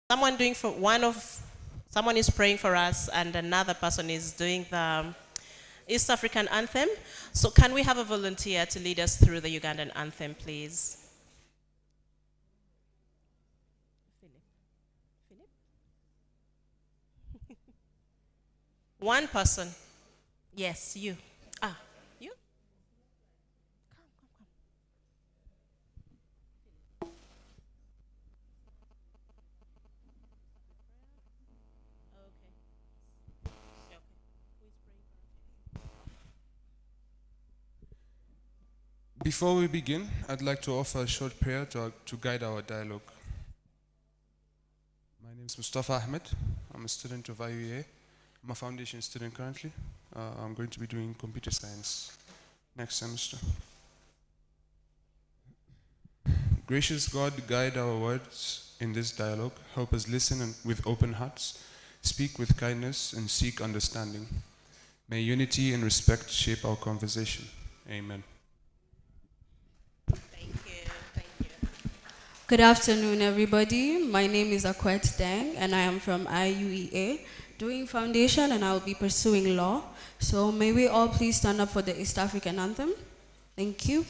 Someone is praying for us, and another person is doing the East African anthem. So can we have a volunteer to lead us through the Ugandan anthem, please? One person. Yes, you. Ah, you? Before we begin, I'd like to offer a short prayer to guide our dialogue. My name is Mustafa Ahmed. I'm a student of IUA. I'm a foundation student currently. I'm going to be doing computer science next semester. Gracious God, guide our words in this dialogue. Help us listen with open hearts, speak with kindness, and seek understanding. May unity and respect shape our conversation. Amen. Good afternoon, everybody. My name is Akwet Deng, and I am from IUEA, doing foundation, and I will be pursuing law. So may we all please stand up for the East African anthem. Thank you.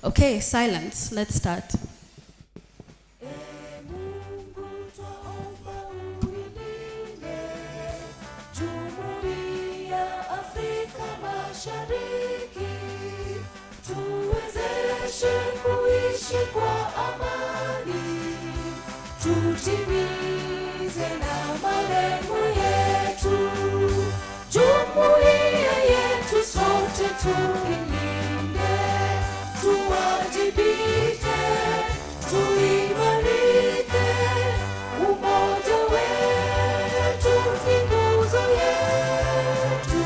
Okay, silence. Let's start. Kuishi kwa amani, tutimize na malengo yetu. Jumuiya yetu sote tuilinde, tuwajibike, tuimarike. Umoja wetu ni nguzo yetu,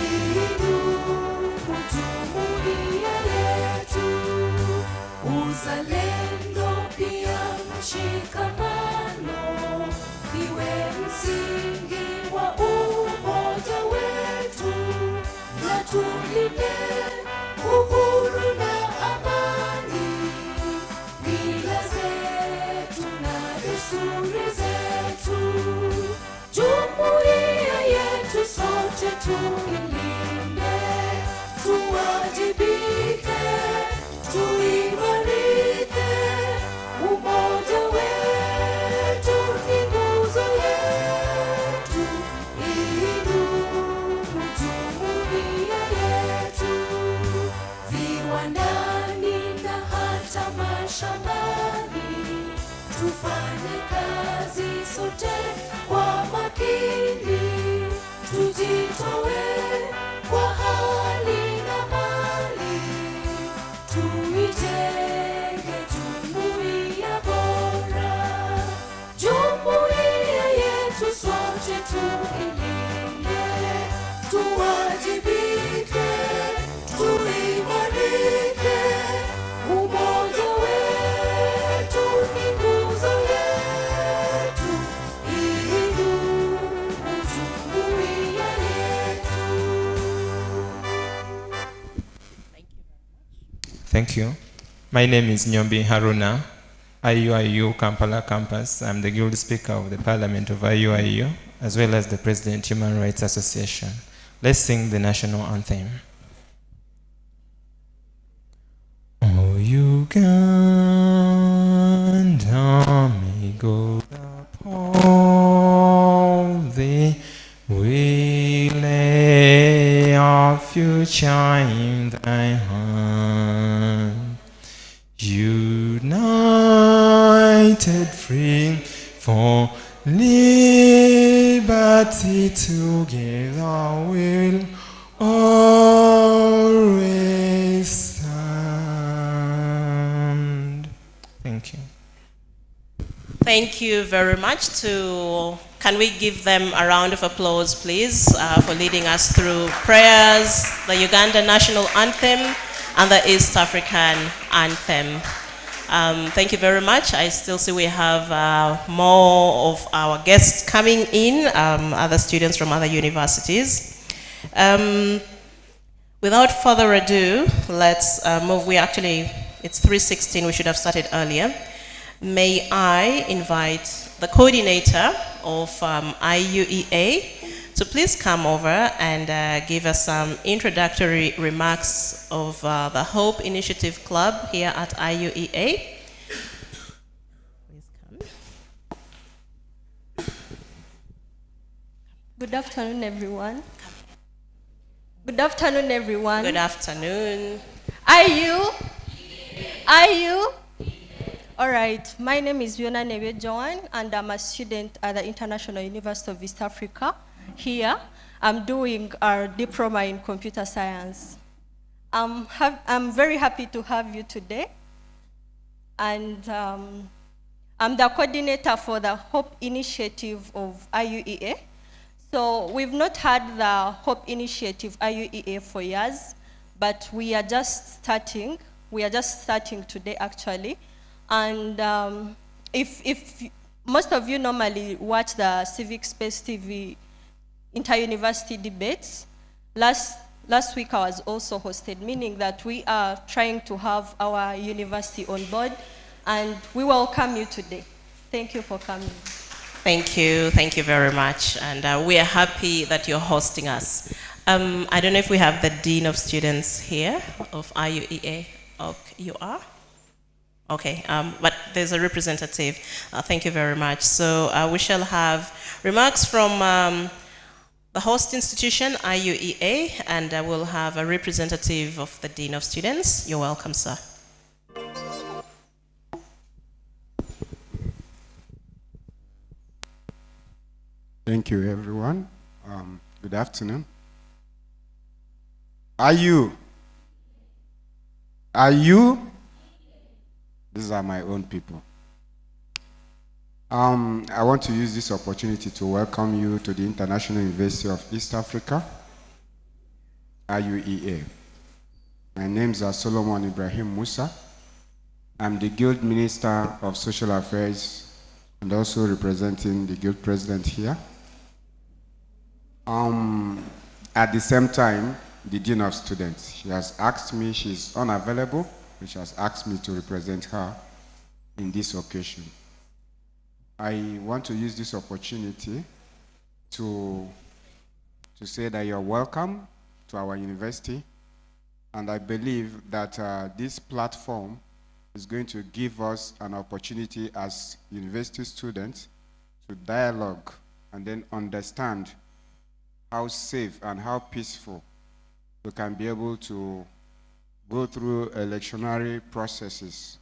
idumu jumuiya yetu. Uzalendo pia mshikamano iwe msingi wa umoja wetu, na tulinde uhuru na amani, mila zetu na desturi zetu. Jumuiya yetu sote tuilinde, tuwajibike, tuimarike. Umoja wetu ni nguzo yetu, idumu jumuiya yetu. Viwandani na hata mashambani, tufanye kazi sote kwa makini, tujitoe kwa hali na mali, tuijenge jumuiya bora. Jumuiya yetu sote tuilinde, tuwajibike, tuimarike. Umoja wetu ni nguzo yetu, idumu jumuiya yetu. Thank you. My name is Nyombi Haruna, IUIU Kampala Campus. I'm the Guild Speaker of the Parliament of IUIU, as well as the President Human Rights Association. Let's sing the national anthem. Oh, Uganda, may God uphold thee. We lay our future in thy hand. United, free, for liberty, together we'll always stand. Thank you. Thank you very much. Can we give them a round of applause, please, for leading us through prayers, the Uganda national anthem, and the East African anthem. Thank you very much. I still see we have more of our guests coming in, other students from other universities. Without further ado, let's move. It's 3:16, we should have started earlier. May I invite the coordinator of IUEA to please come over and give us some introductory remarks of the Hope Initiative Club here at IUEA. Please come. Good afternoon, everyone. Good afternoon, everyone. Good afternoon. Are you? All right. My name is Yona Nebe Joan, and I'm a student at the International University of East Africa. Here, I'm doing our diploma in computer science. I'm very happy to have you today, and I'm the coordinator for the Hope Initiative of IUEA. So we've not had the Hope Initiative IUEA for years, but we are just starting. We are just starting today, actually. And if most of you normally watch the Civic Space TV inter-university debates, last week I was also hosted, meaning that we are trying to have our university on board, and we welcome you today. Thank you for coming. Thank you very much, and we are happy that you're hosting us. I don't know if we have the Dean of Students here of IUEA. Okay, you are? Okay, but there's a representative. Thank you very much. So we shall have remarks from the host institution, IUEA, and we'll have a representative of the Dean of Students. You're welcome, sir. Thank you, everyone. Good afternoon. Are you? These are my own people. I want to use this opportunity to welcome you to the International University of East Africa, IUEA. My name is Solomon Ibrahim Musa. I'm the Guild Minister of Social Affairs and also representing the Guild President here. At the same time, the Dean of Students. She has asked me, she's unavailable, but she has asked me to represent her in this occasion. I want to use this opportunity to say that you're welcome to our university, and I believe that this platform is going to give us an opportunity as university students to dialogue and then understand how safe and how peaceful we can be able to go through electionary processes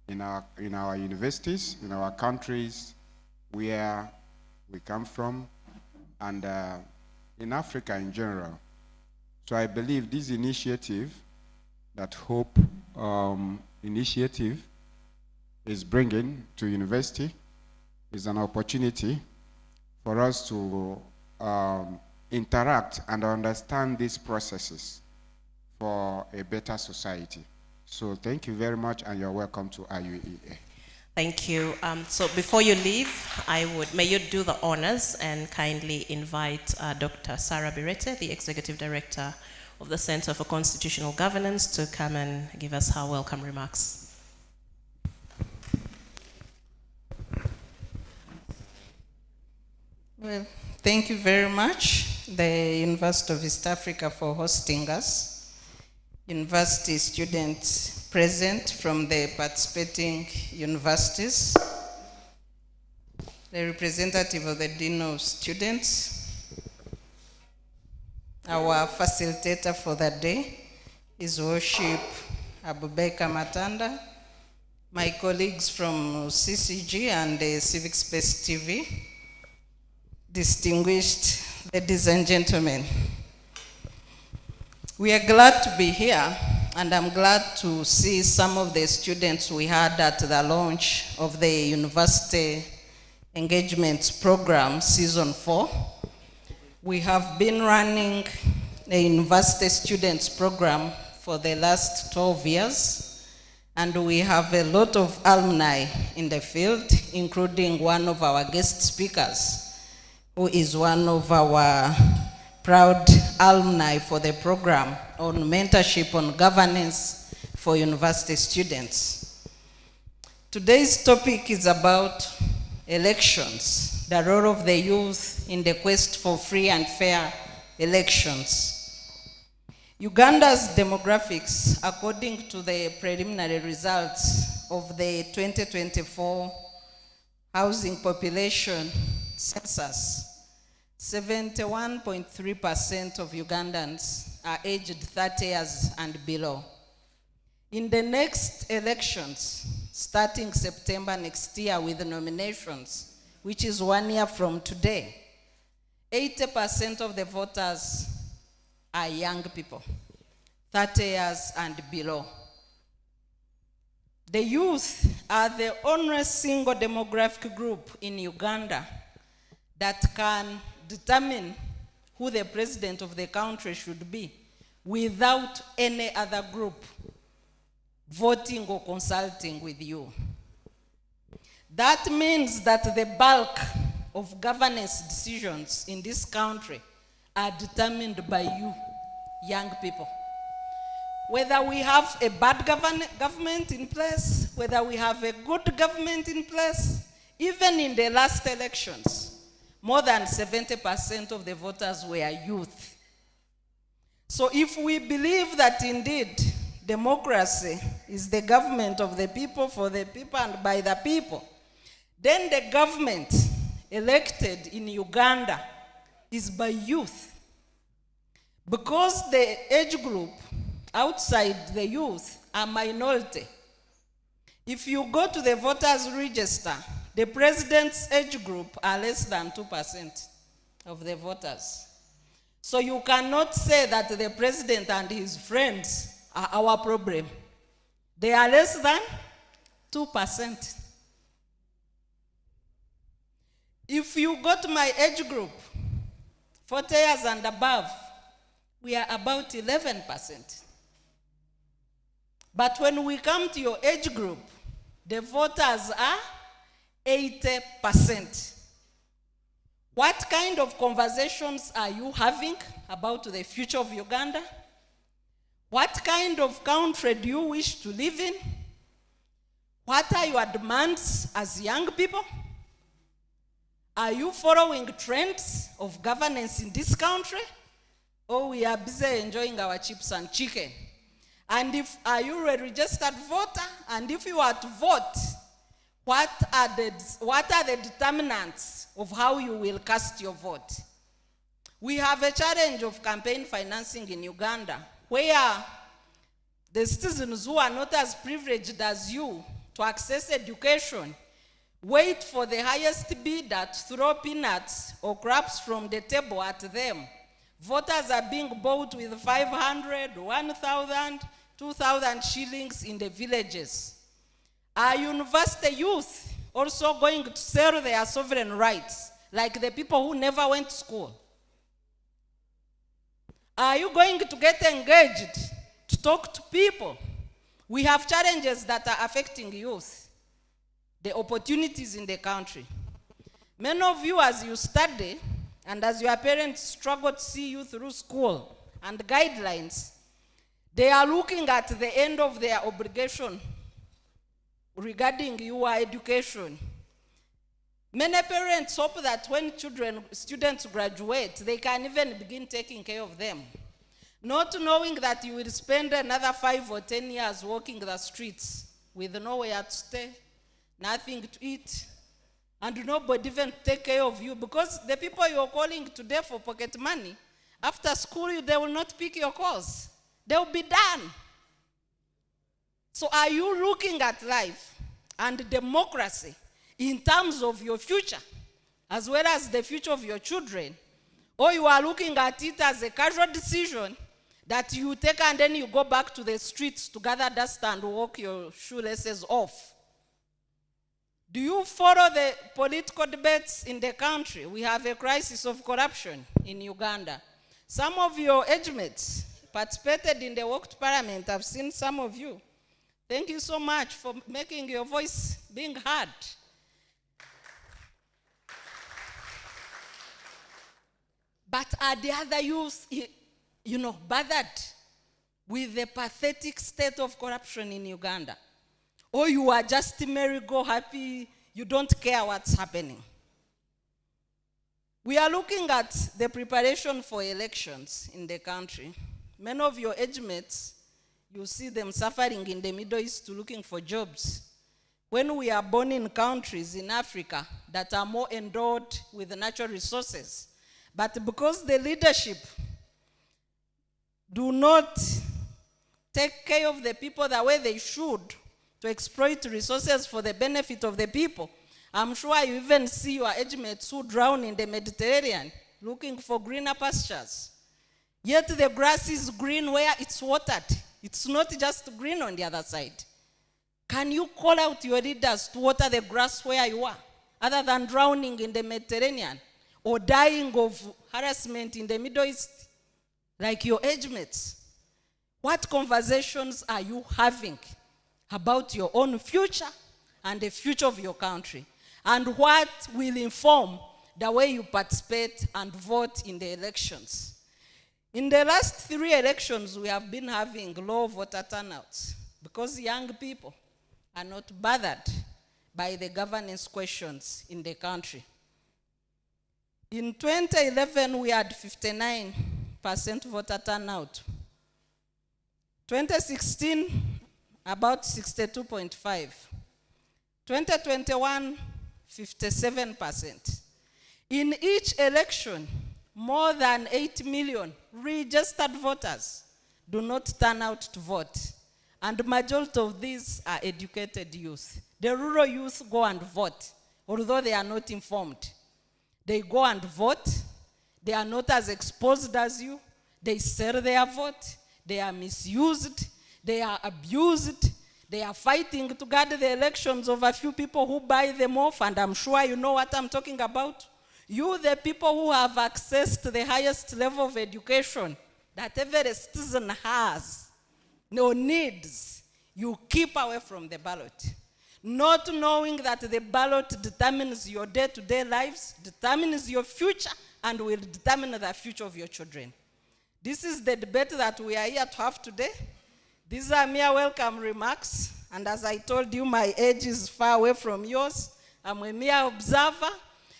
in our universities, in our countries, where we come from, and in Africa in general. So I believe this initiative, that Hope initiative is bringing to university, is an opportunity for us to interact and understand these processes for a better society. So thank you very much, and you're welcome to IUEA. Thank you. So before you leave, may you do the honors and kindly invite Dr. Sarah Birete, the Executive Director of the Center for Constitutional Governance, to come and give us her welcome remarks. Well, thank you very much, the University of East Africa, for hosting us. University students present from the participating universities, the representative of the Dean of Students, our facilitator for the day is Worship Abubeka Matanda, my colleagues from CCG and the Civic Space TV, distinguished ladies and gentlemen. We are glad to be here, and I'm glad to see some of the students we had at the launch of the University Engagement Program Season 4. We have been running a University Students Program for the last 12 years, and we have a lot of alumni in the field, including one of our guest speakers, who is one of our proud alumni for the program on mentorship on governance for university students. Today's topic is about elections, the role of the youth in the quest for free and fair elections. Uganda's demographics, according to the preliminary results of the 2024 housing population census, 71.3% of Ugandans are aged 30 years and below. In the next elections, starting September next year with the nominations, which is 1 year from today, 80% of the voters are young people, 30 years and below. The youth are the only single demographic group in Uganda that can determine who the president of the country should be without any other group voting or consulting with you. That means that the bulk of governance decisions in this country are determined by you, young people. Whether we have a bad government in place, whether we have a good government in place, even in the last elections, more than 70% of the voters were youth. So if we believe that indeed democracy is the government of the people, for the people, and by the people, then the government elected in Uganda is by youth. Because the age group outside the youth are minority. If you go to the voters register, the president's age group are less than 2% of the voters. So you cannot say that the president and his friends are our problem. They are less than 2%. If you go to my age group, 40 years and above, we are about 11%. But when we come to your age group, the voters are 80%. What kind of conversations are you having about the future of Uganda? What kind of country do you wish to live in? What are your demands as young people? Are you following trends of governance in this country? Or we are busy enjoying our chips and chicken? And if are you a registered voter? And if you are to vote, what are the determinants of how you will cast your vote? We have a challenge of campaign financing in Uganda, where the citizens who are not as privileged as you to access education wait for the highest bidder to throw peanuts or crumbs from the table at them. Voters are being bought with 500, 1,000, 2,000 shillings in the villages. Are university youth also going to sell their sovereign rights, like the people who never went to school? Are you going to get engaged to talk to people? We have challenges that are affecting youth, the opportunities in the country. Many of you, as you study, and as your parents struggle to see you through school and guidelines, they are looking at the end of their obligation regarding your education. Many parents hope that when students graduate, they can even begin taking care of them, not knowing that you will spend another 5 or 10 years walking the streets with nowhere to stay, nothing to eat, and nobody even take care of you, because the people you're calling today for pocket money, after school, they will not pick your calls. They will be done. So are you looking at life and democracy in terms of your future, as well as the future of your children? Or you are looking at it as a casual decision that you take and then you go back to the streets to gather dust and walk your shoelaces off? Do you follow the political debates in the country? We have a crisis of corruption in Uganda. Some of your age mates participated in the walk to parliament. I've seen some of you. Thank you so much for making your voice being heard. But are the other youth bothered with the pathetic state of corruption in Uganda. Or you are just merry-go-happy, you don't care what's happening. We are looking at the preparation for elections in the country. Many of your age mates, you see them suffering in the Middle East looking for jobs. When we are born in countries in Africa that are more endowed with natural resources, but because the leadership do not take care of the people the way they should to exploit resources for the benefit of the people, I'm sure you even see your age mates who drown in the Mediterranean looking for greener pastures. Yet the grass is green where it's watered. It's not just green on the other side. Can you call out your leaders to water the grass where you are, other than drowning in the Mediterranean or dying of harassment in the Middle East, like your age mates? What conversations are you having about your own future and the future of your country? And what will inform the way you participate and vote in the elections? In the last 3 elections, we have been having low voter turnouts because young people are not bothered by the governance questions in the country. In 2011, we had 59% voter turnout. 2016, about 62.5. 2021, 57%. In each election, more than 8 million registered voters do not turn out to vote. And the majority of these are educated youth. The rural youth go and vote, although they are not informed. They go and vote. They are not as exposed as you. They sell their vote. They are misused. They are abused. They are fighting to guard the elections of a few people who buy them off, and I'm sure you know what I'm talking about. You, the people who have access to the highest level of education that every citizen has, no needs, you keep away from the ballot. Not knowing that the ballot determines your day-to-day lives, determines your future, and will determine the future of your children. This is the debate that we are here to have today. These are mere welcome remarks, and as I told you, my age is far away from yours. I'm a mere observer.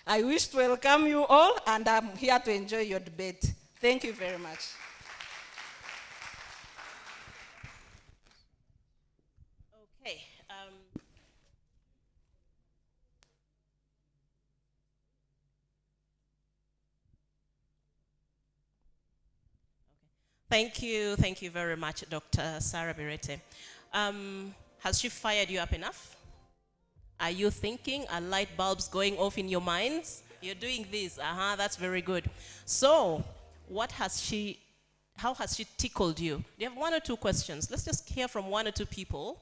I wish to welcome you all, and I'm here to enjoy your debate. Thank you very much. Okay. Thank you very much, Dr. Sarah Birete. Has she fired you up enough? Are you thinking? Are light bulbs going off in your minds? You're doing this. That's very good. So, how has she tickled you? Do you have 1 or 2 questions? Let's just hear from 1 or 2 people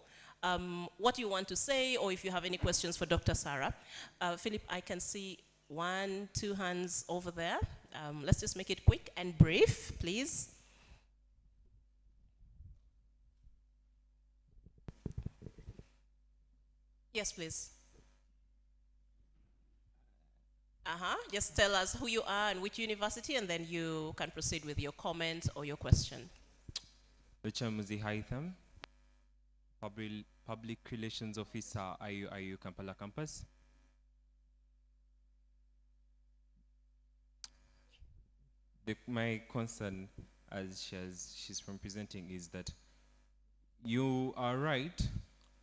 what you want to say, or if you have any questions for Dr. Sarah. Philip, I can see 1, 2 hands over there. Let's just make it quick and brief, please. Yes, please. Just tell us who you are and which university, and then you can proceed with your comment or your question. Uchamuzi Haitham, Public Relations Officer, IU Kampala Campus. My concern, as she's from presenting, is that you are right.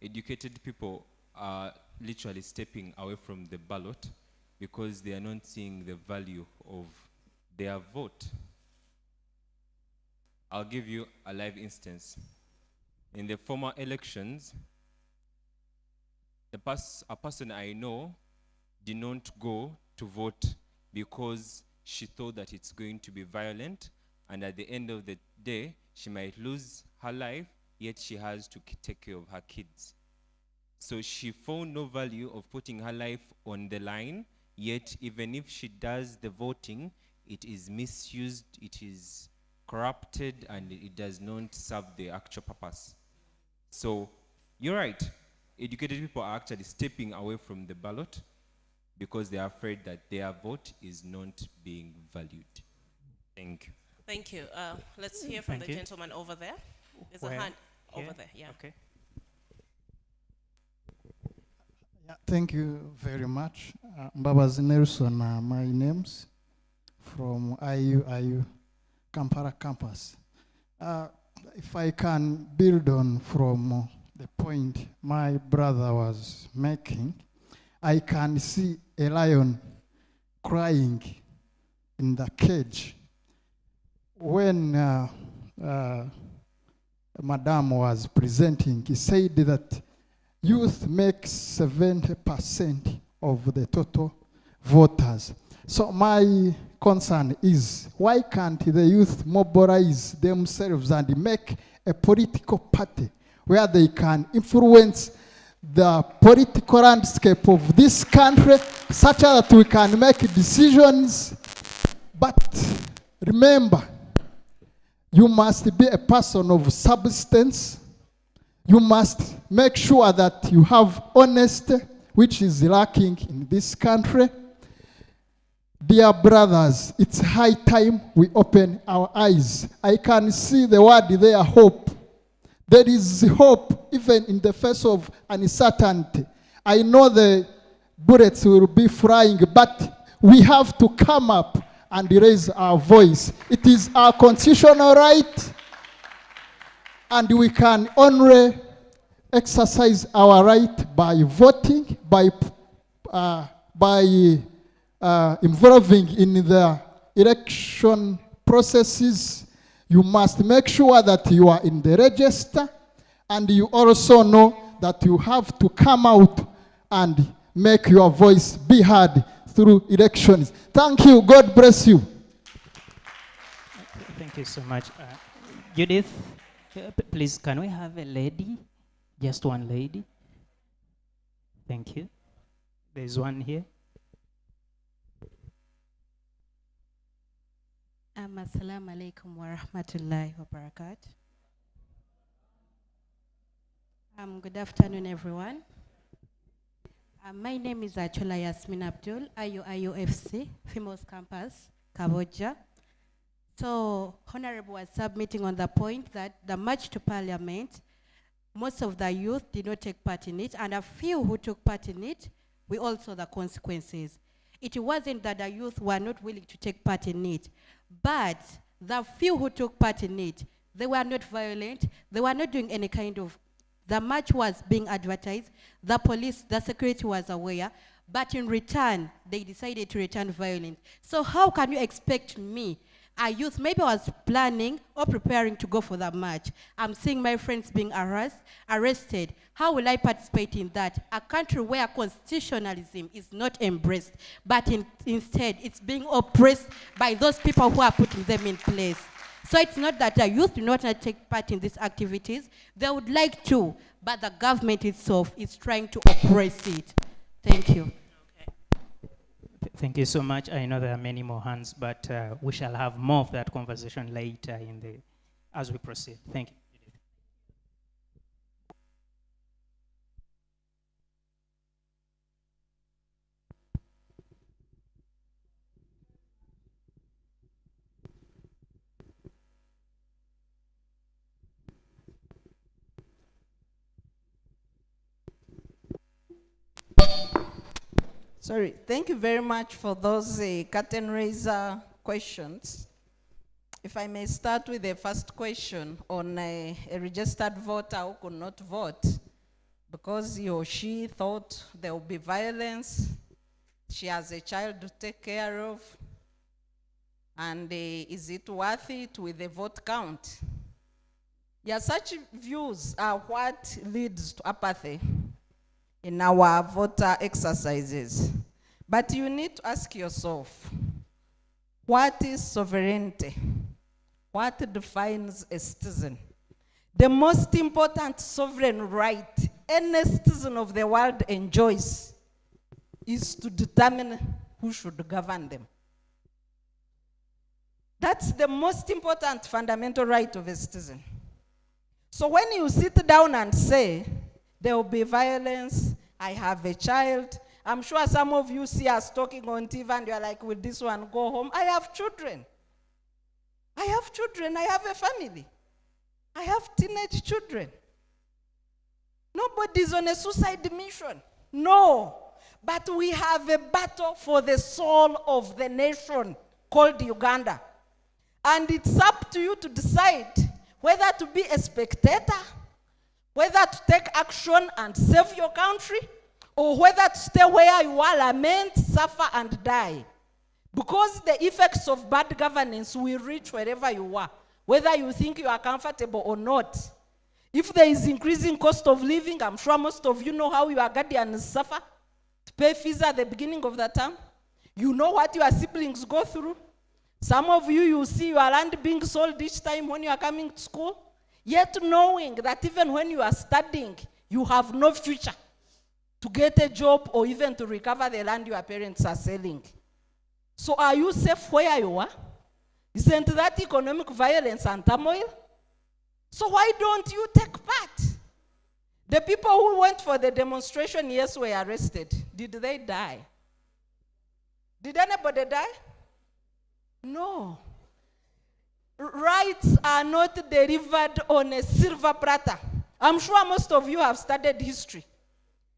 Educated people are literally stepping away from the ballot because they are not seeing the value of their vote. I'll give you a live instance. In the former elections, a person I know did not go to vote because she thought that it's going to be violent, and at the end of the day, she might lose her life, yet she has to take care of her kids. So she found no value of putting her life on the line, yet even if she does the voting, it is misused, it is corrupted, and it does not serve the actual purpose. So you're right, educated people are actually stepping away from the ballot because they are afraid that their vote is not being valued. Thank you. Thank you. Let's hear from Thank the you. gentleman over there. There's Where? a hand Here? over there, yeah. Okay. Yeah, thank you very much. Mbabaz Nelson, my name's from IU Kampala campus. If I can build on from the point my brother was making, I can see a lion crying in the cage. When Madam was presenting, he said that youth makes 70% of the total voters. So my concern is, why can't the youth mobilize themselves and make a political party where they can influence the political landscape of this country such that we can make decisions? But remember, you must be a person of substance. You must make sure that you have honesty, which is lacking in this country. Dear brothers, it's high time we open our eyes. I can see the word there, hope. There is hope even in the face of uncertainty. I know the bullets will be flying, but we have to come up and raise our voice. It is our constitutional right, and we can only exercise our right by voting, by involving in the election processes. You must make sure that you are in the register, and you also know that you have to come out and make your voice be heard through elections. Thank you. God bless you. Thank you so much. Judith, please, can we have a lady? Just one lady. Thank you. There's one here. Assalamu alaikum wa rahmatullahi wa barakatuh. Good afternoon, everyone. My name is Achola Yasmin Abdul, IUFC, Females Campus, Kaboja. So, Honorable was submitting on the point that the march to Parliament, most of the youth did not take part in it, and a few who took part in it, we all saw the consequences. It wasn't that the youth were not willing to take part in it, but the few who took part in it, they were not violent, they were not doing any kind of, the march was being advertised, the police, the security was aware, but in return, they decided to return violent. So how can you expect me, a youth, maybe I was planning or preparing to go for the march. I'm seeing my friends being arrested. How will I participate in that? A country where constitutionalism is not embraced, but instead it's being oppressed by those people who are putting them in place. So it's not that the youth do not take part in these activities. They would like to, but the government itself is trying to oppress it. Thank you. Thank you so much. I know there are many more hands, but we shall have more of that conversation later as we proceed. Thank you. Sorry, thank you very much for those curtain raiser questions. If I may start with the first question on a registered voter who could not vote because he or she thought there would be violence, she has a child to take care of, and is it worth it with the vote count? Yeah, such views are what leads to apathy in our voter exercises. But you need to ask yourself, what is sovereignty? What defines a citizen? The most important sovereign right any citizen of the world enjoys is to determine who should govern them. That's the most important fundamental right of a citizen. So when you sit down and say, there will be violence, I have a child, I'm sure some of you see us talking on TV and you're like, will this one go home? I have children. I have children, I have a family. I have teenage children. Nobody's on a suicide mission. No. But we have a battle for the soul of the nation called Uganda. And it's up to you to decide whether to be a spectator, whether to take action and save your country, or whether to stay where you are, lament, suffer, and die. Because the effects of bad governance will reach wherever you are, whether you think you are comfortable or not. If there is increasing cost of living, I'm sure most of you know how your guardians suffer to pay fees at the beginning of the term. You know what your siblings go through. Some of you, you see your land being sold each time when you are coming to school, yet knowing that even when you are studying, you have no future to get a job or even to recover the land your parents are selling. So are you safe where you are? Isn't that economic violence and turmoil? So why don't you take part? The people who went for the demonstration, yes, were arrested. Did they die? Did anybody die? No. Rights are not delivered on a silver platter. I'm sure most of you have studied history.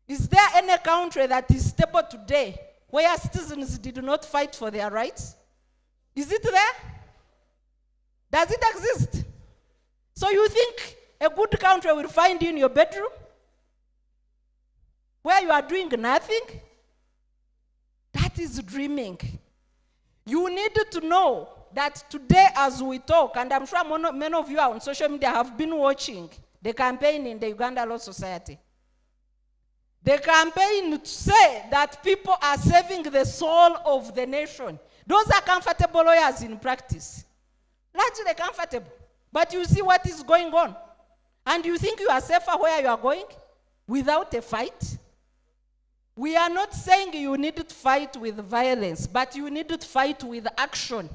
Is there any country that is stable today where citizens did not fight for their rights? Is it there? Does it exist? So you think a good country will find you in your bedroom where you are doing nothing? That is dreaming. You need to know that today as we talk, and I'm sure many of you on social media have been watching the campaign in the Uganda Law Society. The campaign to say that people are saving the soul of the nation. Those are comfortable lawyers in practice. Largely comfortable. But you see what is going on. And you think you are safer where you are going without a fight? We are not saying you need to fight with violence, but you need to fight with action.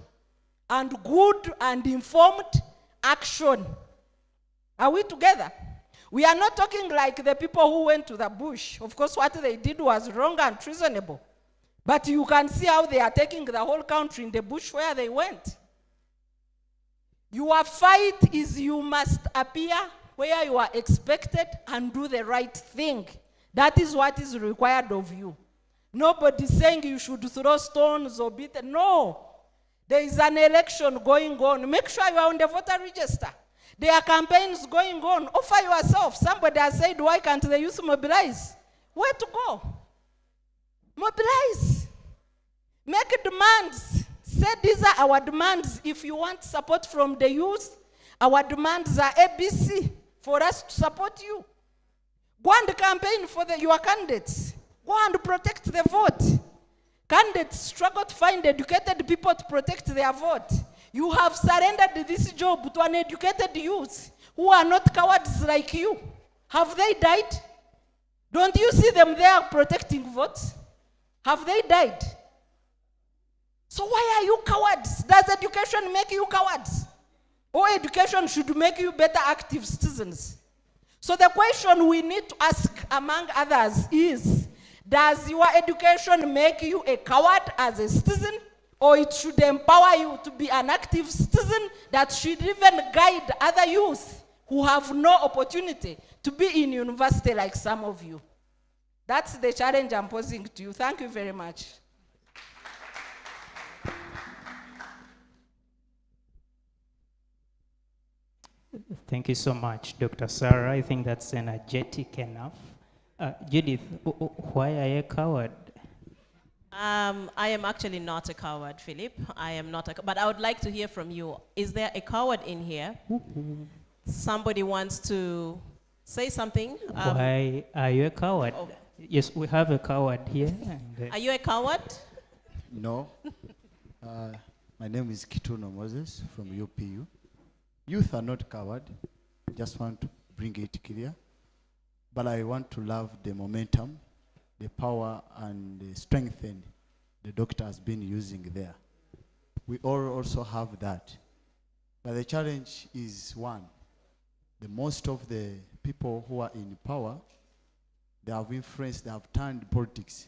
And good and informed action. Are we together? We are not talking like the people who went to the bush. Of course, what they did was wrong and treasonable. But you can see how they are taking the whole country in the bush where they went. Your fight is you must appear where you are expected and do the right thing. That is what is required of you. Nobody saying you should throw stones or beat them. No. There is an election going on. Make sure you are on the voter register. There are campaigns going on. Offer yourself. Somebody has said, why can't the youth mobilize? Where to go? Mobilize. Make demands. Say these are our demands. If you want support from the youth, our demands are ABC for us to support you. Go and campaign for your candidates. Go and protect the vote. Candidates struggle to find educated people to protect their vote. You have surrendered this job to an educated youth who are not cowards like you. Have they died? Don't you see them there protecting votes? Have they died? So why are you cowards? Does education make you cowards? Or education should make you better active citizens? So the question we need to ask, among others, is, does your education make you a coward as a citizen? Or it should empower you to be an active citizen that should even guide other youth who have no opportunity to be in university like some of you? That's the challenge I'm posing to you. Thank you very much. Thank you so much, Dr. Sarah. I think that's energetic enough. Judith, why are you a coward? I am actually not a coward, Philip. I am not but I would like to hear from you. Is there a coward in here? Somebody wants to say something? Why are you a coward? Oh. Yes, we have a coward here. Are you a coward? No. My name is Kituno Moses from UPU. Youth are not coward. Just want to bring it clear. But I want to love the momentum, the power and the strength the doctor has been using there. We all also have that. But the challenge is one. The most of the people who are in power, they have influence, they have turned politics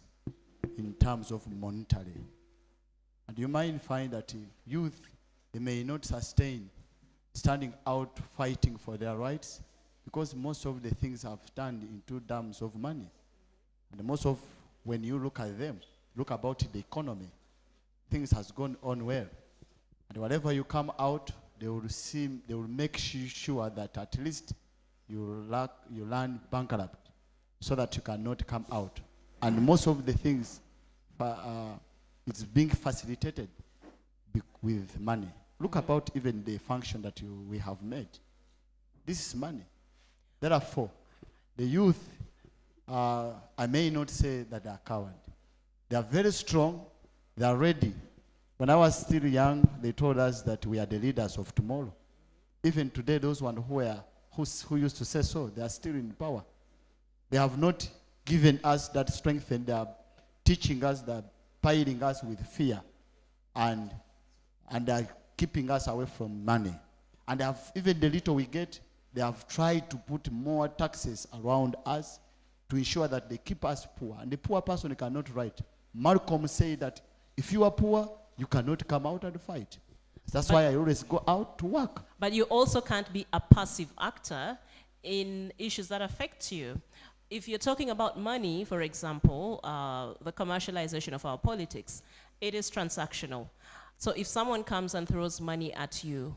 in terms of monetary. And you might find that youth, they may not sustain standing out fighting for their rights, because most of the things have turned into terms of money. And most of, when you look at them, look about the economy, things has gone on well. And whatever you come out, they will make sure that at least you land bankrupt so that you cannot come out. And most of the things it's being facilitated with money. Look about even the function that we have made. This is money. Therefore, the youth, I may not say that they are coward. They are very strong. They are ready. When I was still young, they told us that we are the leaders of tomorrow. Even today, those ones who used to say so, they are still in power. They have not given us that strength, and they are teaching us, they are piling us with fear, and they are keeping us away from money. And they have, even the little we get, they have tried to put more taxes around us to ensure that they keep us poor. And the poor person cannot write. Malcolm said that if you are poor, you cannot come out and fight. That's why I always go out to work. But you also can't be a passive actor in issues that affect you. If you're talking about money, for example, the commercialization of our politics, it is transactional. So if someone comes and throws money at you,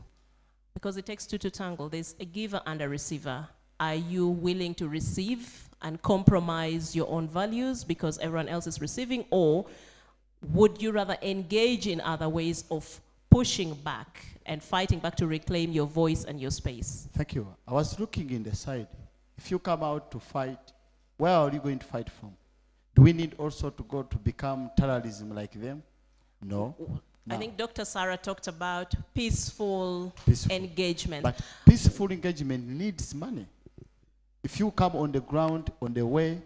because it takes two to tangle, there's a giver and a receiver. Are you willing to receive and compromise your own values because everyone else is receiving, or would you rather engage in other ways of pushing back and fighting back to reclaim your voice and your space? Thank you. I was looking in the side. If you come out to fight, where are you going to fight from? Do we need also to go to become terrorism like them? No. I think Dr. Sarah talked about peaceful engagement. But peaceful engagement needs money. If you come on the ground, on the way,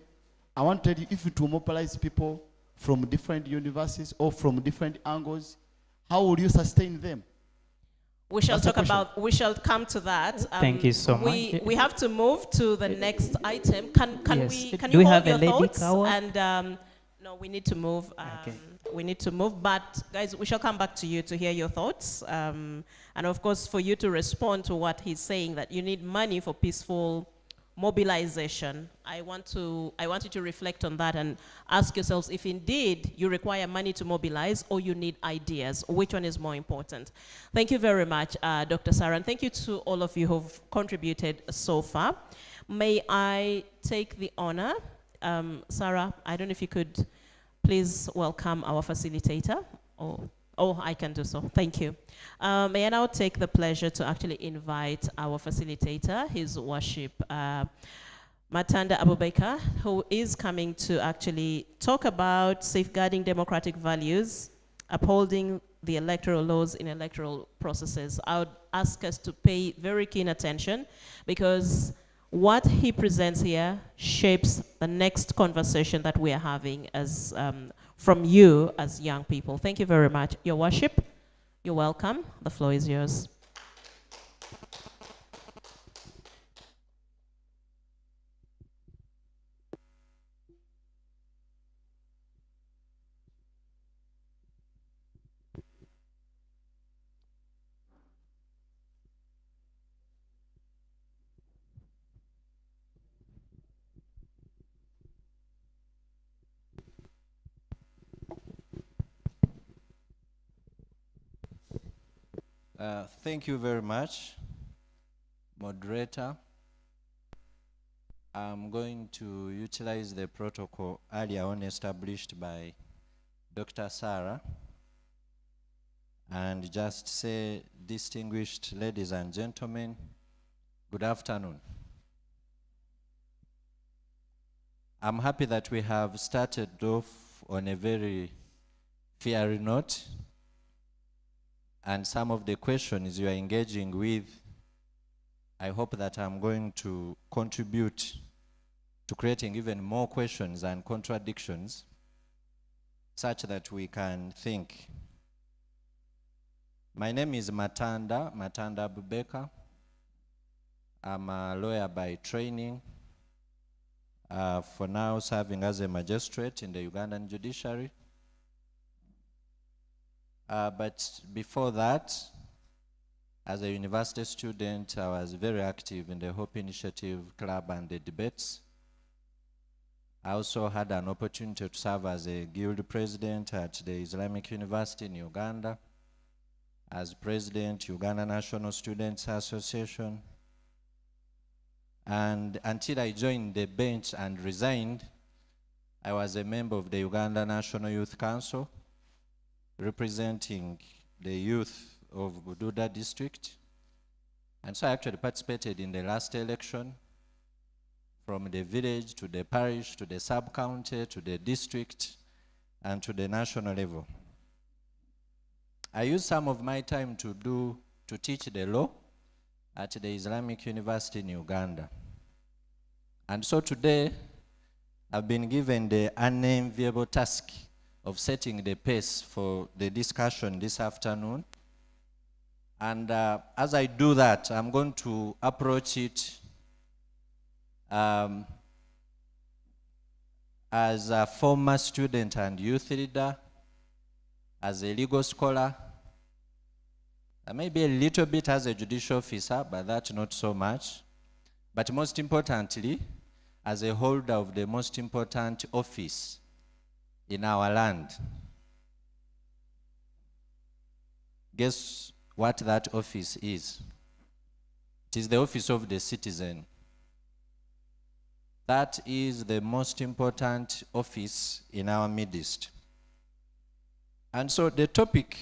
I want to tell you, if you mobilize people from different universities or from different angles, how will you sustain them? We shall talk about, we shall come to that. Thank you so much. We have to move to the next item. Can Do you we hold have a your lady thoughts? coward? And no, we need to move. Okay. We need to move, but guys, we shall come back to you to hear your thoughts. And of course, for you to respond to what he's saying, that you need money for peaceful mobilization. I want you to reflect on that and ask yourselves if indeed you require money to mobilize or you need ideas. Which one is more important? Thank you very much, Dr. Sarah, and thank you to all of you who've contributed so far. May I take the honor? Sarah, I don't know if you could please welcome our facilitator. Oh, I can do so. Thank you. May I now take the pleasure to actually invite our facilitator, His Worship Matanda Abubakar, who is coming to actually talk about safeguarding democratic values, upholding the electoral laws in electoral processes. I would ask us to pay very keen attention, because what he presents here shapes the next conversation that we are having as from you as young people. Thank you very much. Your Worship, you're welcome. The floor is yours. Thank you very much, moderator. I'm going to utilize the protocol earlier on established by Dr. Sarah and just say, distinguished ladies and gentlemen, good afternoon. I'm happy that we have started off on a very fiery note, and some of the questions you are engaging with, I hope that I'm going to contribute to creating even more questions and contradictions such that we can think. My name is Matanda Abubakar. I'm a lawyer by training, for now serving as a magistrate in the Ugandan judiciary. But before that, As a university student, I was very active in the Hope Initiative Club and the debates. I also had an opportunity to serve as a guild president at the Islamic University in Uganda, as president, Uganda National Students Association. And until I joined the bench and resigned, I was a member of the Uganda National Youth Council, representing the youth of Bududa district. And so I actually participated in the last election, from the village to the parish to the sub-county to the district and to the national level. I used some of my time to teach the law at the Islamic University in Uganda. And so today, I've been given the unenviable task of setting the pace for the discussion this afternoon. And as I do that, I'm going to approach it as a former student and youth leader, as a legal scholar, maybe a little bit as a judicial officer, but that's not so much. But most importantly, as a holder of the most important office in our land. Guess what that office is? It is the office of the citizen. That is the most important office in our midst. And so the topic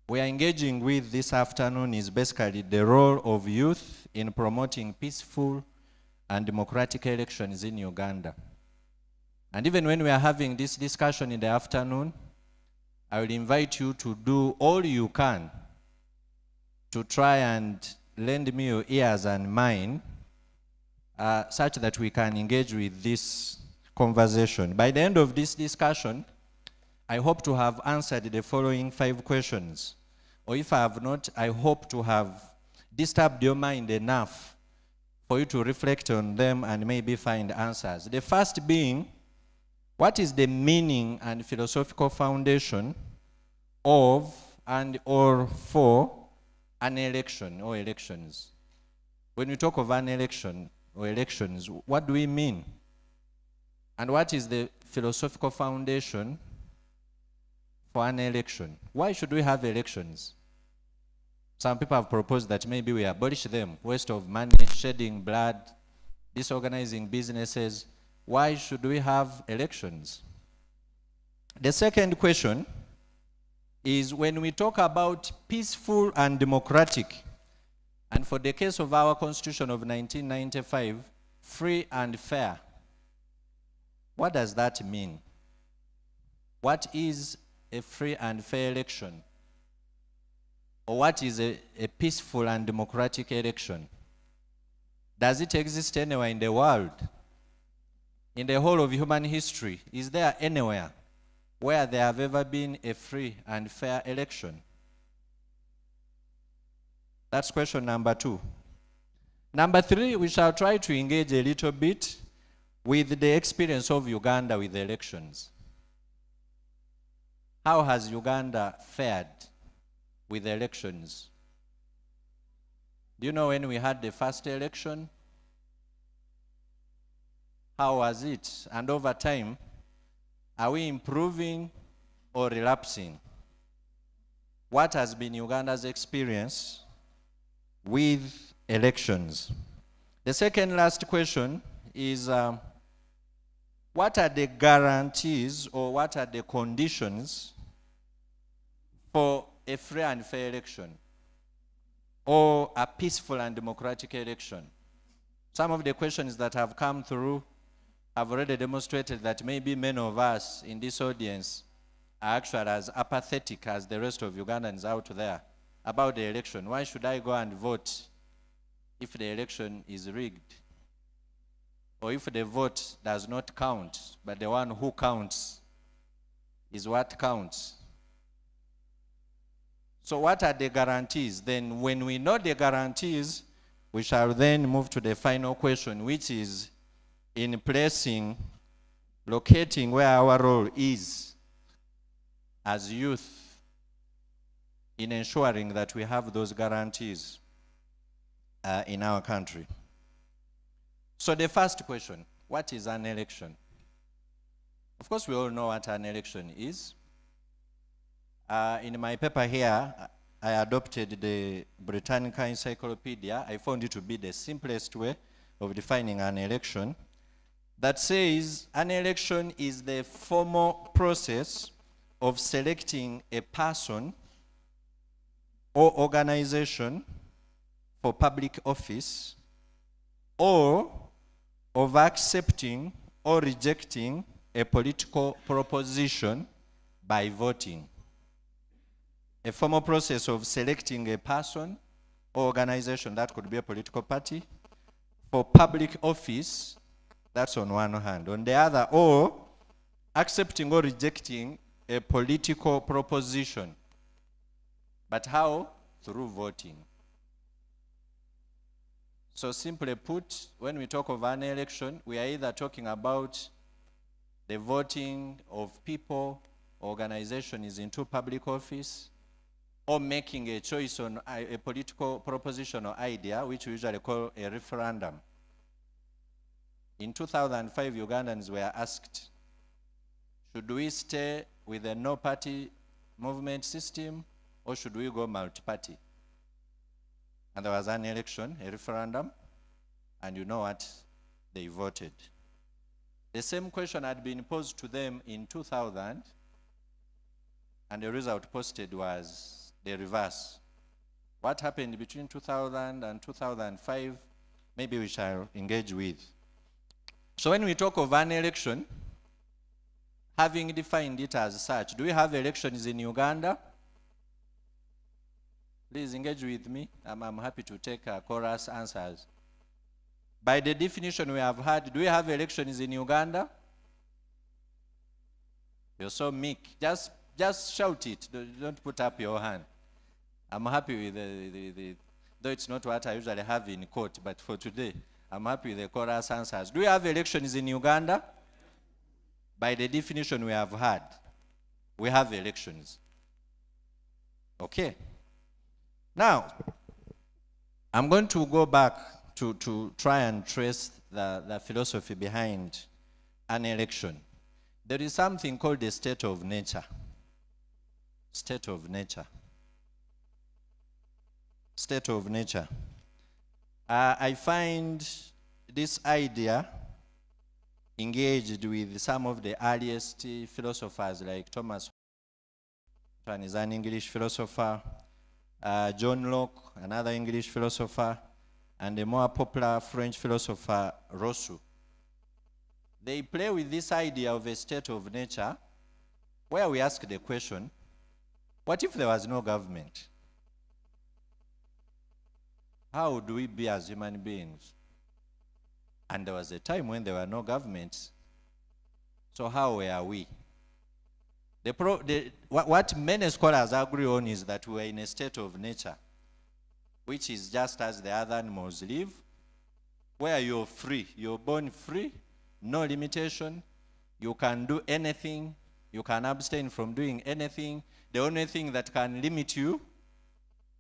we are engaging with this afternoon is basically the role of youth in promoting peaceful and democratic elections in Uganda. And even when we are having this discussion in the afternoon, I will invite you to do all you can to try and lend me your ears and mine such that we can engage with this conversation. By the end of this discussion, I hope to have answered the following 5 questions. Or if I have not, I hope to have disturbed your mind enough for you to reflect on them and maybe find answers. The first being, what is the meaning and philosophical foundation of and or for an election or elections? When we talk of an election or elections, what do we mean? And what is the philosophical foundation for an election? Why should we have elections? Some people have proposed that maybe we abolish them, waste of money, shedding blood, disorganizing businesses. Why should we have elections? The second question is, when we talk about peaceful and democratic, and for the case of our Constitution of 1995, free and fair, what does that mean? What is a free and fair election? Or what is a peaceful and democratic election? Does it exist anywhere in the world? In the whole of human history, is there anywhere where there have ever been a free and fair election? That's question number 2. Number 3, we shall try to engage a little bit with the experience of Uganda with elections. How has Uganda fared with elections? Do you know when we had the first election? How was it? And over time, are we improving or relapsing? What has been Uganda's experience with elections? The second last question is, what are the guarantees or what are the conditions for a free and fair election or a peaceful and democratic election? Some of the questions that have come through have already demonstrated that maybe many of us in this audience are actually as apathetic as the rest of Ugandans out there about the election. Why should I go and vote if the election is rigged? Or if the vote does not count, but the one who counts is what counts? So what are the guarantees? Then when we know the guarantees, we shall then move to the final question, which is in placing, locating where our role is as youth in ensuring that we have those guarantees in our country. So the first question, what is an election? Of course, we all know what an election is. In my paper here, I adopted the Britannica Encyclopedia. I found it to be the simplest way of defining an election. That says an election is the formal process of selecting a person or organization for public office, or of accepting or rejecting a political proposition by voting. A formal process of selecting a person or organization, that could be a political party, for public office, that's on one hand. On the other, or accepting or rejecting a political proposition. But how? Through voting. So simply put, when we talk of an election, we are either talking about the voting of people, organizations into public office, or making a choice on a political proposition or idea, which we usually call a referendum. In 2005, Ugandans were asked, should we stay with a no-party movement system, or should we go multi-party? And there was an election, a referendum, and you know what? They voted. The same question had been posed to them in 2000, and the result posted was the reverse. What happened between 2000 and 2005, maybe we shall engage with. So when we talk of an election, having defined it as such, do we have elections in Uganda? Please engage with me. I'm happy to take chorus answers. By the definition we have had, do we have elections in Uganda? You're so meek. Just shout it. Don't put up your hand. I'm happy with the though it's not what I usually have in court, but for today, I'm happy with the chorus answers. Do we have elections in Uganda? By the definition we have had, we have elections. Okay. Now, I'm going to go back to try and trace the philosophy behind an election. There is something called the state of nature. State of nature. State of nature. I find this idea engaged with some of the earliest philosophers like Thomas Hobbes, is an English philosopher, John Locke, another English philosopher, and a more popular French philosopher, Rousseau. They play with this idea of a state of nature where we ask the question, what if there was no government? How would we be as human beings? And there was a time when there were no governments. So how were we? What many scholars agree on is that we are in a state of nature, which is just as the other animals live, where you're free. You're born free, no limitation. You can do anything. You can abstain from doing anything. The only thing that can limit you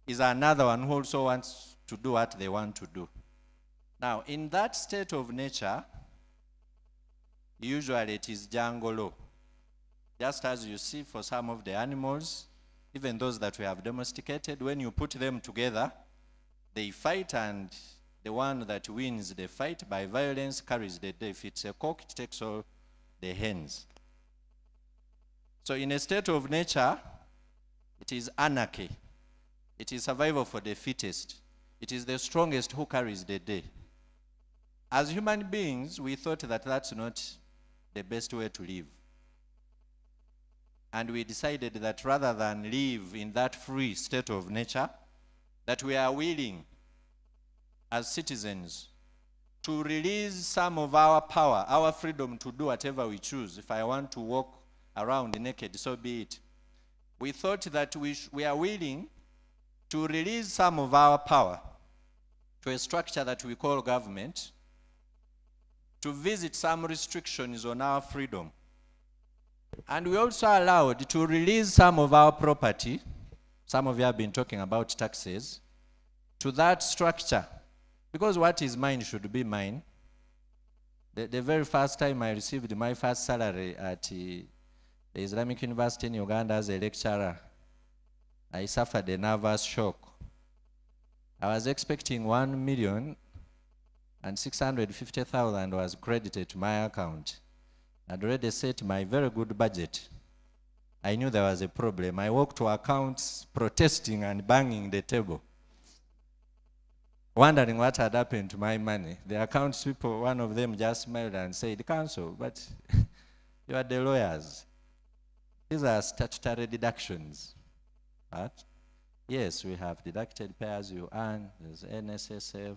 is another one who also wants to do what they want to do. Now, in that state of nature, usually it is jungle law. Just as you see for some of the animals, even those that we have domesticated, when you put them together, they fight, and the one that wins the fight by violence carries the day. If it's a cock, it takes all the hens. So in a state of nature, it is anarchy. It is survival for the fittest. It is the strongest who carries the day. As human beings, we thought that that's not the best way to live. And we decided that rather than live in that free state of nature, that we are willing, as citizens, to release some of our power, our freedom to do whatever we choose. If I want to walk around naked, so be it. We thought that we are willing to release some of our power to a structure that we call government, to visit some restrictions on our freedom. And we also allowed to release some of our property, Some of you have been talking about taxes. To that structure, because what is mine should be mine. The very first time I received my first salary at the Islamic University in Uganda as a lecturer, I suffered a nervous shock. I was expecting 1,650,000 was credited to my account. I'd already set my very good budget. I knew there was a problem. I walked to accounts protesting and banging the table, wondering what had happened to my money. The accounts people, one of them just smiled and said, "Counsel, but you are the lawyers. These are statutory deductions." But yes, we have deducted pay as you earn, there's NSSF.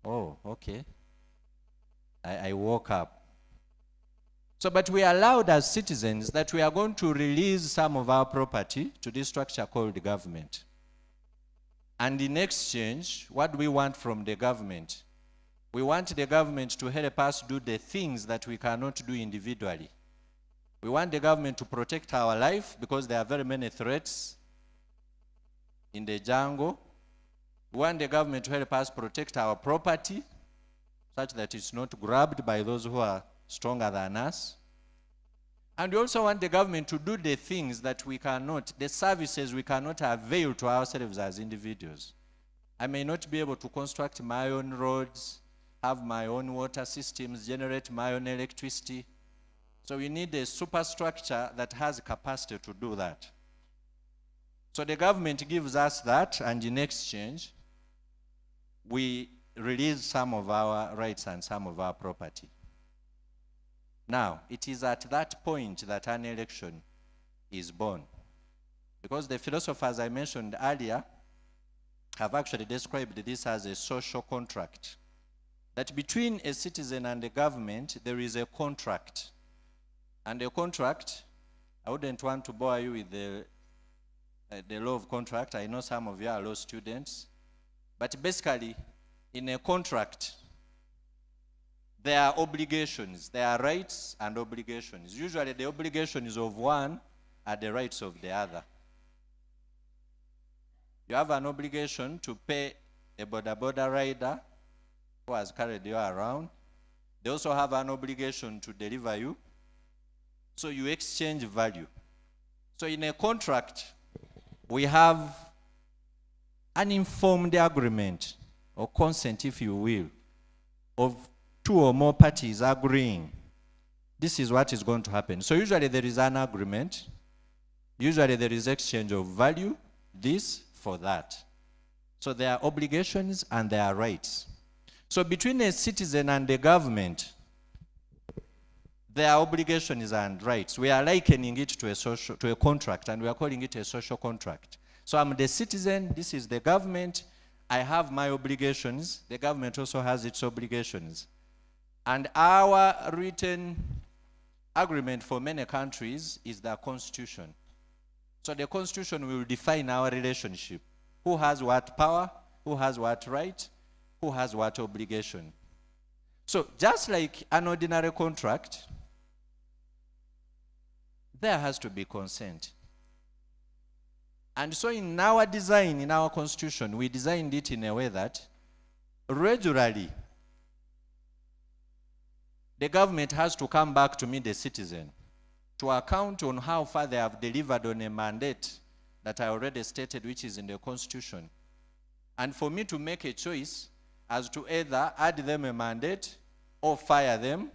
Oh, okay. I woke up. So, but we allowed as citizens that we are going to release some of our property to this structure called the government. And in exchange, what do we want from the government? We want the government to help us do the things that we cannot do individually. We want the government to protect our life because there are very many threats in the jungle. We want the government to help us protect our property such that it's not grabbed by those who are stronger than us. And we also want the government to do the things that we cannot, the services we cannot avail to ourselves as individuals. I may not be able to construct my own roads, have my own water systems, generate my own electricity. So we need a superstructure that has capacity to do that. So the government gives us that, and in exchange, we release some of our rights and some of our property. Now, it is at that point that an election is born. Because the philosophers I mentioned earlier have actually described this as a social contract. That between a citizen and the government, there is a contract. And a contract, I wouldn't want to bore you with the law of contract. I know some of you are law students. But basically, in a contract, there are obligations, there are rights and obligations. Usually the obligations of one are the rights of the other. You have an obligation to pay a border rider who has carried you around. They also have an obligation to deliver you. So you exchange value. So in a contract, we have an informed agreement, or consent if you will, of two or more parties agreeing. This is what is going to happen. So usually there is an agreement. Usually there is exchange of value, this for that. So there are obligations and there are rights. So between a citizen and the government, there are obligations and rights. We are likening it to a contract, and we are calling it a social contract. So I'm the citizen, this is the government, I have my obligations, the government also has its obligations. And our written agreement for many countries is the constitution. So the constitution will define our relationship. Who has what power, who has what right, who has what obligation. So just like an ordinary contract, there has to be consent. And so in our design, in our constitution, we designed it in a way that regularly the government has to come back to me, the citizen, to account on how far they have delivered on a mandate that I already stated, which is in the constitution. And for me to make a choice as to either add them a mandate or fire them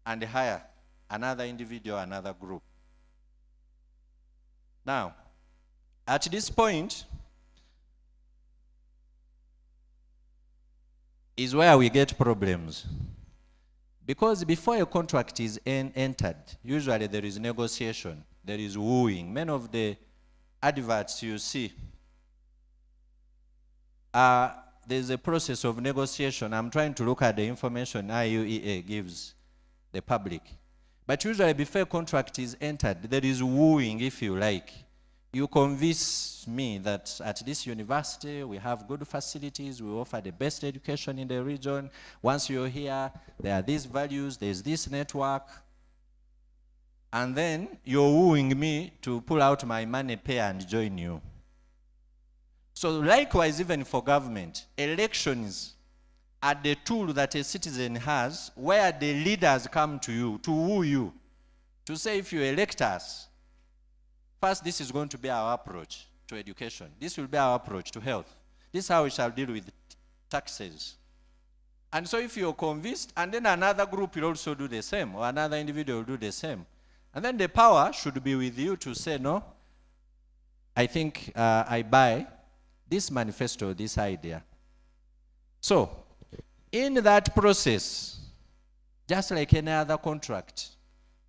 and hire another individual, another group. Now, at this point is where we get problems. Because before a contract is entered, usually there is negotiation, there is wooing. Many of the adverts you see, there's a process of negotiation. I'm trying to look at the information IUEA gives the public. But usually before a contract is entered, there is wooing, if you like. You convince me that at this university we have good facilities, we offer the best education in the region. Once you're here, there are these values, there's this network. and then you're wooing me to pull out my money pay and join you. So likewise, even for government, elections are the tool that a citizen has where the leaders come to you, to woo you, to say if you elect us, first this is going to be our approach to education. This will be our approach to health. This is how we shall deal with taxes. And so if you're convinced, and then another group will also do the same, or another individual will do the same. And then the power should be with you to say, no, I think I buy this manifesto, this idea. So, in that process, just like any other contract,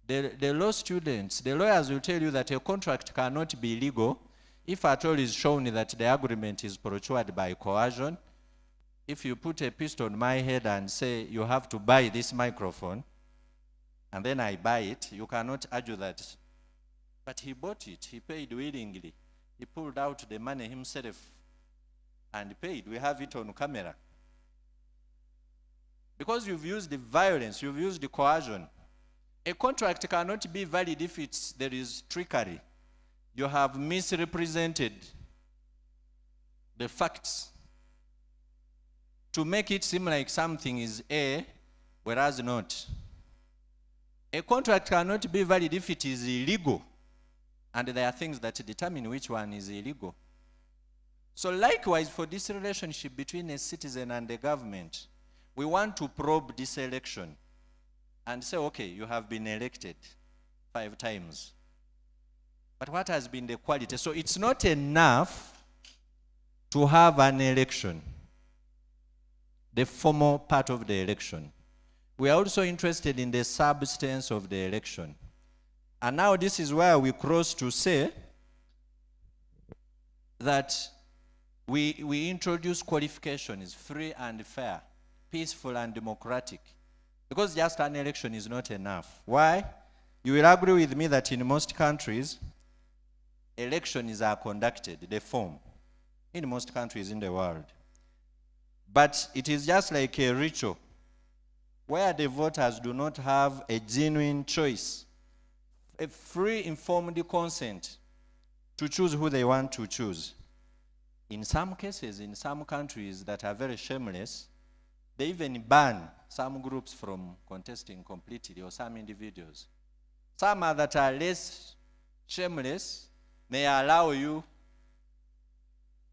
the law students, the lawyers will tell you that a contract cannot be legal if at all is shown that the agreement is procured by coercion. If you put a pistol on my head and say you have to buy this microphone, and then I buy it, you cannot argue that. But he bought it, he paid willingly. He pulled out the money himself and paid. We have it on camera. Because you've used the violence, you've used the coercion. A contract cannot be valid if there is trickery. You have misrepresented the facts to make it seem like something is A, whereas not. A contract cannot be valid if it is illegal, and there are things that determine which one is illegal. So likewise, for this relationship between a citizen and the government, we want to probe this election and say, okay, you have been elected 5 times. But what has been the quality? So it's not enough to have an election, the formal part of the election. We are also interested in the substance of the election. And now this is where we cross to say that we introduce qualifications, free and fair, peaceful and democratic. Because just an election is not enough. Why? You will agree with me that in most countries, elections are conducted, they form, in most countries in the world. But it is just like a ritual, where the voters do not have a genuine choice, a free, informed consent to choose who they want to choose. In some cases, in some countries that are very shameless, they even ban some groups from contesting completely, or some individuals. Some that are less shameless may allow you,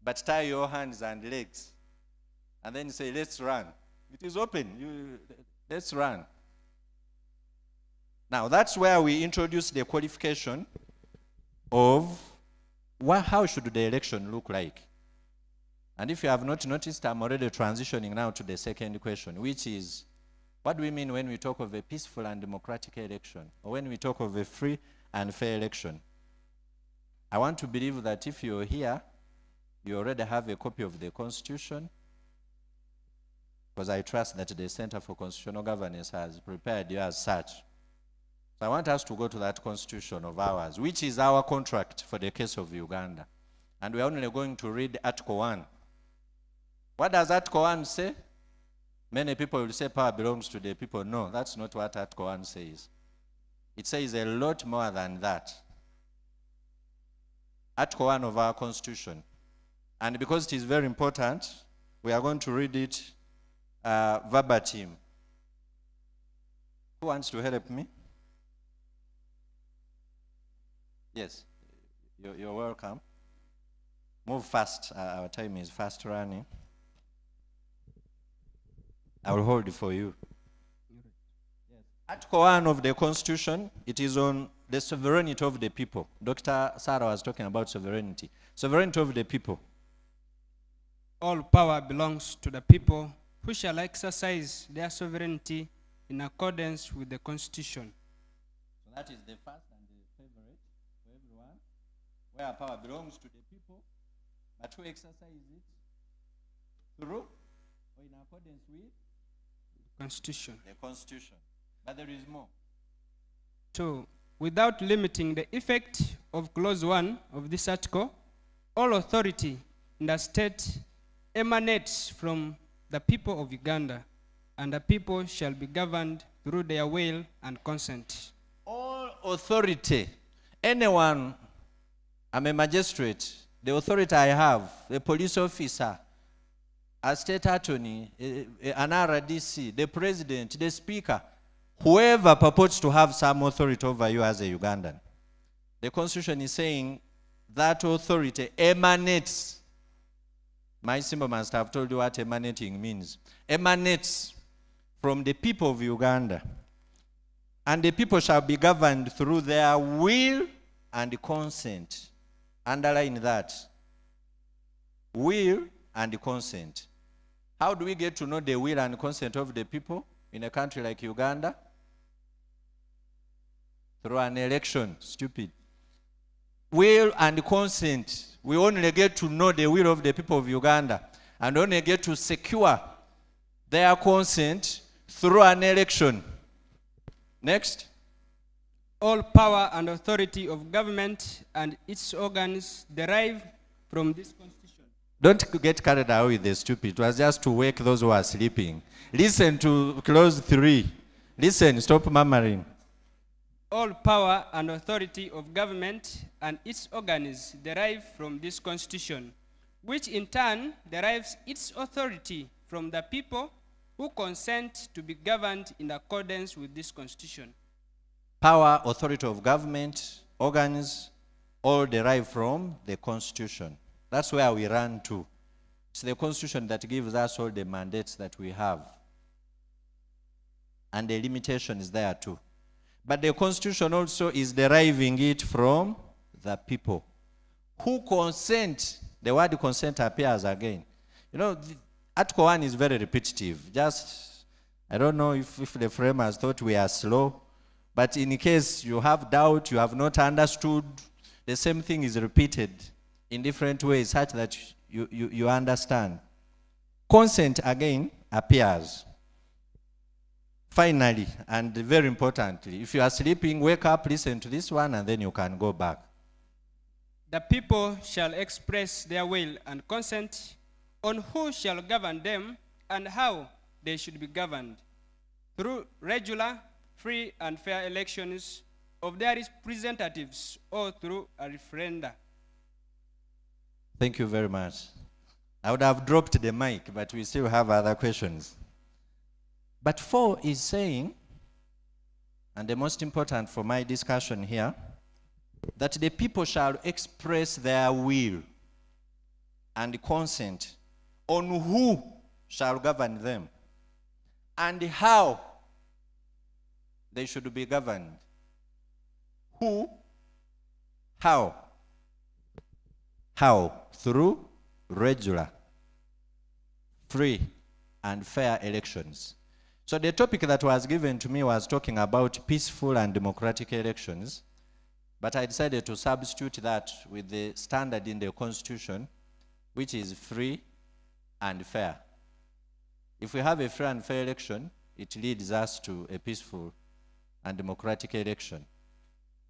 but tie your hands and legs, and then say, let's run. It is open, let's run. Now that's where we introduce the qualification of how should the election look like. And if you have not noticed, I'm already transitioning now to the second question, which is, what do we mean when we talk of a peaceful and democratic election, or when we talk of a free and fair election? I want to believe that if you're here, you already have a copy of the Constitution, because I trust that the Center for Constitutional Governance has prepared you as such. So I want us to go to that Constitution of ours, which is our contract for the case of Uganda. And we're only going to read Article 1. What does Article 1 say? Many people will say power belongs to the people. No, that's not what Article 1 says. It says a lot more than that. Article 1 of our Constitution. And because it is very important, we are going to read it verbatim. Who wants to help me? Yes, you're welcome. Move fast, our time is fast running. I will hold it for you. Yes. Article 1 of the Constitution, it is on the sovereignty of the people. Dr. Sarah was talking about sovereignty. Sovereignty of the people. All power belongs to the people, who shall exercise their sovereignty in accordance with the Constitution. So that is the first and the favorite for everyone, where power belongs to the people, but who exercise it through or in accordance with Constitution. the Constitution. But there is more. So, without limiting the effect of Clause 1 of this article, all authority in the state emanates from the people of Uganda, and the people shall be governed through their will and consent. All authority, anyone, I'm a magistrate, the authority I have, a police officer, a state attorney, an RDC, the president, the speaker, whoever purports to have some authority over you as a Ugandan. The Constitution is saying that authority emanates. My symbol must have told you what emanating means. Emanates from the people of Uganda. And the people shall be governed through their will and consent. Underline that. Will and consent. How do we get to know the will and consent of the people in a country like Uganda? Through an election. Stupid. Will and consent. We only get to know the will of the people of Uganda and only get to secure their consent through an election. Next. All power and authority of government and its organs derive from this Constitution. Don't get carried away with the stupid. It was just to wake those who are sleeping. Listen to clause 3. Listen, stop murmuring. All power and authority of government and its organs derive from this Constitution, which in turn derives its authority from the people who consent to be governed in accordance with this Constitution. Power, authority of government, organs, all derive from the Constitution. That's where we run to. It's the Constitution that gives us all the mandates that we have. And the limitation is there too. But the Constitution also is deriving it from the people who consent. The word consent appears again. You know, Article 1 is very repetitive. Just, I don't know if the framers thought we are slow, but in case you have doubt, you have not understood, the same thing is repeated in different ways such that you understand. Consent again appears. Finally, and very importantly, if you are sleeping, wake up, listen to this one, and then you can go back. The people shall express their will and consent on who shall govern them and how they should be governed, through regular, free, and fair elections of their representatives or through a referenda. Thank you very much. I would have dropped the mic, but we still have other questions. But 4 is saying, and the most important for my discussion here, that the people shall express their will and consent on who shall govern them and how they should be governed. Who? How? How? Through regular, free, and fair elections. So the topic that was given to me was talking about peaceful and democratic elections, but I decided to substitute that with the standard in the Constitution, which is free and fair. If we have a free and fair election, it leads us to a peaceful and democratic election.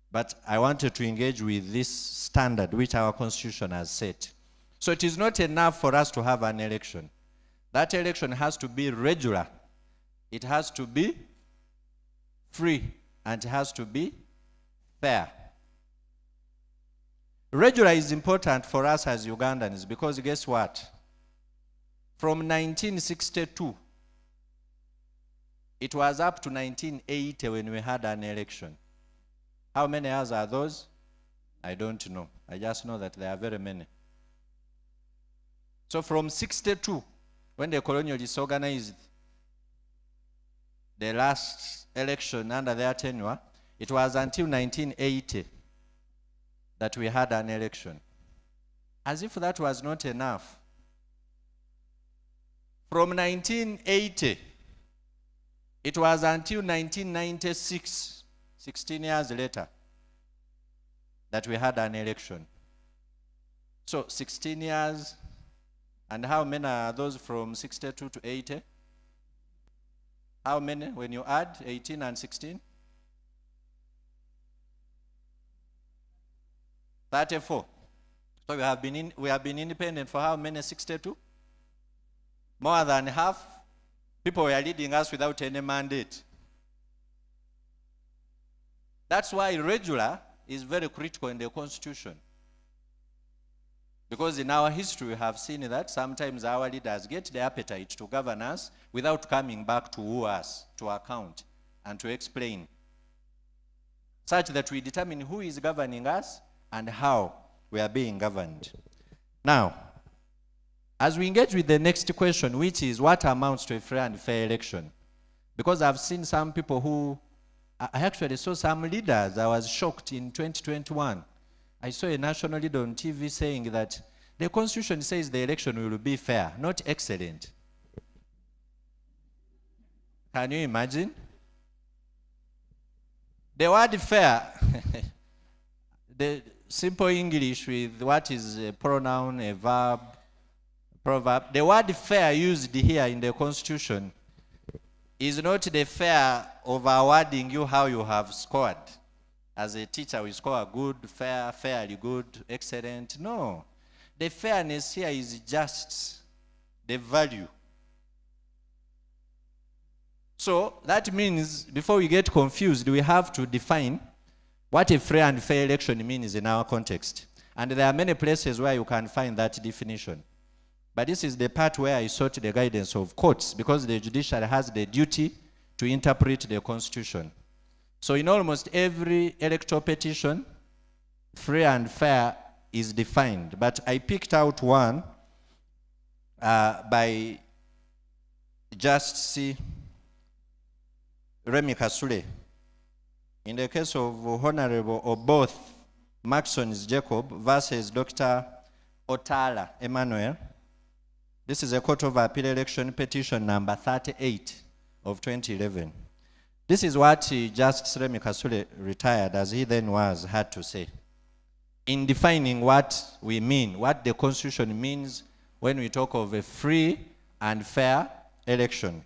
But I wanted to engage with this standard which our Constitution has set. So it is not enough for us to have an election. That election has to be regular. It has to be free, and it has to be fair. Regular is important for us as Ugandans because guess what? From 1962, it was up to 1980 when we had an election. How many years are those? I don't know. I just know that there are very many. So from 62, when the colonialists organized the last election under their tenure, it was until 1980 that we had an election. As if that was not enough. From 1980, it was until 1996, 16 years later, that we had an election. So 16 years, and how many are those from 62 to 80? How many when you add 18 and 16? 34. So we have been independent for how many? 62? More than half. People were leading us without any mandate. That's why regular is very critical in the Constitution. Because in our history, we have seen that sometimes our leaders get the appetite to govern us without coming back to woo us, to account, and to explain, such that we determine who is governing us and how we are being governed. Now, as we engage with the next question, which is what amounts to a free and fair election? Because I've seen some people who, I actually saw some leaders, I was shocked in 2021. I saw a national leader on TV saying that the Constitution says the election will be fair, not excellent. Can you imagine? The word fair, the simple English with what is a pronoun, a verb, proverb. The word fair used here in the Constitution is not the fair of awarding you how you have scored. As a teacher, we score good, fair, fairly good, excellent. No. The fairness here is just the value. So that means before we get confused, we have to define what a free and fair election means in our context. And there are many places where you can find that definition. But this is the part where I sought the guidance of courts, because the judiciary has the duty to interpret the Constitution. So in almost every electoral petition, free and fair is defined. But I picked out one by Justice Remy Kasule. In the case of Honorable or both Maxons Jacob versus Dr. Otala Emmanuel, this is a Court of Appeal election petition number 38 of 2011. This is what Justice Remy Kasule, retired as he then was, had to say in defining what we mean, what the Constitution means when we talk of a free and fair election.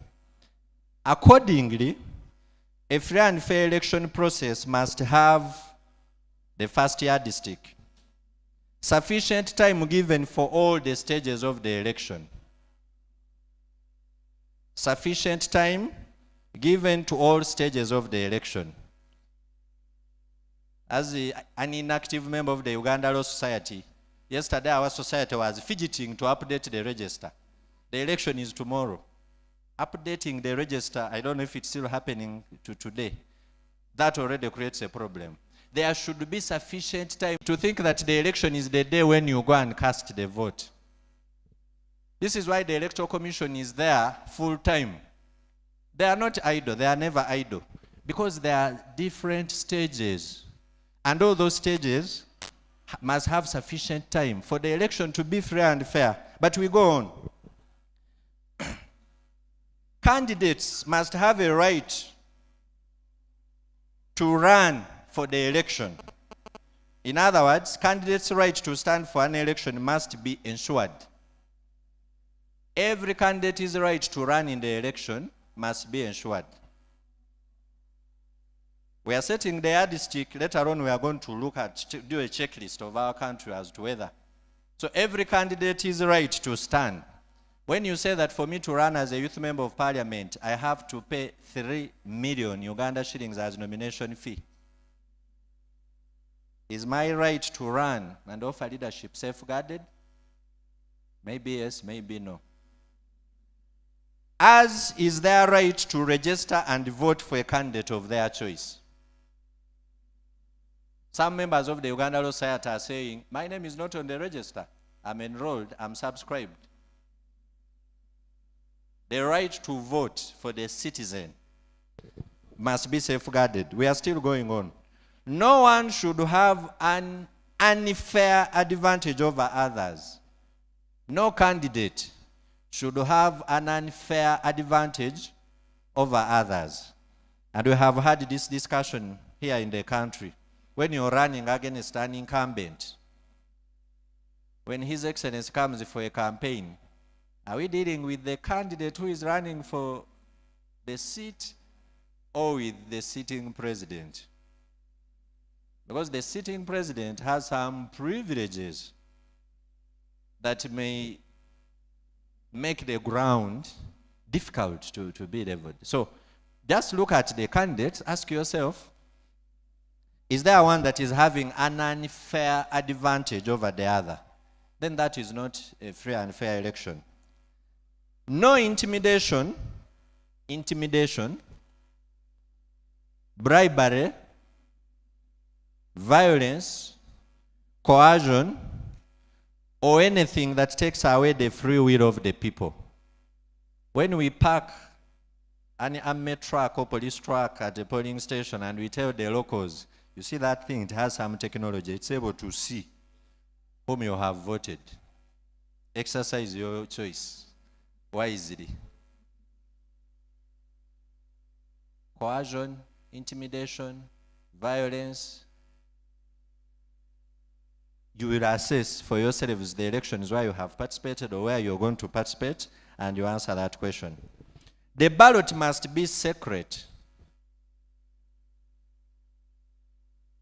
Accordingly, a free and fair election process must have the first yardstick, sufficient time given for all the stages of the election. Sufficient time given to all stages of the election. As an inactive member of the Uganda Law Society, yesterday our society was fidgeting to update the register. The election is tomorrow. Updating the register, I don't know if it's still happening to today. That already creates a problem. There should be sufficient time to think that the election is the day when you go and cast the vote. This is why the Electoral Commission is there full time. They are not idle, they are never idle, because there are different stages. And all those stages must have sufficient time for the election to be free and fair. But we go on. Candidates must have a right to run for the election. In other words, candidates' right to stand for an election must be ensured. Every candidate's right to run in the election must be ensured. We are setting the yardstick. Later on, we are going to look at, do a checklist of our country as to whether. So every candidate is right to stand. When you say that for me to run as a youth member of parliament, I have to pay 3 million Uganda shillings as nomination fee. Is my right to run and offer leadership safeguarded? Maybe yes, maybe no. As is their right to register and vote for a candidate of their choice. Some members of the Uganda Law Society are saying, my name is not on the register. I'm enrolled, I'm subscribed. The right to vote for the citizen must be safeguarded. We are still going on. No one should have an unfair advantage over others. No candidate should have an unfair advantage over others. And we have had this discussion here in the country. When you're running against an incumbent, when His Excellency comes for a campaign, are we dealing with the candidate who is running for the seat or with the sitting president? Because the sitting president has some privileges that may make the ground difficult to be leveled. So just look at the candidates, ask yourself, is there one that is having an unfair advantage over the other? Then that is not a free and fair election. No intimidation, bribery, violence, coercion, or anything that takes away the free will of the people. When we park an army truck or police truck at a polling station and we tell the locals, you see that thing, it has some technology, it's able to see whom you have voted. Exercise your choice wisely. Coercion, intimidation, violence. You will assess for yourselves the elections where you have participated or where you're going to participate, and you answer that question. The ballot must be secret.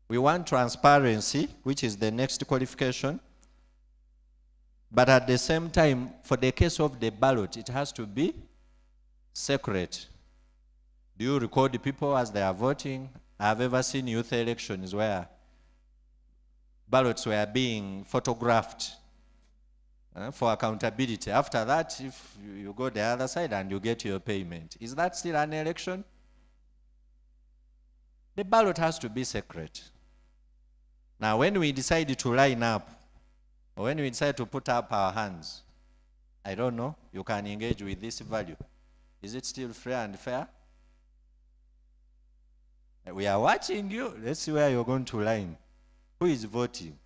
We want transparency, which is the next qualification. But at the same time, for the case of the ballot, it has to be secret. Do you record the people as they are voting? I've ever seen youth elections where ballots were being photographed for accountability. After that, if you go the other side and you get your payment, is that still an election? The ballot has to be secret. Now, when we decide to line up, or when we decide to put up our hands, I don't know, you can engage with this value. Is it still free and fair? We are watching you. Let's see where you're going to line. Who is voting?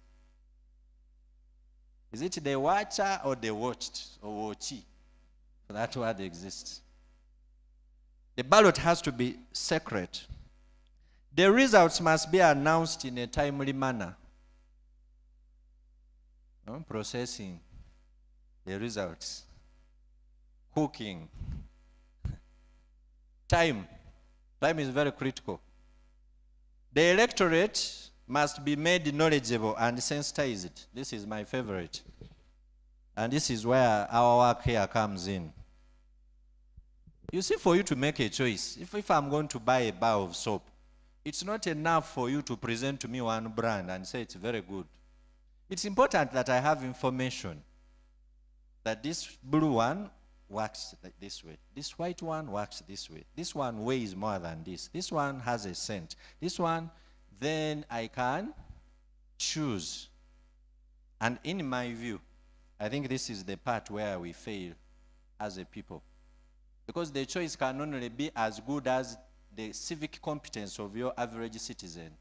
Is it the watcher or the watched or watchee? That word exists. The ballot has to be secret. The results must be announced in a timely manner. Processing the results. Cooking. Time. Time is very critical. The electorate must be made knowledgeable and sensitized. This is my favorite. And this is where our work here comes in. You see, for you to make a choice, if I'm going to buy a bar of soap, it's not enough for you to present to me one brand and say it's very good. It's important that I have information that this blue one works like this way. This white one works this way. This one weighs more than this. This one has a scent. This one, then I can choose. And in my view, I think this is the part where we fail as a people. Because the choice can only be as good as the civic competence of your average citizen.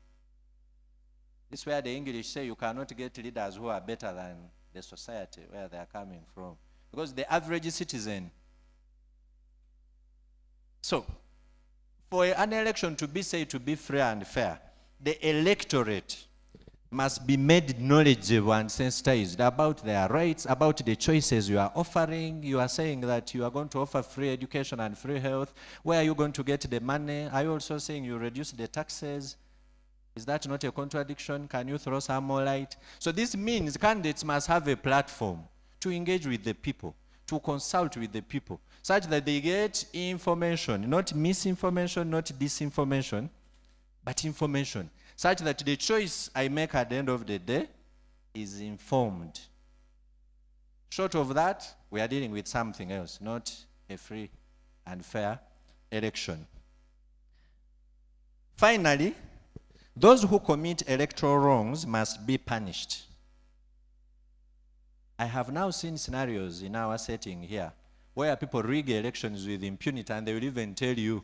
This is where the English say you cannot get leaders who are better than the society where they are coming from. Because the average citizen. So, for an election to be said to be free and fair, the electorate must be made knowledgeable and sensitized about their rights, about the choices you are offering. You are saying that you are going to offer free education and free health. Where are you going to get the money? Are you also saying you reduce the taxes? Is that not a contradiction? Can you throw some more light? So this means candidates must have a platform to engage with the people, to consult with the people, such that they get information, not misinformation, not disinformation, but information, such that the choice I make at the end of the day is informed. Short of that, we are dealing with something else, not a free and fair election. Finally, those who commit electoral wrongs must be punished. I have now seen scenarios in our setting here where people rig elections with impunity, and they will even tell you,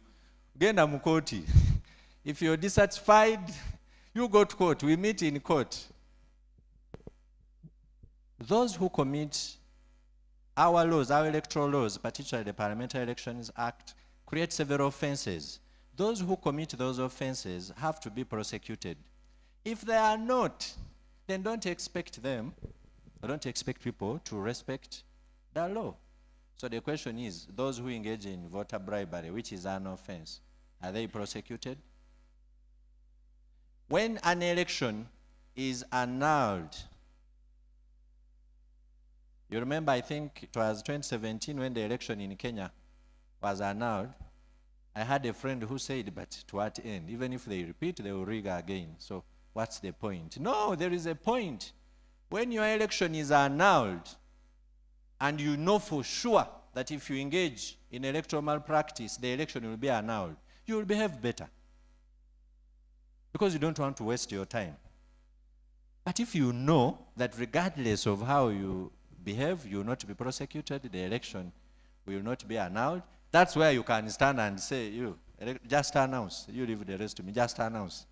Genda mukoti. If you're dissatisfied, you go to court. We meet in court. Those who commit our laws, our electoral laws, particularly the Parliamentary Elections Act, create several offenses. Those who commit those offenses have to be prosecuted. If they are not, then don't expect them, or don't expect people to respect the law. So the question is, those who engage in voter bribery, which is an offense, are they prosecuted? When an election is annulled, you remember, I think it was 2017 when the election in Kenya was annulled. I had a friend who said, but to what end? Even if they repeat, they will rig again. So what's the point? No, there is a point. When your election is annulled, and you know for sure that if you engage in electoral malpractice, the election will be annulled, you will behave better. Because you don't want to waste your time. But if you know that regardless of how you behave, you will not be prosecuted, the election will not be annulled, that's where you can stand and say, you, just announce. You leave the rest to me, just announce.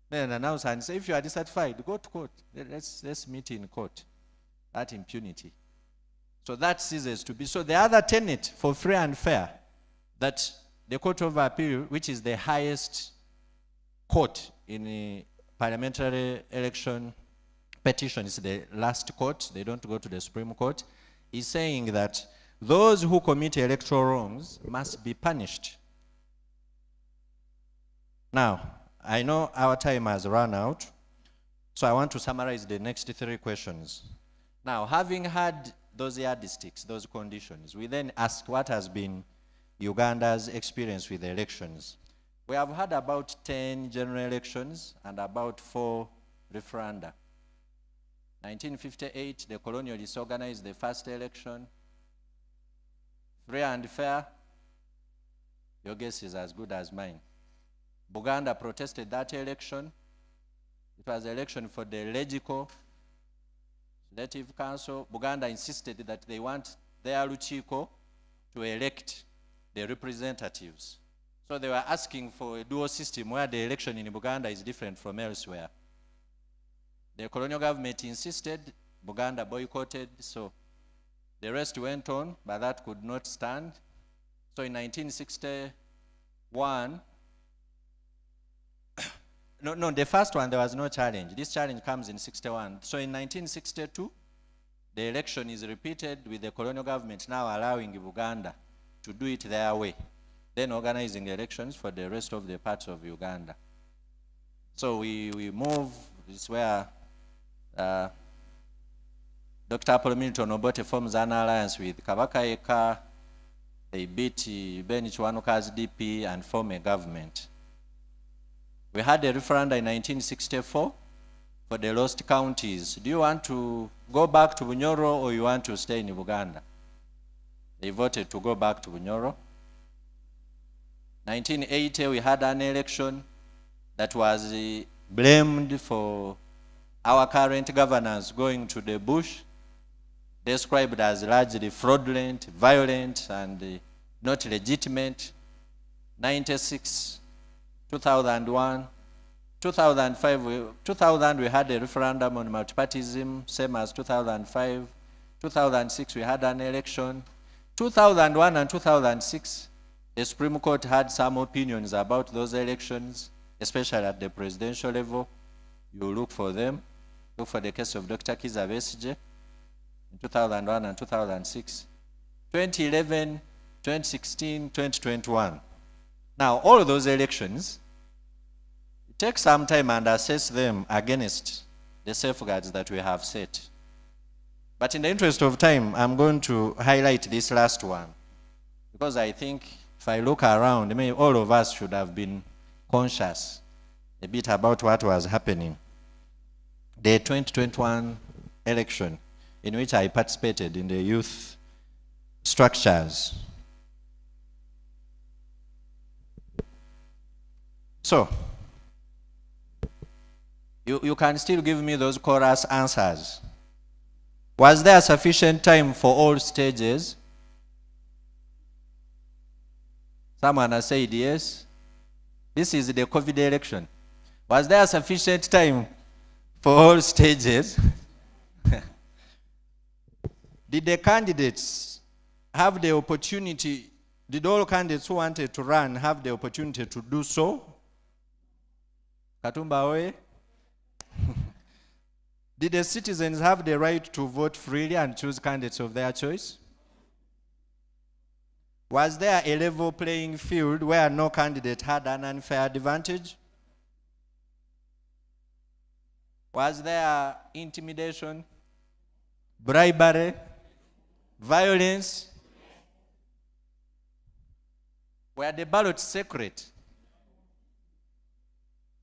Then announce and say, if you are dissatisfied, go to court. Let's meet in court. That impunity. So that ceases to be. So the other tenet for free and fair, that the Court of Appeal, which is the highest court in a parliamentary election petition, is the last court, they don't go to the Supreme Court, is saying that those who commit electoral wrongs must be punished. Now, I know our time has run out, so I want to summarize the next 3 questions. Now, having had those yardsticks, those conditions, we then ask what has been Uganda's experience with elections. We have had about 10 general elections and about 4 referenda. 1958, the colonialists organized the first election. Free and fair, your guess is as good as mine. Buganda protested that election. It was an election for the Legislative Council. Buganda insisted that they want their Luchiko to elect the representatives. So they were asking for a dual system where the election in Buganda is different from elsewhere. The colonial government insisted, Buganda boycotted, so the rest went on, but that could not stand. So in 1961, no, the first one, there was no challenge. This challenge comes in 61. So in 1962, the election is repeated with the colonial government now allowing Uganda to do it their way, then organizing elections for the rest of the parts of Uganda. So we move, this is where Dr. Apollo Milton Obote forms an alliance with Kabaka Eka. They beat Ben Chiwanuka's DP and form a government. We had a referendum in 1964 for the lost counties. Do you want to go back to Bunyoro or you want to stay in Uganda? They voted to go back to Bunyoro. 1980, we had an election that was blamed for our current governors going to the bush, described as largely fraudulent, violent, and not legitimate. 96, 2001, 2005, 2000 we had a referendum on multipartyism, same as 2005. 2006 we had an election. 2001 and 2006, the Supreme Court had some opinions about those elections, especially at the presidential level. You look for them. Look for the case of Dr. Kiza Besigye in 2001 and 2006. 2011, 2016, 2021. Now, all of those elections, take some time and assess them against the safeguards that we have set. But in the interest of time, I'm going to highlight this last one, because I think if I look around, maybe all of us should have been conscious a bit about what was happening. The 2021 election, in which I participated in the youth structures. So, you can still give me those chorus answers. Was there sufficient time for all stages? Someone has said yes. This is the COVID election. Was there sufficient time for all stages? Did the candidates have the opportunity, did all candidates who wanted to run have the opportunity to do so? Katumba Oye? Did the citizens have the right to vote freely and choose candidates of their choice? Was there a level playing field where no candidate had an unfair advantage? Was there intimidation, bribery, violence? Were the ballots secret?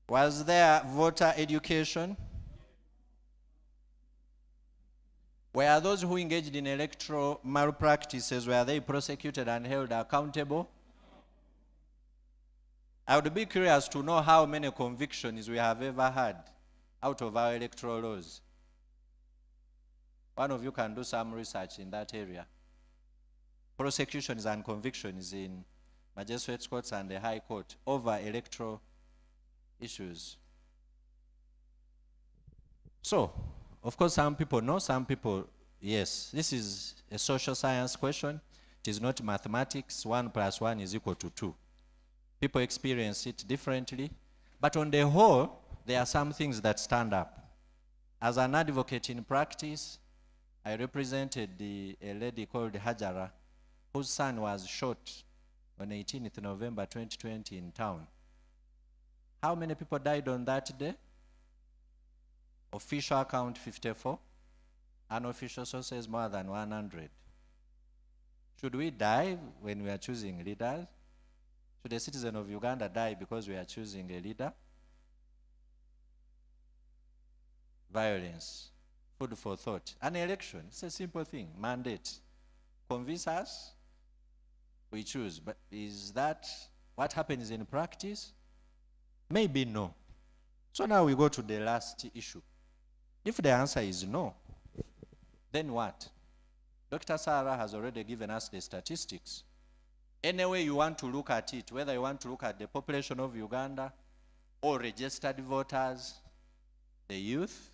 Was there voter education? Were those who engaged in electoral malpractices, were they prosecuted and held accountable? I would be curious to know how many convictions we have ever had out of our electoral laws. One of you can do some research in that area. Prosecutions and convictions in magistrates' courts and the High Court over electoral issues. So, of course, some people know, some people, yes. This is a social science question. It is not mathematics. 1 + 1 = 2. People experience it differently. But on the whole, there are some things that stand up. As an advocate in practice, I represented a lady called Hajara, whose son was shot on 18th November 2020 in town. How many people died on that day? Official count 54, unofficial sources more than 100. Should we die when we are choosing leaders? Should a citizen of Uganda die because we are choosing a leader? Violence, food for thought. An election, it's a simple thing, mandate. Convince us, we choose. But is that what happens in practice? Maybe no. So now we go to the last issue. If the answer is no, then what? Dr. Sarah has already given us the statistics. Any way you want to look at it, whether you want to look at the population of Uganda or registered voters, the youth,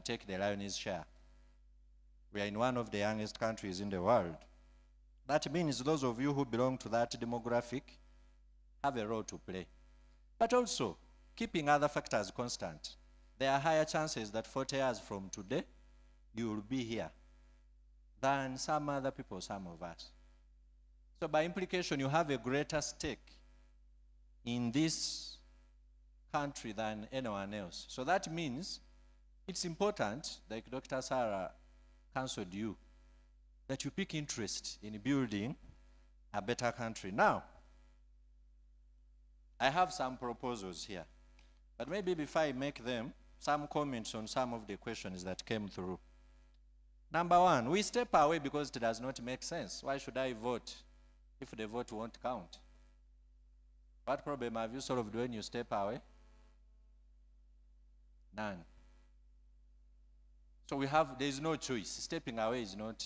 take the lion's share. We are in one of the youngest countries in the world. That means those of you who belong to that demographic have a role to play. But also, keeping other factors constant, there are higher chances that 40 years from today, you will be here than some other people, some of us. So by implication, you have a greater stake in this country than anyone else. So that means it's important, like Dr. Sarah counseled you, that you pick interest in building a better country. Now, I have some proposals here, but maybe before I make them, some comments on some of the questions that came through. Number one, we step away because it does not make sense. Why should I vote if the vote won't count? What problem have you solved when you step away? None. So there is no choice. Stepping away is not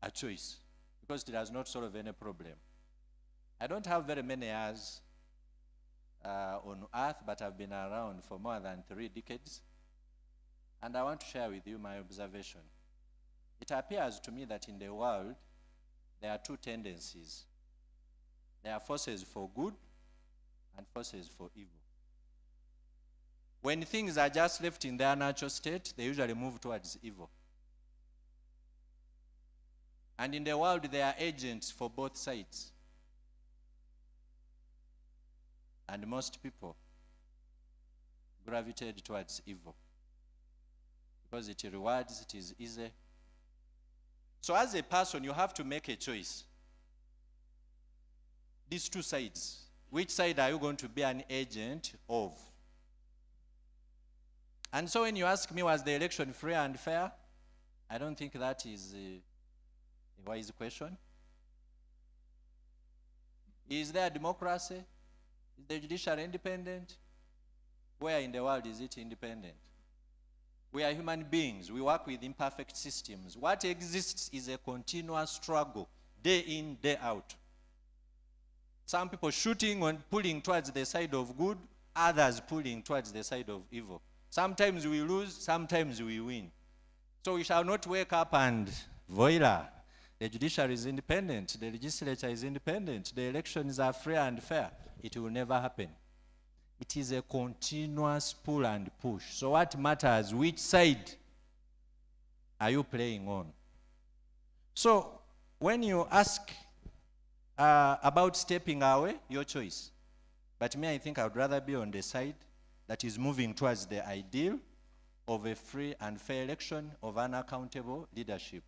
a choice because it does not solve any problem. I don't have very many years on earth, but I've been around for more than 3 decades. And I want to share with you my observation. It appears to me that in the world, there are 2 tendencies. There are forces for good and forces for evil. When things are just left in their natural state, they usually move towards evil. And in the world, there are agents for both sides. And most people gravitate towards evil because it rewards, it is easy. So as a person, you have to make a choice. These 2 sides. Which side are you going to be an agent of? And so when you ask me, was the election free and fair? I don't think that is a wise question. Is there democracy? Is the judiciary independent? Where in the world is it independent? We are human beings. We work with imperfect systems. What exists is a continuous struggle, day in, day out. Some people shooting and pulling towards the side of good, others pulling towards the side of evil. Sometimes we lose, sometimes we win. So we shall not wake up and voila, the judiciary is independent, the legislature is independent, the elections are free and fair. It will never happen. It is a continuous pull and push. So what matters, which side are you playing on? So when you ask about stepping away, your choice. But me, I think I would rather be on the side that is moving towards the ideal of a free and fair election of an accountable leadership.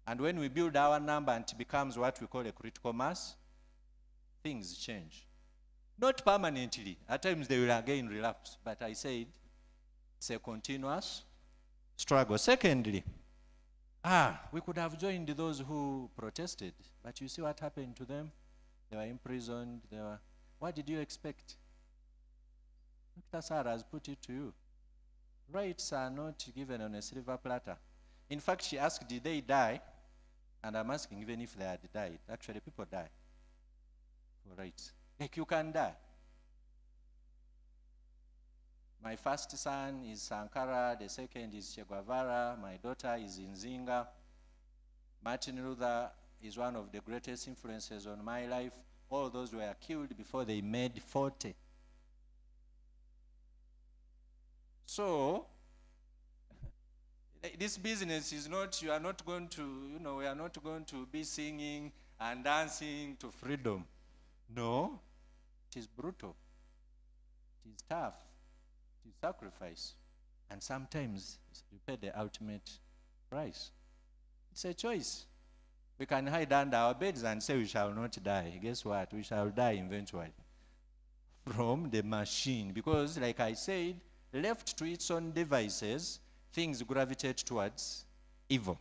And when we build our number and it becomes what we call a critical mass, things change. Not permanently. At times they will again relapse. But I said, it's a continuous struggle. Secondly, we could have joined those who protested. But you see what happened to them? They were imprisoned. What did you expect? Dr. Sarah has put it to you. Rights are not given on a silver platter. In fact, she asked, did they die? And I'm asking, even if they had died, actually people die for rights. Like you can die. My first son is Sankara, the second is Che Guevara, my daughter is Nzinga. Martin Luther is one of the greatest influences on my life. All those were killed before they made 40. So, this business is not, you are not going to, we are not going to be singing and dancing to freedom. No, it is brutal. It is tough. It is sacrifice. And sometimes you pay the ultimate price. It's a choice. We can hide under our beds and say we shall not die. Guess what? We shall die eventually from the machine. Because, like I said, left to its own devices, things gravitate towards evil.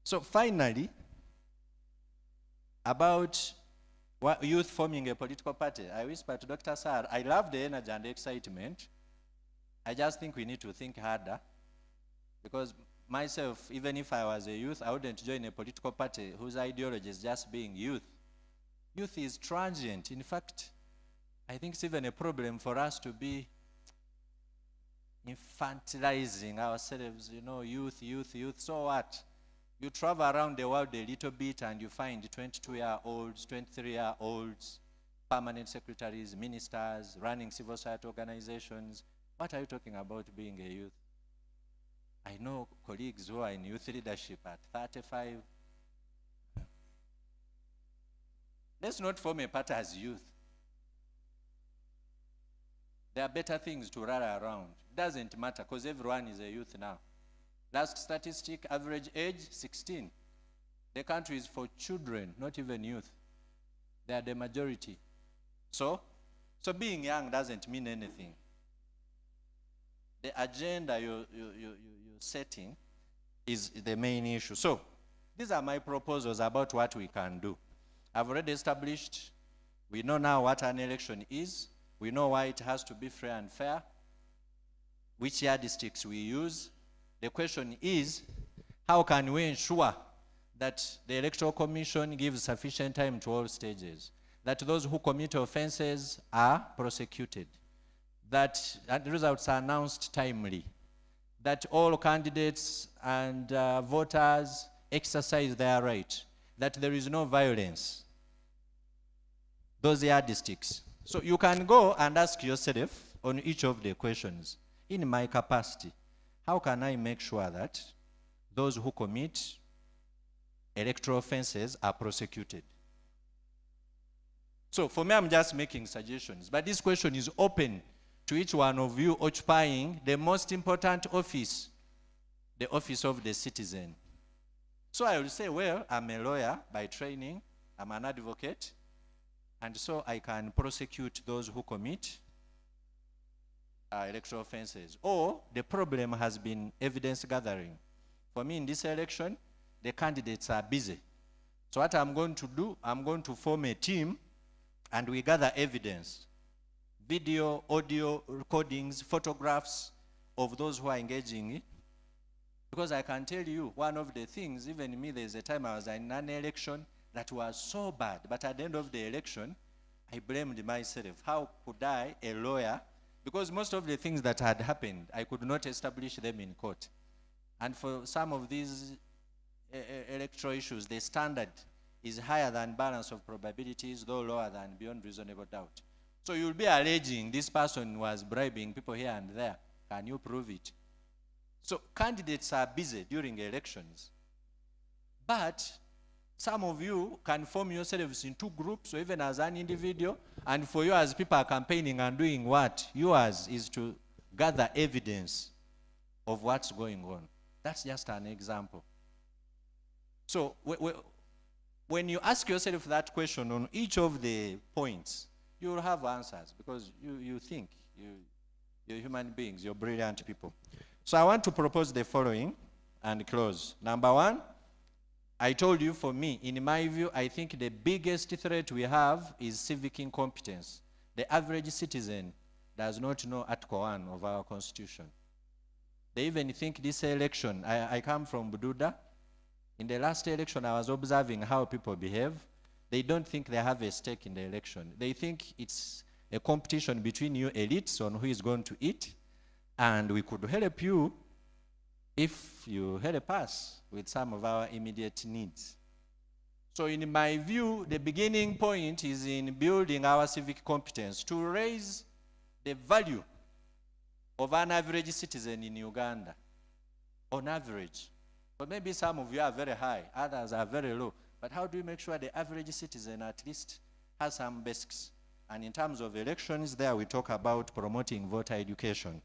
So finally, about youth forming a political party, I whispered to Dr. Sar, I love the energy and excitement. I just think we need to think harder. Because myself, even if I was a youth, I wouldn't join a political party whose ideology is just being youth. Youth is transient. In fact, I think it's even a problem for us to be infantilizing ourselves, youth. So what? You travel around the world a little bit and you find 22-year-olds, 23-year-olds, permanent secretaries, ministers, running civil society organizations. What are you talking about being a youth? I know colleagues who are in youth leadership at 35. Let's not form a party as youth. There are better things to rally around. It doesn't matter because everyone is a youth now. Last statistic, average age, 16. The country is for children, not even youth. They are the majority. So being young doesn't mean anything. The agenda you're setting is the main issue. So these are my proposals about what we can do. I've already established, we know now what an election is. We know why it has to be fair and fair, which yardsticks we use. The question is, how can we ensure that the Electoral Commission gives sufficient time to all stages, that those who commit offenses are prosecuted, that the results are announced timely, that all candidates and voters exercise their right, that there is no violence. Those yardsticks. So you can go and ask yourself on each of the questions, in my capacity, how can I make sure that those who commit electoral offenses are prosecuted? So for me, I'm just making suggestions, but this question is open to each one of you occupying the most important office, the office of the citizen. So I will say, well, I'm a lawyer by training, I'm an advocate, and so I can prosecute those who commit electoral offenses. Or the problem has been evidence gathering. For me, in this election, the candidates are busy. So what I'm going to do, I'm going to form a team and we gather evidence. Video, audio, recordings, photographs of those who are engaging. Because I can tell you, one of the things, even me, there's a time I was in an election that was so bad, but at the end of the election, I blamed myself. How could I, a lawyer, because most of the things that had happened, I could not establish them in court. And for some of these electoral issues, the standard is higher than balance of probabilities, though lower than beyond reasonable doubt. So you'll be alleging this person was bribing people here and there. Can you prove it? So candidates are busy during elections. But some of you can form yourselves in two groups or even as an individual. And for you as people are campaigning and doing what? Yours is to gather evidence of what's going on. That's just an example. So when you ask yourself that question on each of the points, you will have answers because you think, you're human beings, you're brilliant people. So I want to propose the following and close. Number one, I told you, for me, in my view, I think the biggest threat we have is civic incompetence. The average citizen does not know Article 1 of our Constitution. They even think this election, I come from Bududa. In the last election, I was observing how people behave. They don't think they have a stake in the election. They think it's a competition between you elites on who is going to eat, and we could help you if you help us with some of our immediate needs. So in my view, the beginning point is in building our civic competence to raise the value of an average citizen in Uganda, on average. But maybe some of you are very high, others are very low. But how do you make sure the average citizen at least has some basics? And in terms of elections, there we talk about promoting voter education.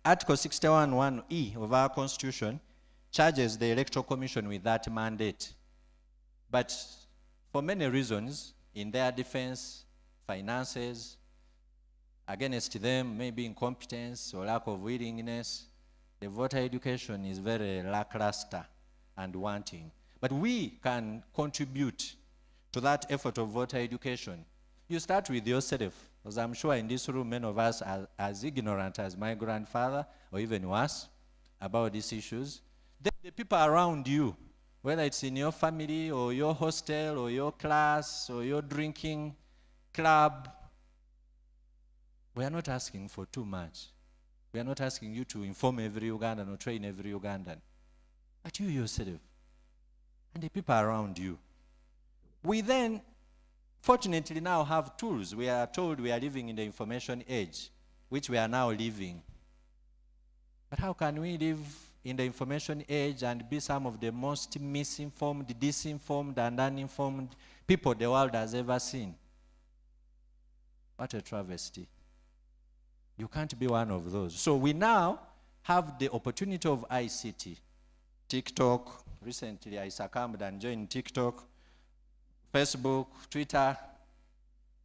Article 61(1)(e) of our Constitution charges the Electoral Commission with that mandate. But for many reasons, in their defense, finances, against them, maybe incompetence or lack of willingness, the voter education is very lackluster and wanting. But we can contribute to that effort of voter education. You start with yourself, because I'm sure in this room many of us are as ignorant as my grandfather, or even worse, about these issues. Then the people around you, whether it's in your family or your hostel or your class or your drinking club, we are not asking for too much. We are not asking you to inform every Ugandan or train every Ugandan, but you yourself and the people around you. We then, fortunately, now have tools. We are told we are living in the information age, which we are now living. But how can we live in the information age and be some of the most misinformed, disinformed, and uninformed people the world has ever seen? What a travesty. You can't be one of those. So we now have the opportunity of ICT. TikTok, recently I succumbed and joined TikTok, Facebook, Twitter.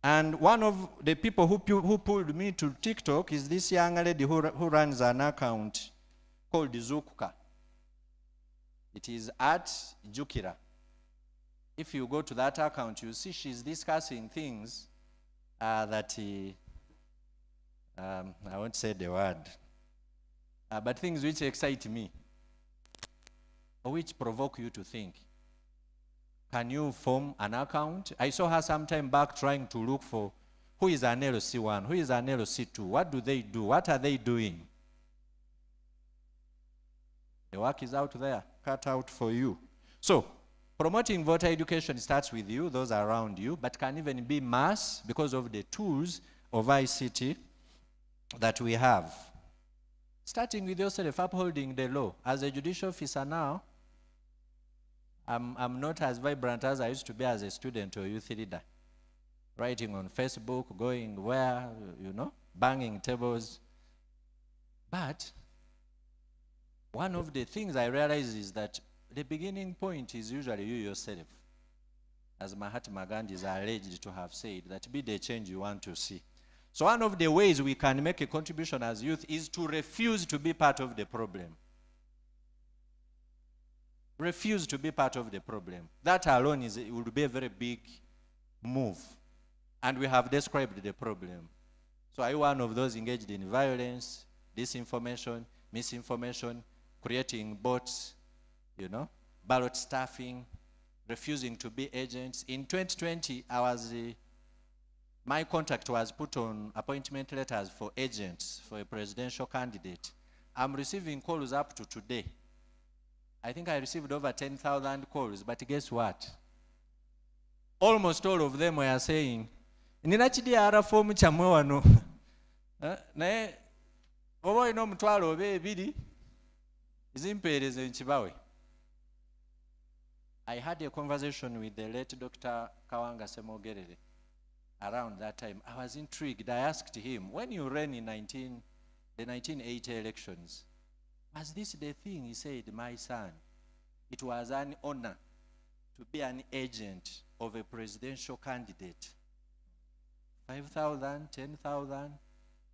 And one of the people who pulled me to TikTok is this young lady who runs an account called Zukuka. It is at Jukira. If you go to that account, you see she's discussing things that I won't say the word, but things which excite me, or which provoke you to think. Can you form an account? I saw her some time back trying to look for who is an LC1, who is an LC2, what do they do, what are they doing? The work is out there, cut out for you. So, promoting voter education starts with you, those around you, but can even be mass because of the tools of ICT that we have. Starting with yourself, upholding the law. As a judicial officer now, I'm not as vibrant as I used to be as a student or youth leader. Writing on Facebook, going where, banging tables. But one of the things I realize is that the beginning point is usually you yourself. As Mahatma Gandhi is alleged to have said, that be the change you want to see. So one of the ways we can make a contribution as youth is to refuse to be part of the problem. Refuse to be part of the problem. That alone would be a very big move. And we have described the problem. So are you one of those engaged in violence, disinformation, misinformation, creating bots, ballot stuffing, refusing to be agents? In 2020, my contact was put on appointment letters for agents for a presidential candidate. I'm receiving calls up to today. I think I received over 10,000 calls, but guess what? Almost all of them were saying, "Nina chidiara form chamwe wano. Naye oba ino mutwalo oba ebiri zimpeereze nkibawe." I had a conversation with the late Dr. Kawanga Semogerere around that time. I was intrigued. I asked him, when you ran in the 1980 elections, was this the thing? He said, "My son, it was an honor to be an agent of a presidential candidate. 5,000, 10,000.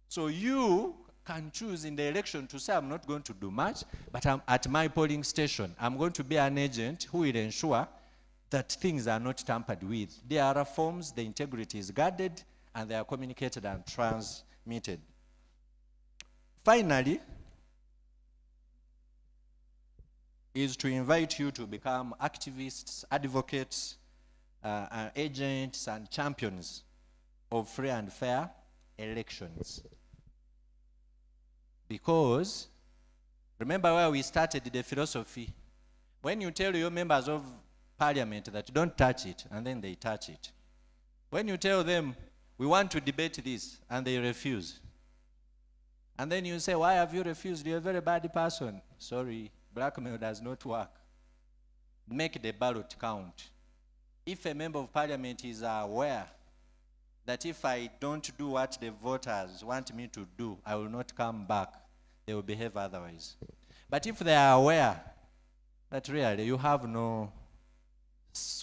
So you can choose in the election to say, I'm not going to do much, but I'm at my polling station. I'm going to be an agent who will ensure that things are not tampered with. There are forms, the integrity is guarded, and they are communicated and transmitted. Finally, is to invite you to become activists, advocates, agents, and champions of free and fair elections. Because, remember where we started the philosophy. When you tell your members of parliament that don't touch it, and then they touch it. When you tell them, we want to debate this, and they refuse. And then you say, why have you refused? You're a very bad person. Sorry, blackmail does not work. Make the ballot count. If a member of parliament is aware that if I don't do what the voters want me to do, I will not come back, they will behave otherwise. But if they are aware that really you have no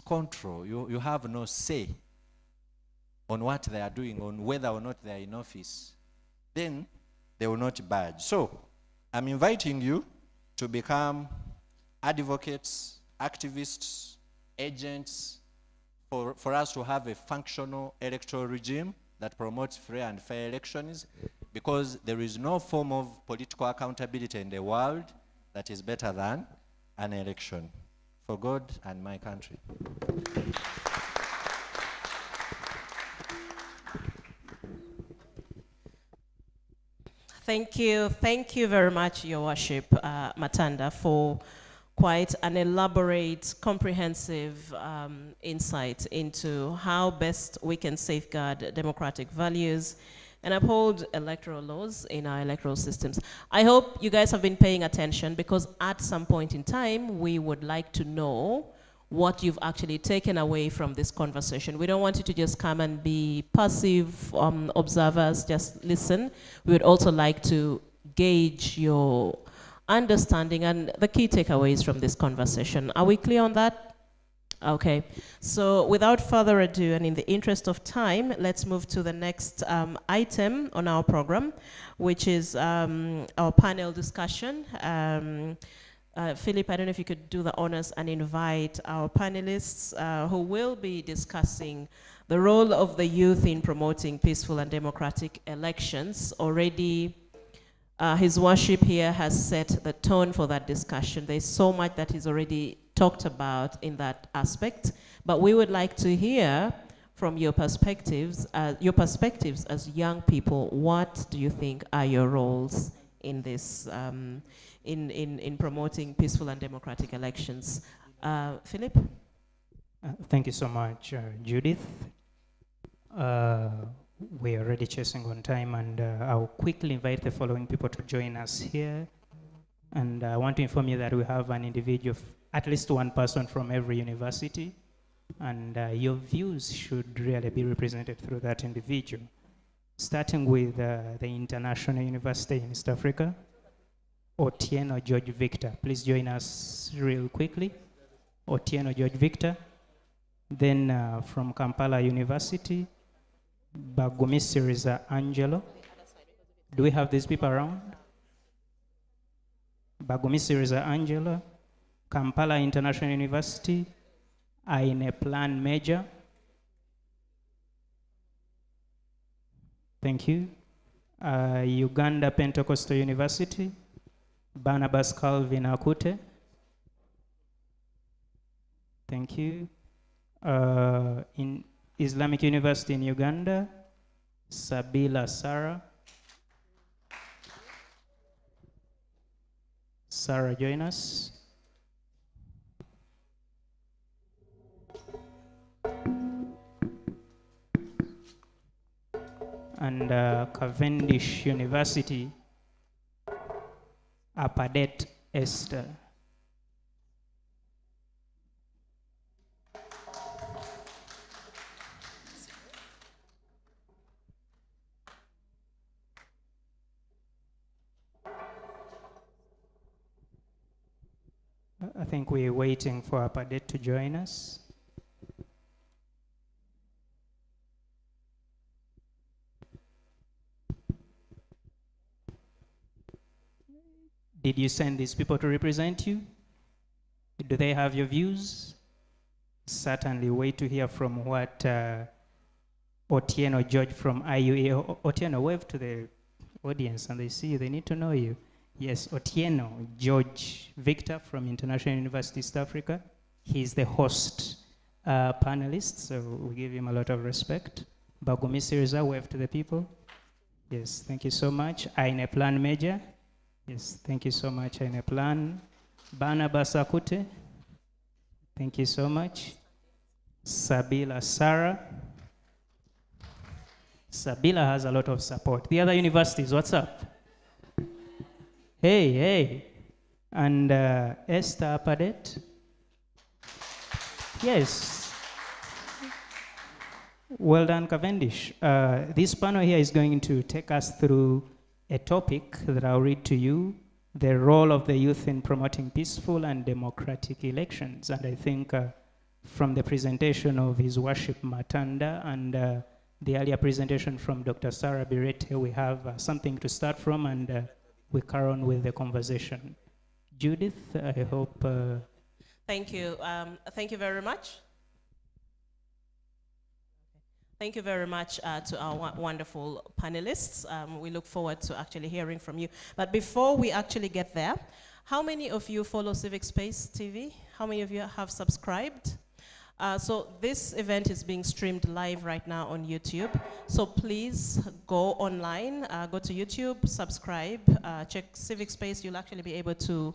control, you have no say on what they are doing, on whether or not they are in office, then they will not budge. So I'm inviting you to become advocates, activists, agents, for us to have a functional electoral regime that promotes free and fair elections, because there is no form of political accountability in the world that is better than an election for God and my country. Thank you very much, Your Worship, Matanda, for quite an elaborate, comprehensive insight into how best we can safeguard democratic values and uphold electoral laws in our electoral systems. I hope you guys have been paying attention, because at some point in time, we would like to know what you've actually taken away from this conversation. We don't want you to just come and be passive observers, just listen. We would also like to gauge your understanding and the key takeaways from this conversation. Are we clear on that? Okay. So without further ado, and in the interest of time, let's move to the next item on our program, which is our panel discussion. Philip, I don't know if you could do the honors and invite our panelists who will be discussing the role of the youth in promoting peaceful and democratic elections. Already, His Worship here has set the tone for that discussion. There's so much that he's already talked about in that aspect, but we would like to hear from your perspectives as young people. What do you think are your roles in this, in promoting peaceful and democratic elections? Philip? Thank you so much, Judith. We're already chasing on time, and I'll quickly invite the following people to join us here. And I want to inform you that we have an individual, at least one person from every university, and your views should really be represented through that individual. Starting with the International University in East Africa, Otieno George Victor. Please join us real quickly. Otieno George Victor. Then from Kampala University, Bagumisiriza Angelo. Do we have these people around? Bagumisiriza Angelo, Kampala International University, Aine Plan Major. Thank you. Uganda Pentecostal University, Barnabas Calvin Akute. Thank you. In Islamic University in Uganda, Sabila Sarah. Sarah, join us. And Cavendish University, Apadet Esther. think we're waiting for Apadet to join us. Did you send these people to represent you? Do they have your views? Certainly wait to hear from what Otieno George from IUA. Otieno, wave to the audience and they see you, they need to know you. Yes, Otieno George Victor from International University East Africa. He's the host panelist, so we give him a lot of respect. Bagumi Siriza, wave to the people. Yes, thank you so much. Aine Plan Major. Yes, thank you so much, Aine Plan. Barnabas Akute. Thank you so much. Sabila Sarah. Sabila has a lot of support. The other universities, what's up? Hey, hey. And Esther Apadet. Yes. Well done, Cavendish. This panel here is going to take us through a topic that I'll read to you, the role of the youth in promoting peaceful and democratic elections. And I think from the presentation of His Worship Matanda and the earlier presentation from Dr. Sarah Birete, we have something to start from, and we carry on with the conversation. Judith, I hope... Thank you. Thank you very much. Thank you very much to our wonderful panelists. We look forward to actually hearing from you. But before we actually get there, how many of you follow Civic Space TV? How many of you have subscribed? So this event is being streamed live right now on YouTube. So please go online, go to YouTube, subscribe, check Civic Space. You'll actually be able to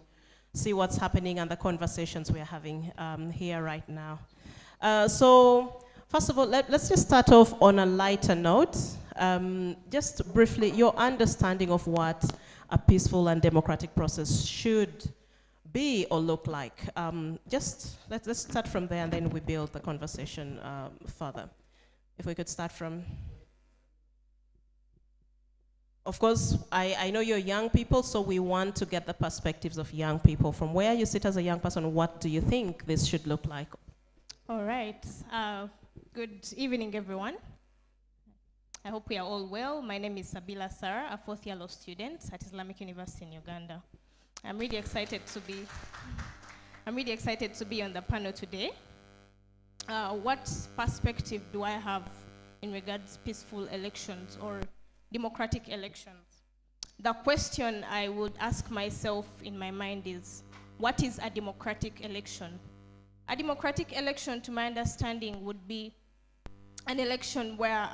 see what's happening and the conversations we're having here right now. So first of all, let's just start off on a lighter note. Just briefly, your understanding of what a peaceful and democratic process should be or look like. Just let's start from there and then we build the conversation further. If we could start from... Of course, I know you're young people, so we want to get the perspectives of young people. From where you sit as a young person, what do you think this should look like? All right. Good evening, everyone. I hope we are all well. My name is Sabila Sarah, a fourth-year law student at Islamic University in Uganda. I'm really excited to be on the panel today. What perspective do I have in regards to peaceful elections or democratic elections? The question I would ask myself in my mind is, what is a democratic election? A democratic election, to my understanding, would be an election where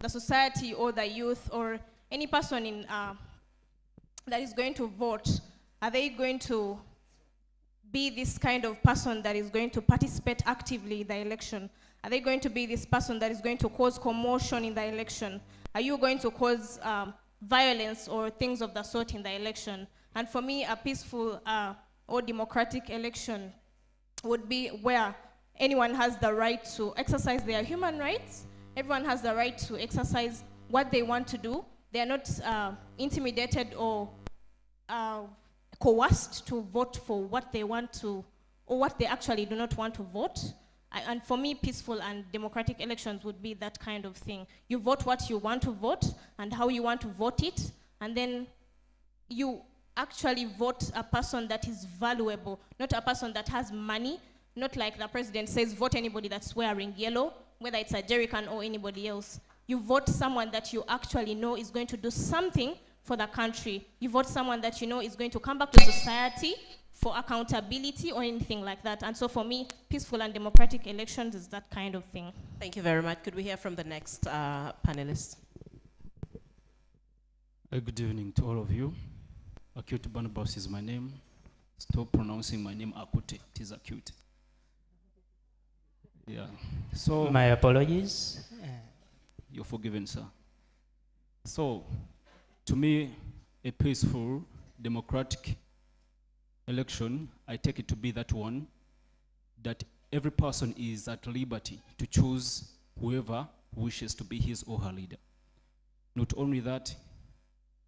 the society or the youth or any person in, that is going to vote, are they going to be this kind of person that is going to participate actively in the election? Are they going to be this person that is going to cause commotion in the election? Are you going to cause violence or things of the sort in the election? And for me, a peaceful or democratic election would be where anyone has the right to exercise their human rights. Everyone has the right to exercise what they want to do. They are not intimidated or coerced to vote for what they want to, or what they actually do not want to vote. And for me, peaceful and democratic elections would be that kind of thing. You vote what you want to vote and how you want to vote it, and then you actually vote a person that is valuable, not a person that has money, not like the president says, vote anybody that's wearing yellow, whether it's a jerrycan or anybody else. You vote someone that you actually know is going to do something for the country. You vote someone that you know is going to come back to society for accountability or anything like that. And so for me, peaceful and democratic elections is that kind of thing. Thank you very much. Could we hear from the next panelist? Good evening to all of you. Acute Barnabas is my name. Stop pronouncing my name Akute. It is acute. Yeah. So my apologies. You're forgiven, sir. So, to me, a peaceful, democratic election, I take it to be that one, that every person is at liberty to choose whoever wishes to be his or her leader. Not only that,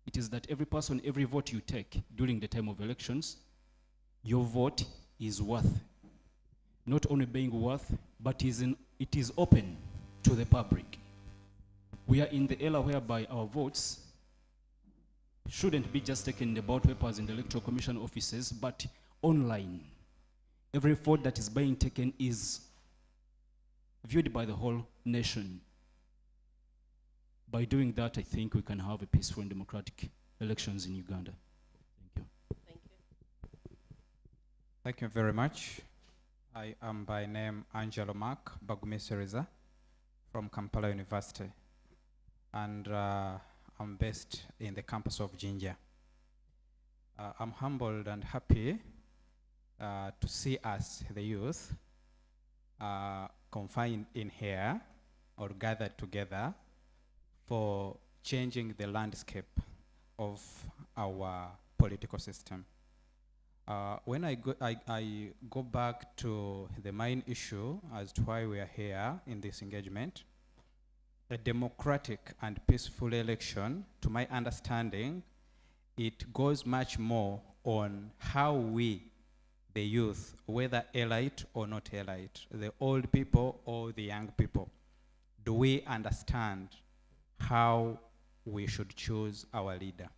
it is that every person, every vote you take during the time of elections, your vote is worth. Not only being worth, but it is open to the public. We are in the era whereby our votes shouldn't be just taken in the ballot papers in the Electoral Commission offices, but online. Every vote that is being taken is viewed by the whole nation. By doing that, I think we can have a peaceful and democratic elections in Uganda. Thank you. Thank you very much. I am by name Angelo Mark Bagumiseriza from Kampala University, and I'm based in the campus of Jinja. I'm humbled and happy to see us, the youth, confined in here or gathered together for changing the landscape of our political system. When I go back to the main issue as to why we are here in this engagement, a democratic and peaceful election, to my understanding, it goes much more on how we, the youth, whether elite or not elite, the old people or the young people, do we understand how we should choose our leader?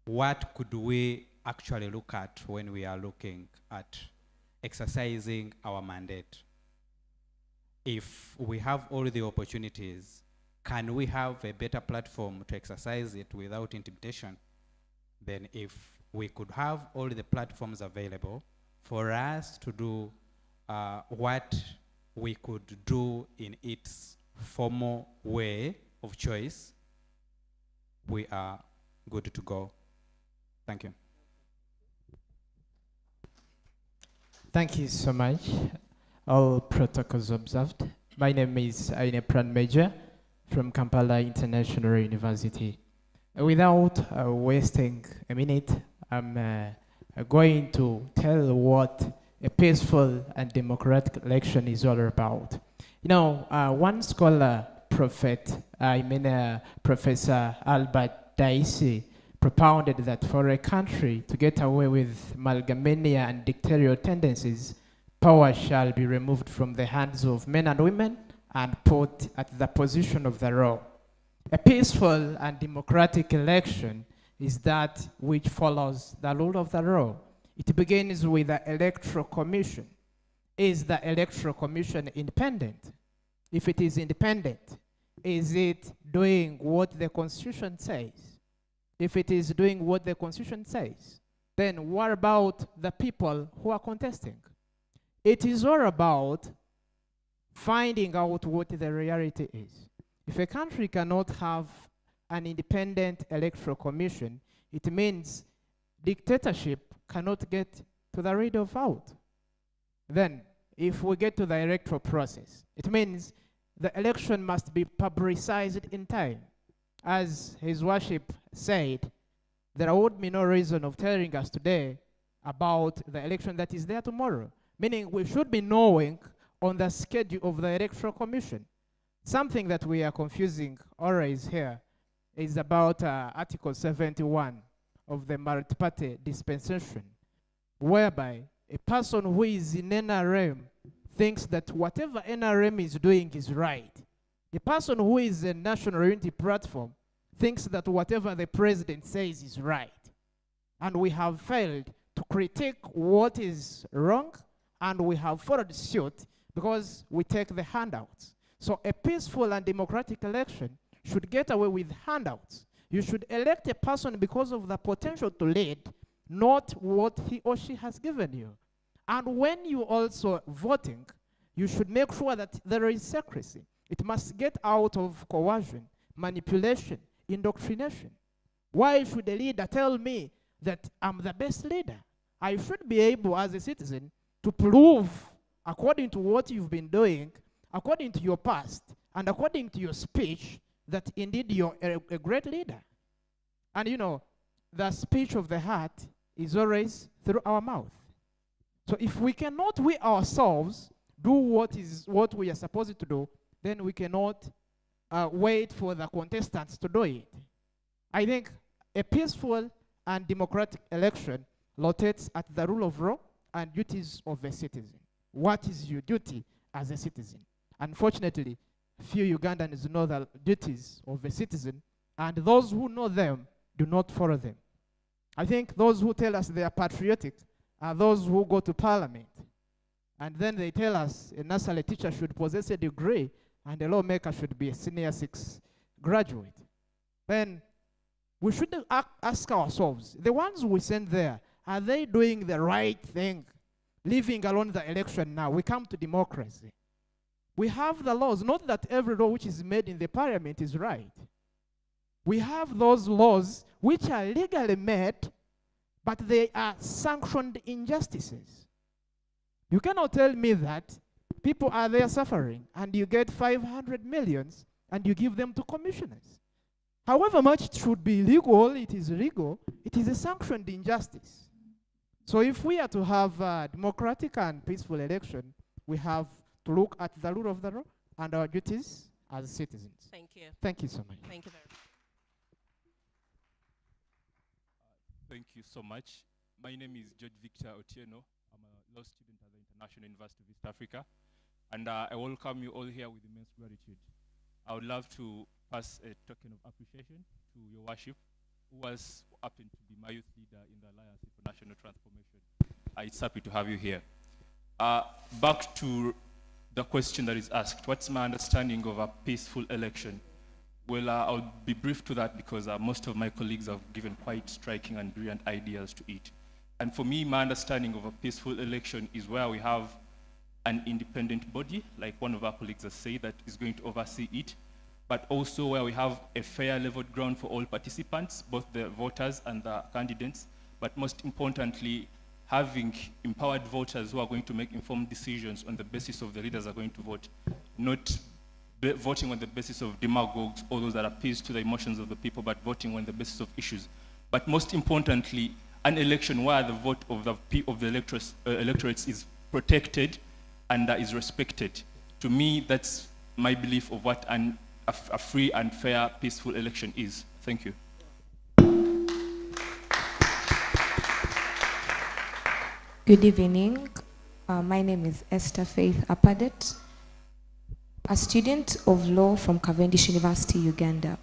What could we actually look at when we are looking at exercising our mandate? If we have all the opportunities, can we have a better platform to exercise it without intimidation than if we could have all the platforms available for us to do what we could do in its formal way of choice? We are good to go. Thank you. Thank you so much. All protocols observed. My name is Aine Pran Major from Kampala International University. Without wasting a minute, I'm going to tell what a peaceful and democratic election is all about. You know, one scholar, Professor Albert Daisy, propounded that for a country to get away with malgamania and dictatorial tendencies, power shall be removed from the hands of men and women and put at the position of the law. A peaceful and democratic election is that which follows the rule of the law. It begins with the Electoral Commission. Is the Electoral Commission independent? If it is independent, is it doing what the Constitution says? If it is doing what the Constitution says, then what about the people who are contesting? It is all about finding out what the reality is. If a country cannot have an independent electoral commission, it means dictatorship cannot get to the rid of vote. Then, if we get to the electoral process, it means the election must be publicized in time. As His Worship said, there would be no reason of telling us today about the election that is there tomorrow. Meaning we should be knowing on the schedule of the Electoral Commission. Something that we are confusing always here is about Article 71 of the multi-party dispensation, whereby a person who is in NRM thinks that whatever NRM is doing is right. A person who is a National Unity Platform thinks that whatever the president says is right. And we have failed to critique what is wrong, and we have followed suit because we take the handouts. So a peaceful and democratic election should get away with handouts. You should elect a person because of the potential to lead, not what he or she has given you. And when you also voting, you should make sure that there is secrecy. It must get out of coercion, manipulation, indoctrination. Why should a leader tell me that I'm the best leader? I should be able, as a citizen, to prove, according to what you've been doing, according to your past, and according to your speech, that indeed you're a great leader. And you know, the speech of the heart is always through our mouth. So if we cannot, we ourselves, do what we are supposed to do, then we cannot wait for the contestants to do it. I think a peaceful and democratic election rotates at the rule of law and duties of a citizen. What is your duty as a citizen? Unfortunately, few Ugandans know the duties of a citizen, and those who know them do not follow them. I think those who tell us they are patriotic are those who go to parliament, and then they tell us a nursery teacher should possess a degree and a lawmaker should be a senior 6 graduate. Then we should ask ourselves, the ones we send there, are they doing the right thing? Leaving alone the election now, we come to democracy. We have the laws, not that every law which is made in the parliament is right. We have those laws which are legally made, but they are sanctioned injustices. You cannot tell me that people are there suffering and you get 500 millions and you give them to commissioners. However much it should be legal, it is legal. It is a sanctioned injustice. So if we are to have a democratic and peaceful election, we have to look at the rule of the law and our duties as citizens. Thank you. Thank you so much. Thank you very much. Thank you so much. My name is George Victor Otieno. I'm a law student at the International University of East Africa. And I welcome you all here with immense gratitude. I would love to pass a token of appreciation to your worship, who was happened to be my youth leader in the Alliance for National Transformation. It's happy to have you here. Back to the question that is asked. What's my understanding of a peaceful election? Well, I'll be brief to that because most of my colleagues have given quite striking and brilliant ideas to it. And for me, my understanding of a peaceful election is where we have an independent body, like one of our colleagues has said, that is going to oversee it, but also where we have a fair leveled ground for all participants, both the voters and the candidates, but most importantly, having empowered voters who are going to make informed decisions on the basis of the leaders are going to vote, not voting on the basis of demagogues or those that appease to the emotions of the people, but voting on the basis of issues. But most importantly, an election where the vote of the electorates is protected and is respected. To me, that's my belief of what a free and fair, peaceful election is. Thank you. Good evening. My name is Esther Faith Apadet, a student of law from Cavendish University, Uganda.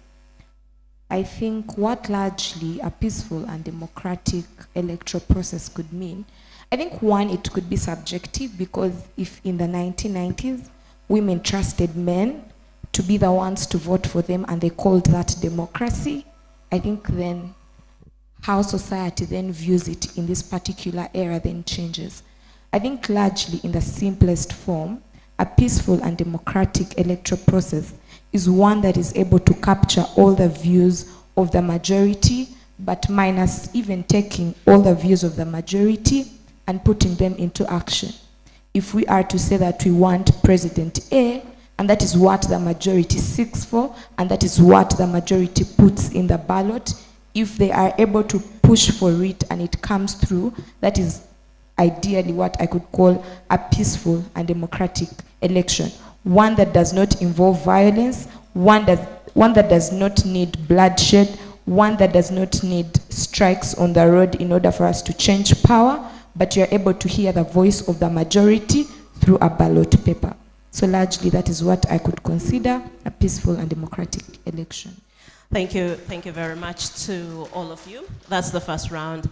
I think what largely a peaceful and democratic electoral process could mean, I think one, it could be subjective, because if in the 1990s women trusted men to be the ones to vote for them and they called that democracy, I think then how society then views it in this particular era then changes. I think largely in the simplest form, a peaceful and democratic electoral process is one that is able to capture all the views of the majority, but minus even taking all the views of the majority and putting them into action. If we are to say that we want President A, and that is what the majority seeks for, and that is what the majority puts in the ballot, if they are able to push for it and it comes through, that is ideally what I could call a peaceful and democratic election. One that does not involve violence, one that does not need bloodshed, one that does not need strikes on the road in order for us to change power, but you're able to hear the voice of the majority through a ballot paper. So largely that is what I could consider a peaceful and democratic election. Thank you very much to all of you. That's the first round.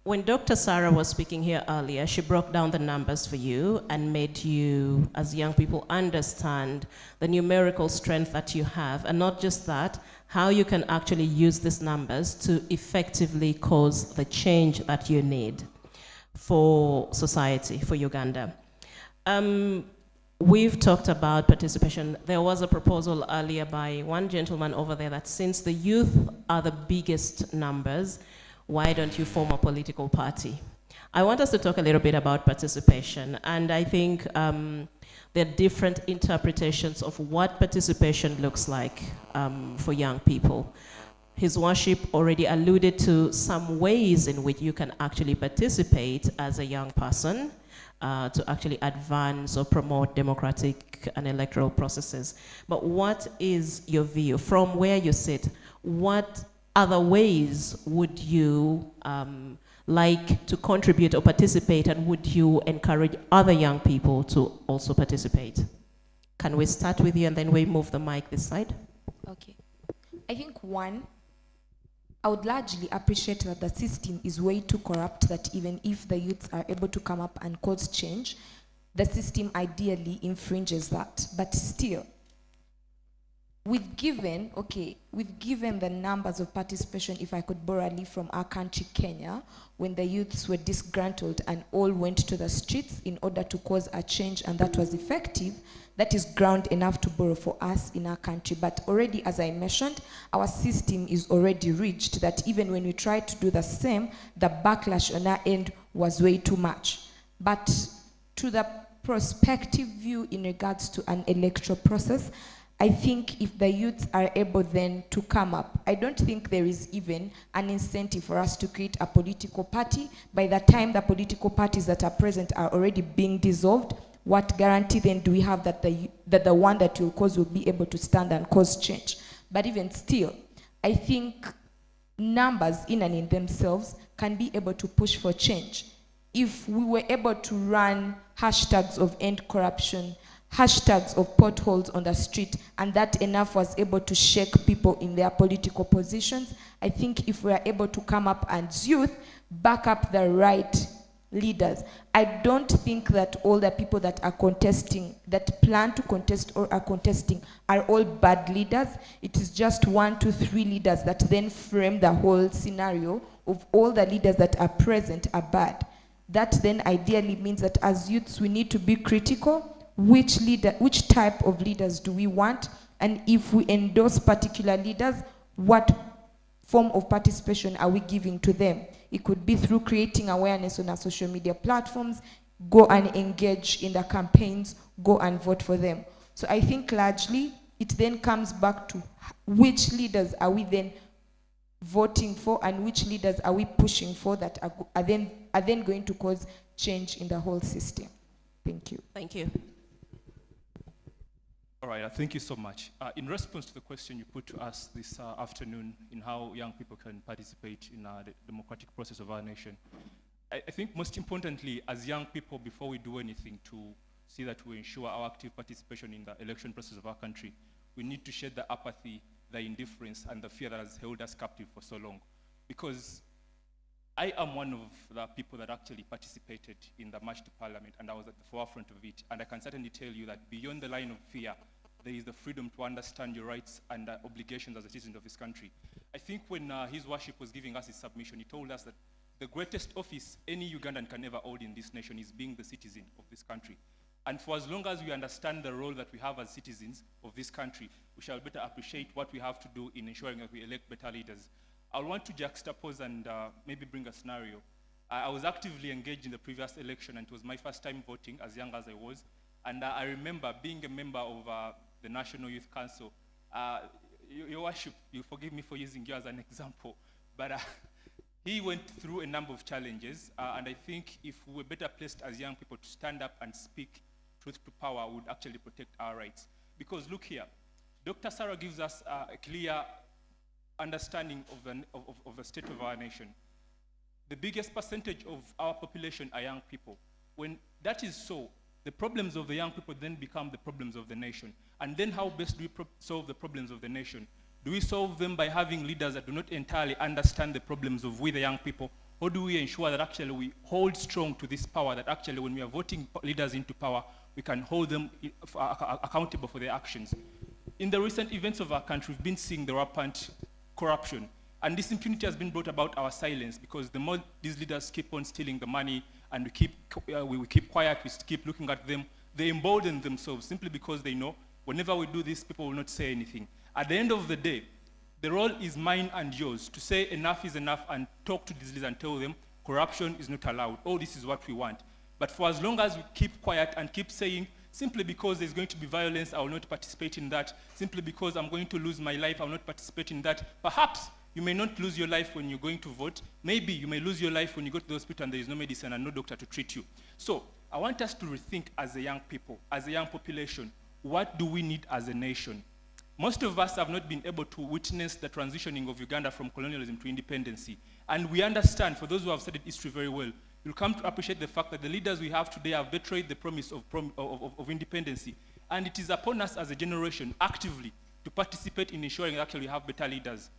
When Dr. Sarah was speaking here earlier, she broke down the numbers for you and made you, as young people, understand the numerical strength that you have, and not just that, how you can actually use these numbers to effectively cause the change that you need for society, for Uganda. We've talked about participation. There was a proposal earlier by one gentleman over there that since the youth are the biggest numbers, why don't you form a political party? I want us to talk a little bit about participation, and I think there are different interpretations of what participation looks like for young people. His worship already alluded to some ways in which you can actually participate as a young person to actually advance or promote democratic and electoral processes. But what is your view from where you sit? What other ways would you like to contribute or participate, and would you encourage other young people to also participate? Can we start with you and then we move the mic this side? Okay. I think one, I would largely appreciate that the system is way too corrupt that even if the youths are able to come up and cause change, the system ideally infringes that. But still, we've given the numbers of participation, if I could borrow a leaf from our country, Kenya, when the youths were disgruntled and all went to the streets in order to cause a change, and that was effective. That is ground enough to borrow for us in our country. But already, as I mentioned, our system is already reached that even when we tried to do the same, the backlash on our end was way too much. But to the prospective view in regards to an electoral process, I think if the youths are able then to come up, I don't think there is even an incentive for us to create a political party. By the time the political parties that are present are already being dissolved, what guarantee then do we have that the one that will cause will be able to stand and cause change? But even still, I think numbers in and in themselves can be able to push for change. If we were able to run hashtags of end corruption, hashtags of potholes on the street, and that enough was able to shake people in their political positions, I think if we are able to come up and youth, back up the right leaders. I don't think that all the people that are contesting, that plan to contest or are contesting, are all bad leaders. It is just 1, 2, 3 leaders that then frame the whole scenario of all the leaders that are present are bad. That then ideally means that as youths we need to be critical. Which type of leaders do we want? And if we endorse particular leaders, what form of participation are we giving to them? It could be through creating awareness on our social media platforms, go and engage in the campaigns, go and vote for them. So I think largely it then comes back to which leaders are we then voting for and which leaders are we pushing for that are then going to cause change in the whole system. Thank you. Thank you. All right, thank you so much. In response to the question you put to us this afternoon in how young people can participate in the democratic process of our nation, I think most importantly, as young people, before we do anything to see that we ensure our active participation in the election process of our country, we need to shed the apathy, the indifference, and the fear that has held us captive for so long. Because I am one of the people that actually participated in the march to parliament, and I was at the forefront of it. And I can certainly tell you that beyond the line of fear, there is the freedom to understand your rights and obligations as a citizen of this country. I think when His Worship was giving us his submission, he told us that the greatest office any Ugandan can ever hold in this nation is being the citizen of this country. And for as long as we understand the role that we have as citizens of this country, we shall better appreciate what we have to do in ensuring that we elect better leaders. I want to juxtapose and maybe bring a scenario. I was actively engaged in the previous election, and it was my first time voting, as young as I was. And I remember being a member of the National Youth Council. Your Worship, you forgive me for using you as an example, but he went through a number of challenges, and I think if we were better placed as young people to stand up and speak truth to power, we would actually protect our rights. Because look here, Dr. Sarah gives us a clear understanding of the state of our nation. The biggest percentage of our population are young people. When that is so, the problems of the young people then become the problems of the nation. And then how best do we solve the problems of the nation? Do we solve them by having leaders that do not entirely understand the problems of we the young people? Or do we ensure that actually we hold strong to this power, that actually when we are voting leaders into power, we can hold them accountable for their actions? In the recent events of our country, we've been seeing the rampant corruption. And this impunity has been brought about our silence, because the more these leaders keep on stealing the money and we keep quiet, we keep looking at them, they embolden themselves simply because they know whenever we do this, people will not say anything. At the end of the day, the role is mine and yours to say enough is enough and talk to these leaders and tell them corruption is not allowed. Oh, this is what we want. But for as long as we keep quiet and keep saying, simply because there's going to be violence, I will not participate in that. Simply because I'm going to lose my life, I will not participate in that. Perhaps you may not lose your life when you're going to vote. Maybe you may lose your life when you go to the hospital and there is no medicine and no doctor to treat you. So I want us to rethink as a young people, as a young population, what do we need as a nation? Most of us have not been able to witness the transitioning of Uganda from colonialism to independency. And we understand, for those who have studied history very well, you'll come to appreciate the fact that the leaders we have today have betrayed the promise of independency. And it is upon us as a generation actively to participate in ensuring that actually we have better leaders.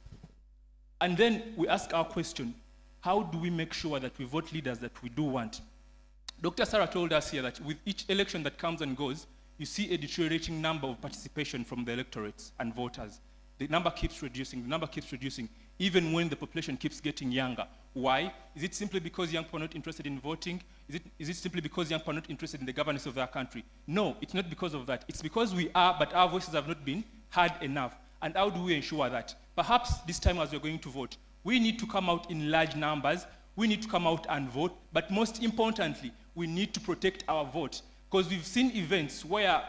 And then we ask our question, how do we make sure that we vote leaders that we do want? Dr. Sarah told us here that with each election that comes and goes, you see a deteriorating number of participation from the electorates and voters. The number keeps reducing, even when the population keeps getting younger. Why? Is it simply because young people are not interested in voting? Is it simply because young people are not interested in the governance of their country? No, it's not because of that. It's because we are, but our voices have not been heard enough. And how do we ensure that? Perhaps this time as we're going to vote, we need to come out in large numbers, we need to come out and vote, but most importantly, we need to protect our vote. Because we've seen events where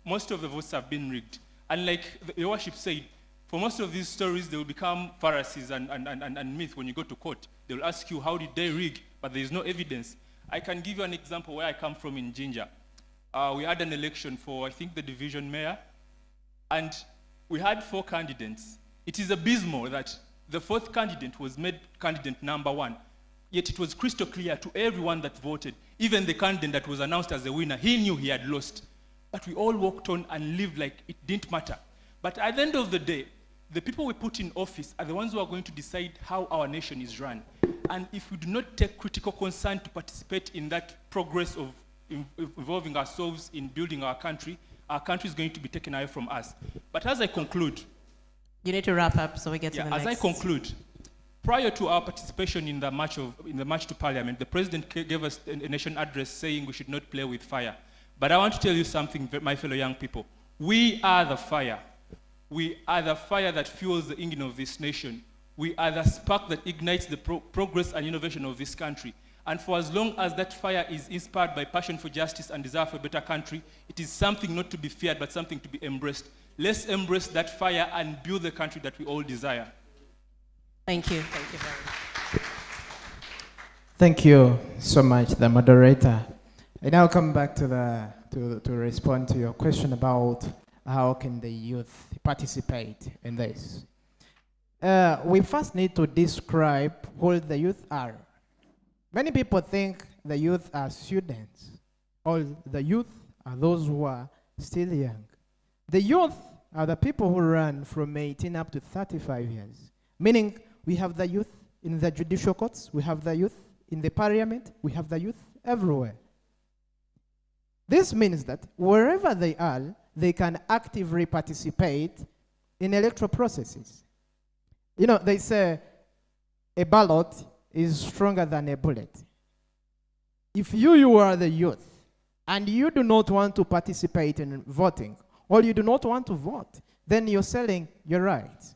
most of the votes have been rigged. And like the worship said, for most of these stories, they will become Pharisees and myth when you go to court. They will ask you, how did they rig? But there is no evidence. I can give you an example where I come from in Jinja. We had an election for, I think, the division mayor, and we had 4 candidates. It is abysmal that the 4th candidate was made candidate number 1. Yet it was crystal clear to everyone that voted, even the candidate that was announced as the winner, he knew he had lost. But we all walked on and lived like it didn't matter. But at the end of the day, the people we put in office are the ones who are going to decide how our nation is run. And if we do not take critical concern to participate in that progress of involving ourselves in building our country is going to be taken away from us. But as I conclude... You need to wrap up so we get to the next. As I conclude, prior to our participation in the march to Parliament, the President gave us a nation address saying we should not play with fire. But I want to tell you something, my fellow young people. We are the fire. We are the fire that fuels the engine of this nation. We are the spark that ignites the progress and innovation of this country. And for as long as that fire is inspired by passion for justice and desire for a better country, it is something not to be feared, but something to be embraced. Let's embrace that fire and build the country that we all desire. Thank you. Thank you very much. Thank you so much, the moderator. I now come back to respond to your question about how can the youth participate in this. We first need to describe who the youth are. Many people think the youth are students. All the youth are those who are still young. The youth are the people who run from 18 up to 35 years. Meaning we have the youth in the judicial courts, we have the youth in the parliament, we have the youth everywhere. This means that wherever they are, they can actively participate in electoral processes. You know, they say a ballot is stronger than a bullet. If you are the youth and you do not want to participate in voting, or you do not want to vote, then you're selling your rights.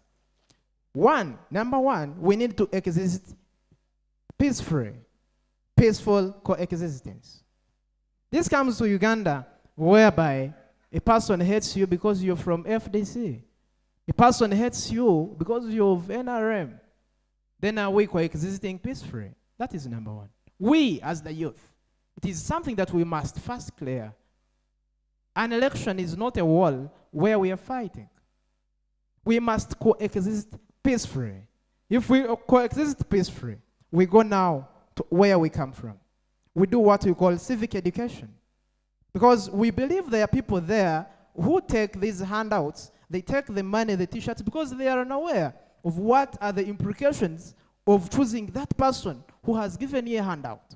Number one, we need to exist peaceful coexistence. This comes to Uganda, whereby a person hates you because you're from FDC. A person hates you because you're of NRM. Then are we coexisting peacefully? That is number one. We, as the youth, it is something that we must first clear. An election is not a wall where we are fighting. We must coexist peacefully. If we coexist peacefully, we go now to where we come from. We do what we call civic education. Because we believe there are people there who take these handouts, they take the money, the t-shirts, because they are unaware of what are the implications of choosing that person who has given you a handout.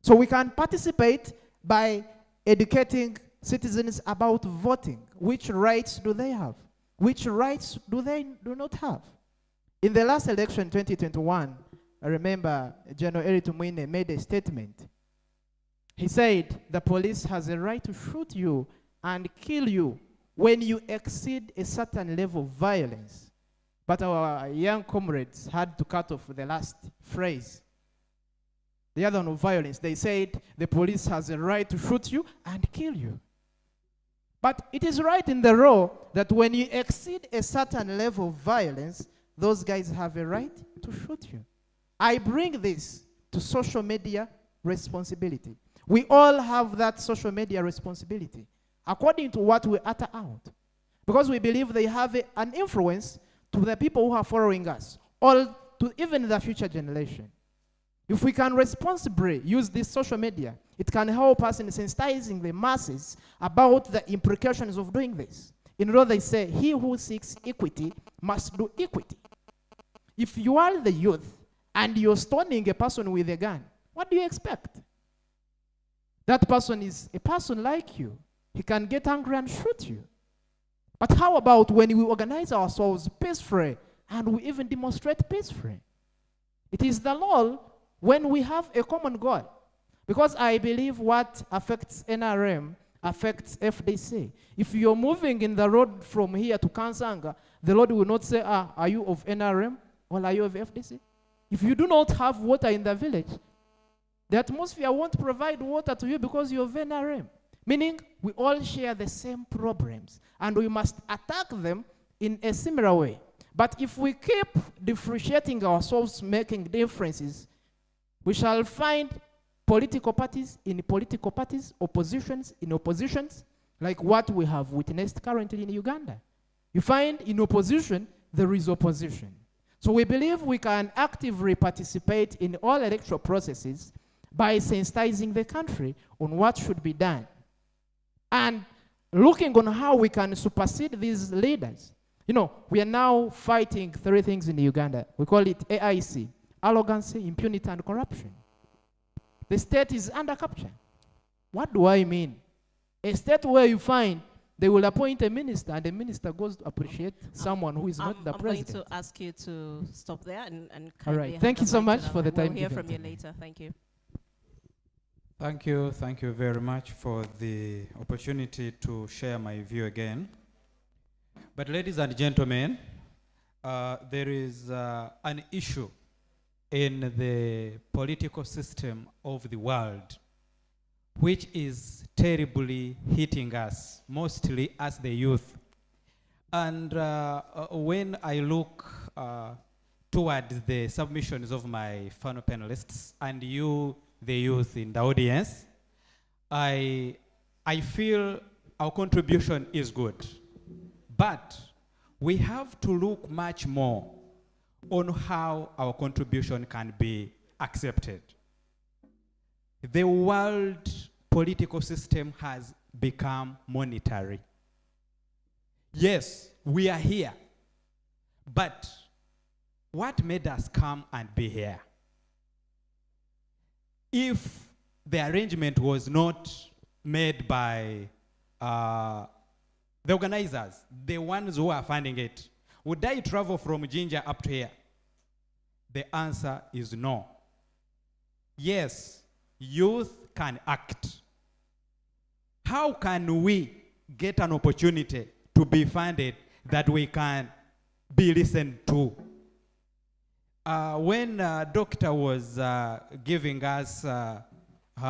So we can participate by educating citizens about voting. Which rights do they have? Which rights do they do not have? In the last election, 2021, I remember General Eri Tumwine made a statement. He said the police has a right to shoot you and kill you when you exceed a certain level of violence. But our young comrades had to cut off the last phrase. The other one of violence, they said the police has a right to shoot you and kill you. But it is right in the law that when you exceed a certain level of violence, those guys have a right to shoot you. I bring this to social media responsibility. We all have that social media responsibility, according to what we utter out. because we believe they have an influence to the people who are following us, or to even the future generation. If we can responsibly use this social media, it can help us in sensitizing the masses about the implications of doing this. In law, they say, he who seeks equity must do equity. If you are the youth and you're stoning a person with a gun, what do you expect? That person is a person like you. He can get angry and shoot you. But how about when we organize ourselves peacefully and we even demonstrate peacefully? It is the law when we have a common goal. Because I believe what affects NRM affects FDC. If you're moving in the road from here to Kansanga, the Lord will not say, are you of NRM or are you of FDC? If you do not have water in the village, the atmosphere won't provide water to you because you're of NRM. Meaning, we all share the same problems, and we must attack them in a similar way. But if we keep differentiating ourselves, making differences, we shall find political parties in political parties, oppositions in oppositions, like what we have witnessed currently in Uganda. You find in opposition, there is opposition. So we believe we can actively participate in all electoral processes by sensitizing the country on what should be done, and looking on how we can supersede these leaders. You know, we are now fighting 3 things in Uganda. We call it AIC: arrogancy, impunity, and corruption. The state is under capture. What do I mean? A state where you find they will appoint a minister, and the minister goes to appreciate someone who is not the president. I'm going to ask you to stop there and all right. Thank you so much for the time. We'll hear from you later. Thank you. Thank you very much for the opportunity to share my view again. But ladies and gentlemen, there is an issue in the political system of the world which is terribly hitting us, mostly as the youth. And when I look towards the submissions of my fellow panelists and you, the youth in the audience, I feel our contribution is good. But we have to look much more on how our contribution can be accepted. The world political system has become monetary. Yes, we are here. But what made us come and be here? If the arrangement was not made by the organizers, the ones who are funding it, would I travel from Jinja up to here? The answer is no. Yes, youth can act. How can we get an opportunity to be funded that we can be listened to? When Doctor was giving us her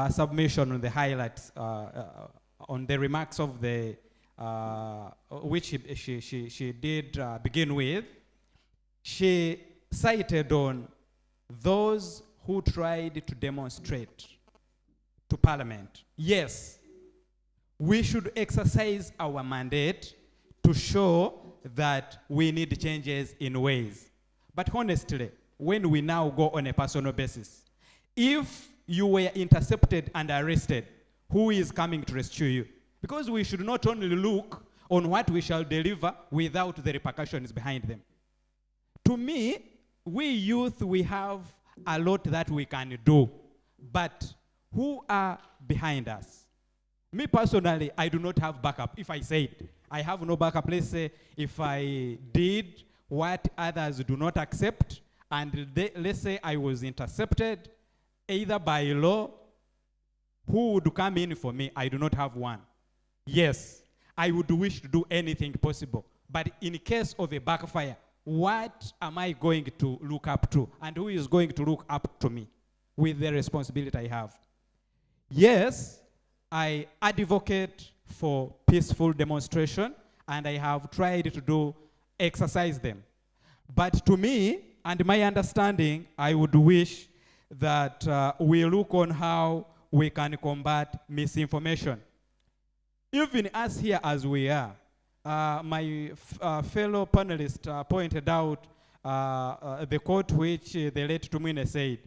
submission on the highlights, on the remarks of the which she did begin with, she cited on those who tried to demonstrate to Parliament. Yes, we should exercise our mandate to show that we need changes in ways. But honestly, when we now go on a personal basis, if you were intercepted and arrested, who is coming to rescue you? Because we should not only look on what we shall deliver without the repercussions behind them. To me, we youth, we have a lot that we can do, but who are behind us? Me personally, I do not have backup. If I say it, I have no backup. Let's say if I did what others do not accept, and let's say I was intercepted either by law, who would come in for me? I do not have one. Yes, I would wish to do anything possible, but in case of a backfire, what am I going to look up to? And who is going to look up to me with the responsibility I have? Yes, I advocate for peaceful demonstration, and I have tried to exercise them. But to me, and my understanding, I would wish that we look on how we can combat misinformation. Even us here as we are, my fellow panelist pointed out the quote which the late Tumwine said.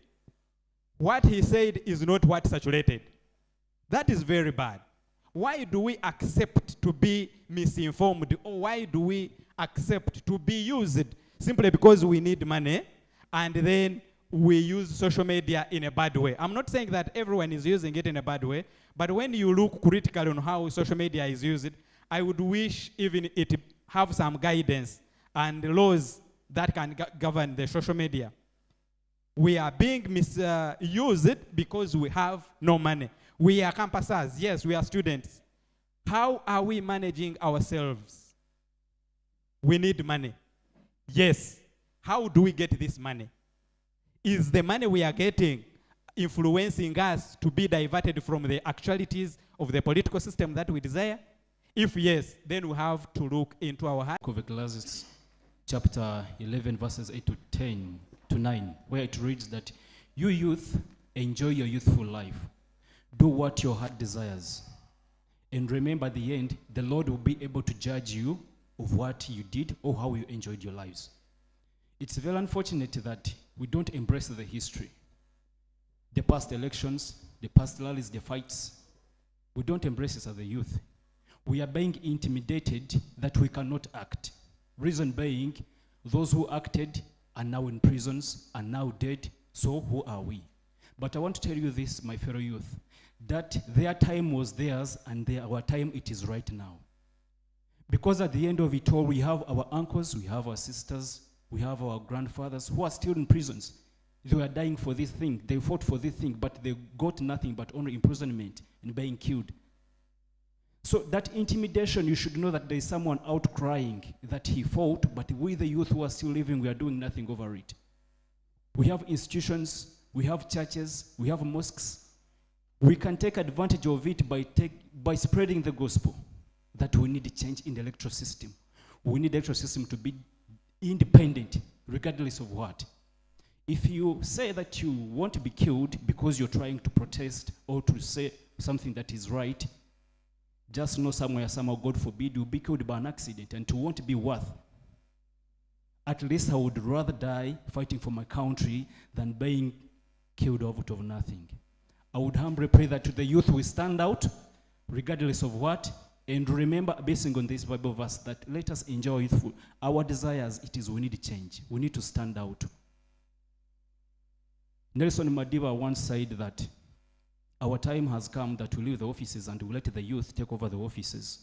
What he said is not what saturated. That is very bad. Why do we accept to be misinformed, or why do we accept to be used simply because we need money, and then we use social media in a bad way? I'm not saying that everyone is using it in a bad way, but when you look critically on how social media is used, I would wish even it have some guidance and laws that can govern the social media. We are being misused because we have no money. We are campusers, yes, we are students. How are we managing ourselves? We need money. Yes. How do we get this money? Is the money we are getting influencing us to be diverted from the actualities of the political system that we desire? If yes, then we have to look into our heart. Of Ecclesiastes chapter 11 verses 8 to 10 to 9, where it reads that you youth enjoy your youthful life. Do what your heart desires. And remember, at the end, the Lord will be able to judge you of what you did or how you enjoyed your lives. It's very unfortunate that we don't embrace the history. The past elections, the past rallies, the fights. We don't embrace it as a youth. We are being intimidated that we cannot act. Reason being, those who acted are now in prisons, are now dead, so who are we? But I want to tell you this, my fellow youth, that their time was theirs and our time it is right now. Because at the end of it all, we have our uncles, we have our sisters, we have our grandfathers who are still in prisons. They were dying for this thing, they fought for this thing, but they got nothing but only imprisonment and being killed. So that intimidation, you should know that there is someone out crying that he fought, but we the youth who are still living, we are doing nothing over it. We have institutions, we have churches, we have mosques. We can take advantage of it by spreading the gospel that we need a change in the electoral system. We need the electoral system to be independent, regardless of what. If you say that you want to be killed because you're trying to protest or to say something that is right, just know somewhere, somehow, God forbid, you'll be killed by an accident and it won't be worth. At least I would rather die fighting for my country than being killed out of nothing. I would humbly pray that to the youth we stand out, regardless of what, and remember, basing on this Bible verse, that let us enjoy youthful. Our desires, it is we need to change. We need to stand out. Nelson Madiba once said that our time has come that we leave the offices and we let the youth take over the offices.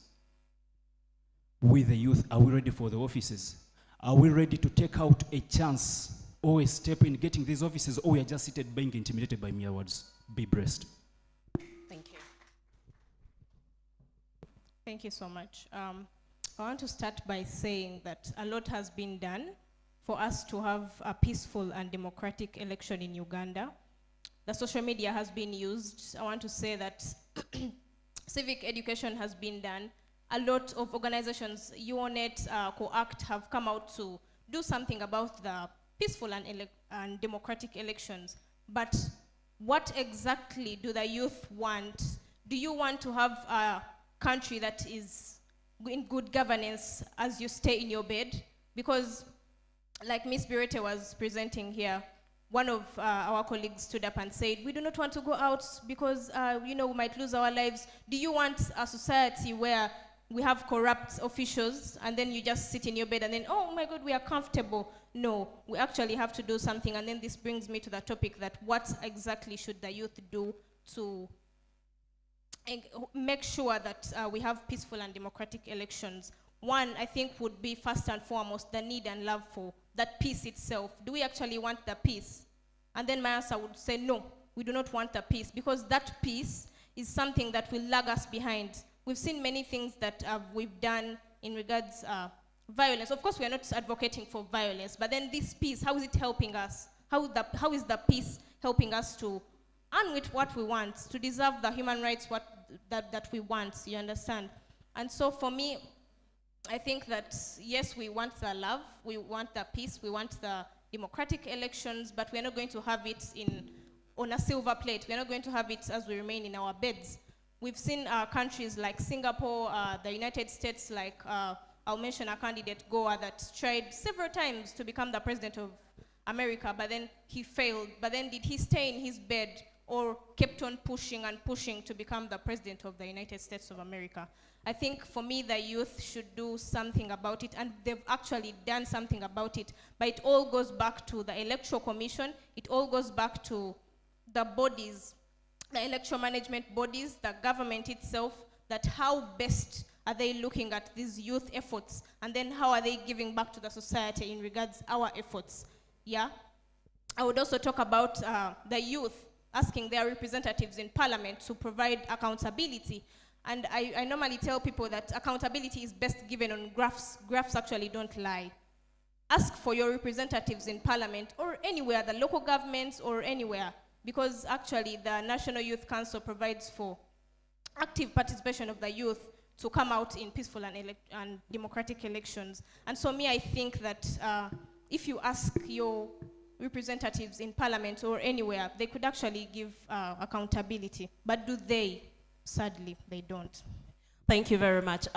We the youth, are we ready for the offices? Are we ready to take out a chance or a step in getting these offices, or we are just seated being intimidated by mere words? Be blessed. Thank you. Thank you so much. I want to start by saying that a lot has been done for us to have a peaceful and democratic election in Uganda. The social media has been used. I want to say that civic education has been done. A lot of organizations, UONET, COACT, have come out to do something about the peaceful and democratic elections. But what exactly do the youth want? Do you want to have a country that is in good governance as you stay in your bed? Because like Ms. Birete was presenting here, one of our colleagues stood up and said, we do not want to go out because we might lose our lives. Do you want a society where we have corrupt officials and then you just sit in your bed and then, oh my God, we are comfortable? No, we actually have to do something. And then this brings me to the topic that what exactly should the youth do to make sure that we have peaceful and democratic elections? One, I think, would be first and foremost the need and love for that peace itself. Do we actually want the peace? And then my answer would say no, we do not want the peace, because that peace is something that will lag us behind. We've seen many things that we've done in regards violence. Of course, we are not advocating for violence, but then this peace, how is it helping us? How is the peace helping us to earn with what we want, to deserve the human rights that we want, you understand? And so for me, I think that, yes, we want the love, we want the peace, we want the democratic elections, but we're not going to have it on a silver plate. We're not going to have it as we remain in our beds. We've seen countries like Singapore, the United States, like I'll mention a candidate, Goa, that tried several times to become the president of America, but then he failed. But then did he stay in his bed or kept on pushing and pushing to become the president of the United States of America? I think for me, the youth should do something about it, and they've actually done something about it. But it all goes back to the Electoral Commission. It all goes back to the bodies, the electoral management bodies, the government itself, that how best are they looking at these youth efforts, and then how are they giving back to the society in regards our efforts. Yeah. I would also talk about the youth asking their representatives in parliament to provide accountability. And I normally tell people that accountability is best given on graphs. Graphs actually don't lie. Ask for your representatives in parliament or anywhere, the local governments or anywhere, because actually the National Youth Council provides for active participation of the youth to come out in peaceful and democratic elections. And so I think that if you ask your representatives in parliament or anywhere, they could actually give accountability. But do they? Sadly, they don't. Thank you very much.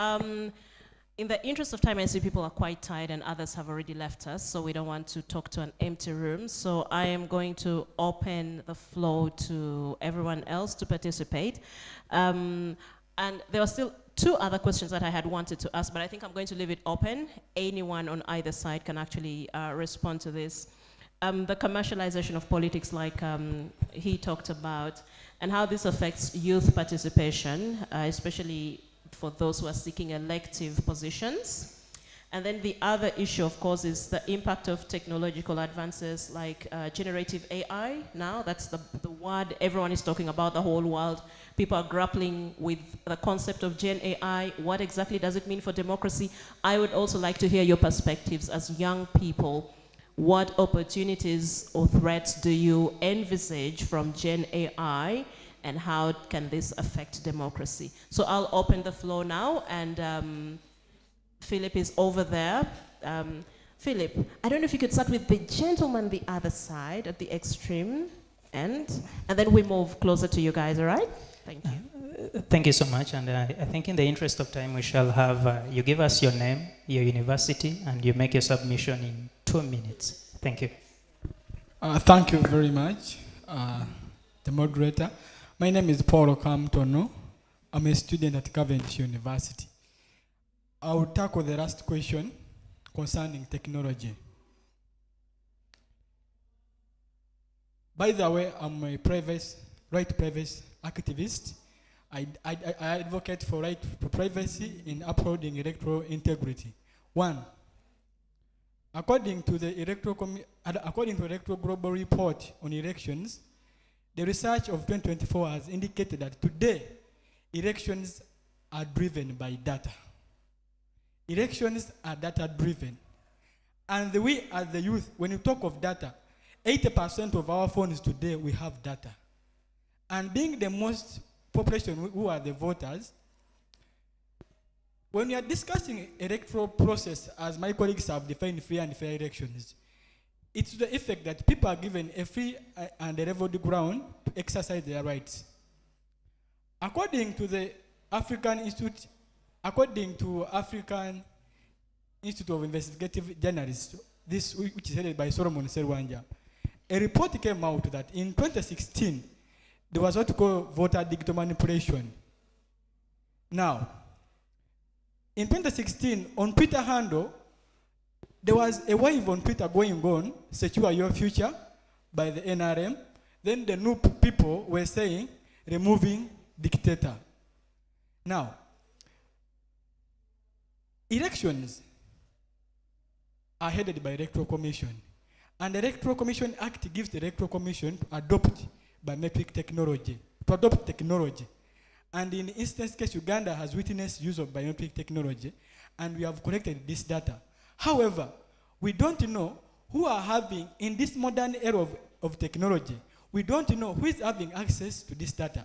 In the interest of time, I see people are quite tired and others have already left us, so we don't want to talk to an empty room. So I am going to open the floor to everyone else to participate. And there are still two other questions that I had wanted to ask, but I think I'm going to leave it open. Anyone on either side can actually respond to this. The commercialization of politics, like he talked about, and how this affects youth participation, especially for those who are seeking elective positions. And then the other issue, of course, is the impact of technological advances like generative AI. Now, that's the word everyone is talking about, the whole world. People are grappling with the concept of Gen AI. What exactly does it mean for democracy? I would also like to hear your perspectives as young people. What opportunities or threats do you envisage from Gen AI, and how can this affect democracy? So I'll open the floor now, and Philip is over there. Philip, I don't know if you could start with the gentleman the other side at the extreme end, and then we move closer to you guys, all right? Thank you. Thank you so much, and I think in the interest of time, we shall have, you give us your name, your university, and you make your submission in 2 minutes. Thank you. Thank you very much, the moderator. My name is Paul Kamtono. I'm a student at Cavendish University. I will tackle the last question concerning technology. By the way, I'm a right to privacy activist. I advocate for right to privacy in upholding electoral integrity. One, according to the Electoral Global Report on Elections, the research of 2024 has indicated that today, elections are driven by data. Elections are data-driven. And we as the youth, when you talk of data, 80% of our phones today, we have data. And being the most population who are the voters, when you are discussing electoral process, as my colleagues have defined free and fair elections, it's the effect that people are given a free and a level ground to exercise their rights. According to the African Institute of Investigative Journalists, this which is headed by Solomon Serwanja, a report came out that in 2016, there was what we call voter digital manipulation. Now, in 2016, on Twitter handle, there was a wave on Twitter going on, secure your future, by the NRM. Then the new people were saying, removing dictator. Now, elections are headed by Electoral Commission. And the Electoral Commission Act gives the Electoral Commission to adopt biometric technology, to adopt technology. And in instance case, Uganda has witnessed use of biometric technology, and we have collected this data. However, we don't know who are having, in this modern era of technology, we don't know who is having access to this data.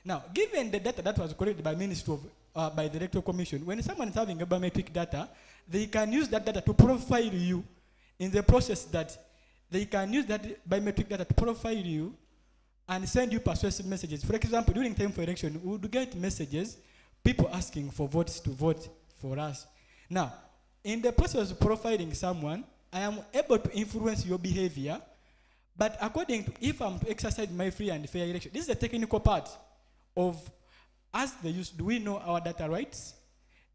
Now, given the data that was collected by Ministry of, by the Electoral Commission, when someone is having a biometric data, they can use that data to profile you in the process that they can use that biometric data to profile you and send you persuasive messages. For example, during time for election, we would get messages, people asking for votes to vote for us. Now, in the process of profiling someone, I am able to influence your behavior, but according to, if I'm to exercise my free and fair election, this is the technical part of, as the youth, do we know our data rights?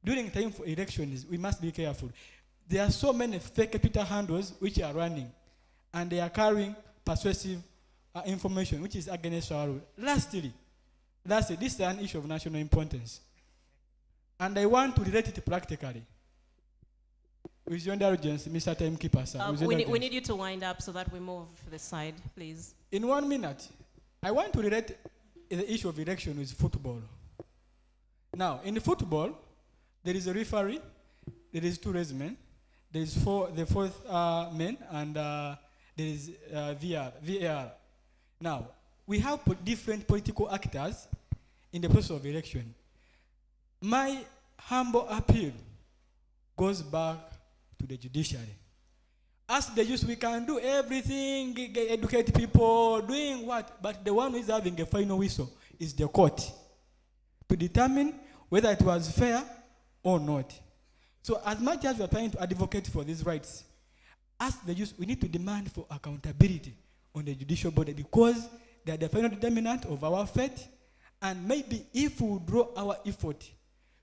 During time for elections, we must be careful. There are so many fake Twitter handles which are running, and they are carrying persuasive information which is against our rule. Lastly, this is an issue of national importance. And I want to relate it practically. With your indulgence, Mr. Timekeeper, sir. We need you to wind up so that we move to the side, please. In 1 minute, I want to relate the issue of election with football. Now, in football, there is a referee, there is 2 race men, there is the fourth man, and there is VAR. Now, we have different political actors in the process of election. My humble appeal goes back to the judiciary. As the youth, we can do everything, educate people, doing what? But the one who is having a final whistle is the court to determine whether it was fair or not. So as much as we are trying to advocate for these rights, as the youth, we need to demand for accountability on the judicial body, because they are the final determinant of our fate. And maybe if we draw our effort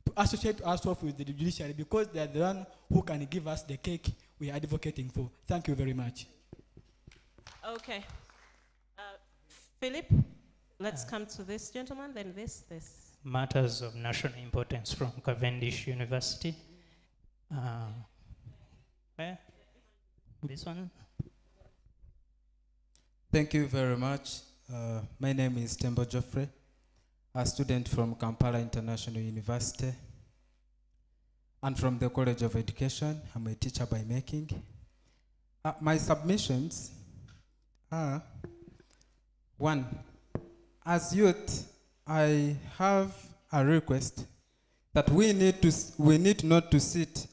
to associate ourselves with the judiciary, because they are the one who can give us the cake we are advocating for. Thank you very much. Okay. Philip, let's come to this gentleman, then this. Matters of national importance from Cavendish University. This one. Thank you very much. My name is Tembo Geoffrey, a student from Kampala International University and from the College of Education. I'm a teacher by making. My submissions are: 1, as youth, I have a request that we need not to sit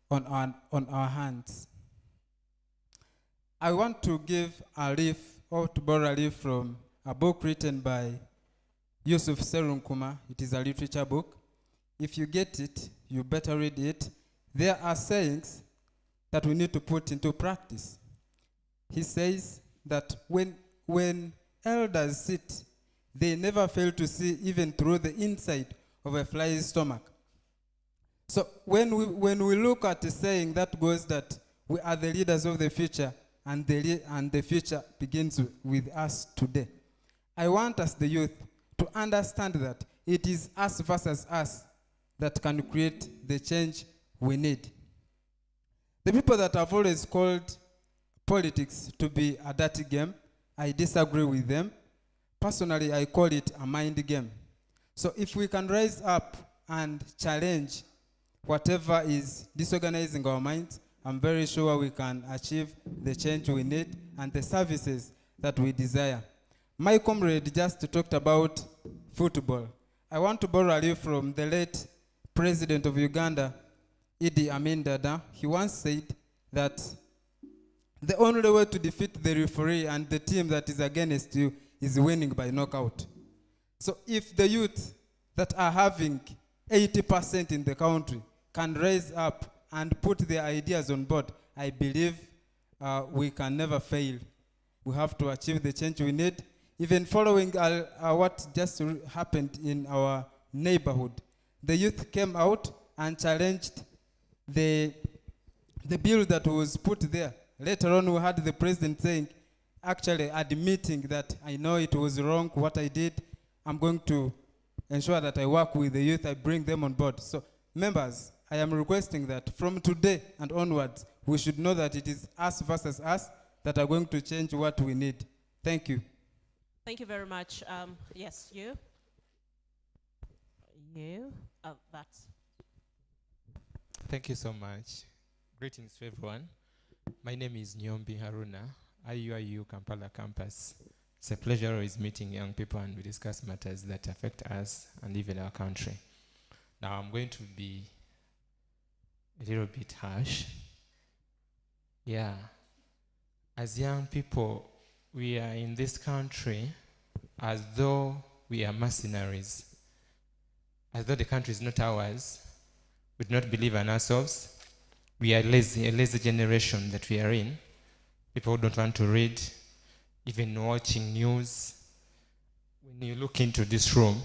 on our hands. I want to give a leaf, or to borrow a leaf from a book written by Yusuf Serunkuma. It is a literature book. If you get it, you better read it. There are sayings that we need to put into practice. He says that when elders sit, they never fail to see even through the inside of a fly's stomach. So when we look at the saying that goes that we are the leaders of the future, and the future begins with us today, I want us, the youth, to understand that it is us versus us that can create the change we need. The people that have always called politics to be a dirty game, I disagree with them. Personally, I call it a mind game. So if we can rise up and challenge whatever is disorganizing our minds, I'm very sure we can achieve the change we need and the services that we desire. My comrade just talked about football. I want to borrow a leaf from the late President of Uganda, Idi Amin Dada. He once said that the only way to defeat the referee and the team that is against you is winning by knockout. So if the youth that are having 80% in the country can raise up and put their ideas on board, I believe we can never fail. We have to achieve the change we need. Even following what just happened in our neighborhood, the youth came out and challenged the bill that was put there. Later on, we had the president saying, actually admitting that I know it was wrong what I did. I'm going to ensure that I work with the youth, I bring them on board. So members, I am requesting that from today and onwards, we should know that it is us versus us that are going to change what we need. Thank you. Thank you very much. Yes, you. That's. Thank you so much. Greetings to everyone. My name is Nyombi Haruna, IUIU Kampala campus. It's a pleasure always meeting young people, and we discuss matters that affect us and even our country. Now I'm going to be a little bit harsh. Yeah. As young people, we are in this country as though we are mercenaries, as though the country is not ours. We do not believe in ourselves. We are lazy, a lazy generation that we are in. People who don't want to read, even watching news. When you look into this room,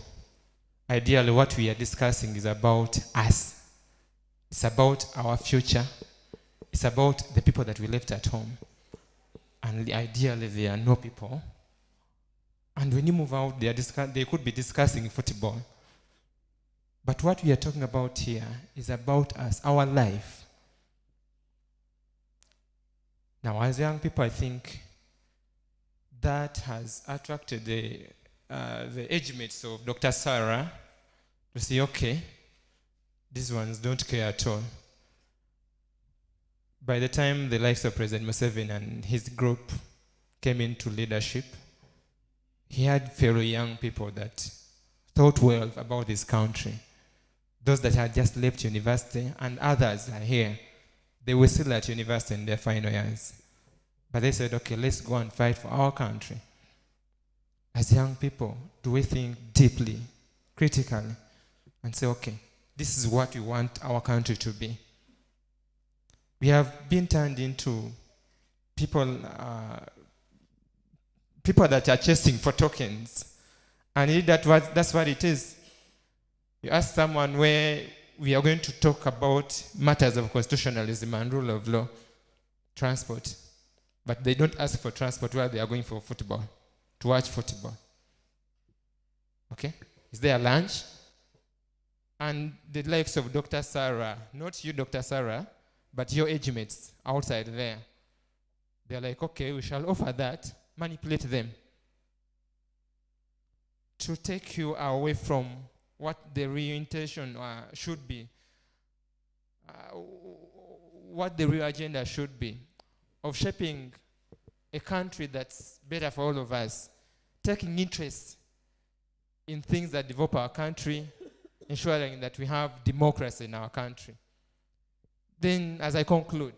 ideally what we are discussing is about us. It's about our future. It's about the people that we left at home. And ideally there are no people. And when you move out, they could be discussing football. But what we are talking about here is about us, our life. Now, as young people, I think that has attracted the age mates of Dr. Sarah to say, okay, these ones don't care at all. By the time the likes of President Museveni and his group came into leadership, he had fellow young people that thought well about this country. Those that had just left university and others are here. They were still at university in their final years. But they said, okay, let's go and fight for our country. As young people, do we think deeply, critically, and say, okay, this is what we want our country to be? We have been turned into people that are chasing for tokens. And that's what it is. You ask someone where we are going to talk about matters of constitutionalism and rule of law, transport. But they don't ask for transport while they are going for football, to watch football. Okay? Is there a lunch? And the likes of Dr. Sarah, not you, Dr. Sarah, but your age mates outside there, they're like, okay, we shall offer that, manipulate them to take you away from what the real intention should be, what the real agenda should be, of shaping a country that's better for all of us, taking interest in things that develop our country, ensuring that we have democracy in our country. Then, as I conclude,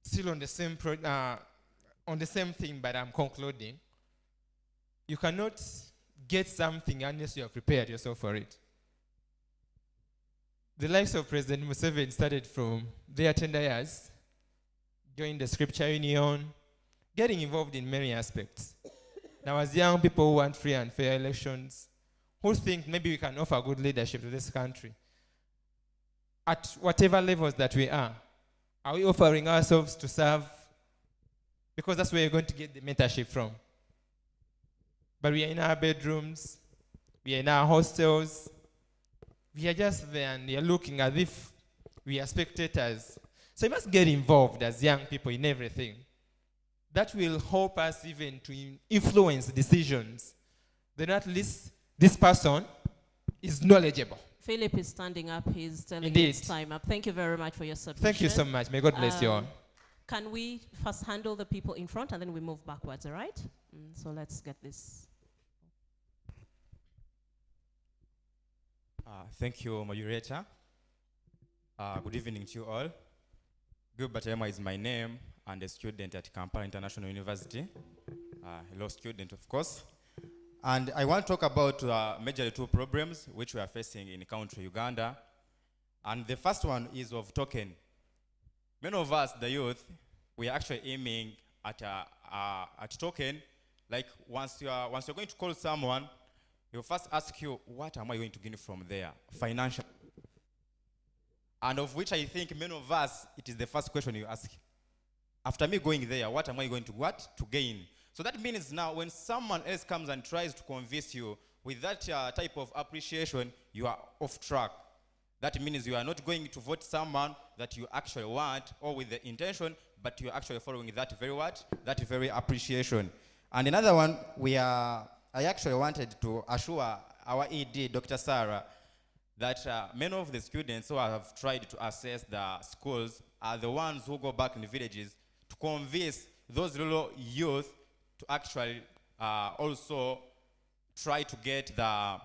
still on the same thing, but I'm concluding, you cannot get something unless you have prepared yourself for it. The likes of President Museveni started from their tender years, joined the Scripture Union, getting involved in many aspects. Now, as young people who want free and fair elections, who think maybe we can offer good leadership to this country, at whatever levels that we are we offering ourselves to serve? Because that's where you're going to get the mentorship from. But we are in our bedrooms, we are in our hostels, we are just there and you're looking as if we are spectators. So you must get involved as young people in everything. That will help us even to influence decisions. Then at least this person is knowledgeable. Philip is standing up. He's telling Indeed. it's time up. Thank you very much for your submission. Thank you so much. May God bless you all. Can we first handle the people in front and then we move backwards, all right? So let's get this. Thank you, moderator. Good evening to you all. Gilbert Emma is my name and a student at Kampala International University. A law student, of course. And I want to talk about majorly two problems which we are facing in country Uganda. And the first one is of token. Many of us, the youth, we are actually aiming at token. Like once you're going to call someone, he'll first ask you, what am I going to gain from there? Financial. And of which I think many of us, it is the first question you ask. After me going there, what am I going to to gain? So that means now when someone else comes and tries to convince you with that type of appreciation, you are off track. That means you are not going to vote someone that you actually want or with the intention, but you're actually following that very that very appreciation. And another one, I actually wanted to assure our ED, Dr. Sarah, that many of the students who have tried to assess the schools are the ones who go back in the villages to convince those rural youth to actually also try to get the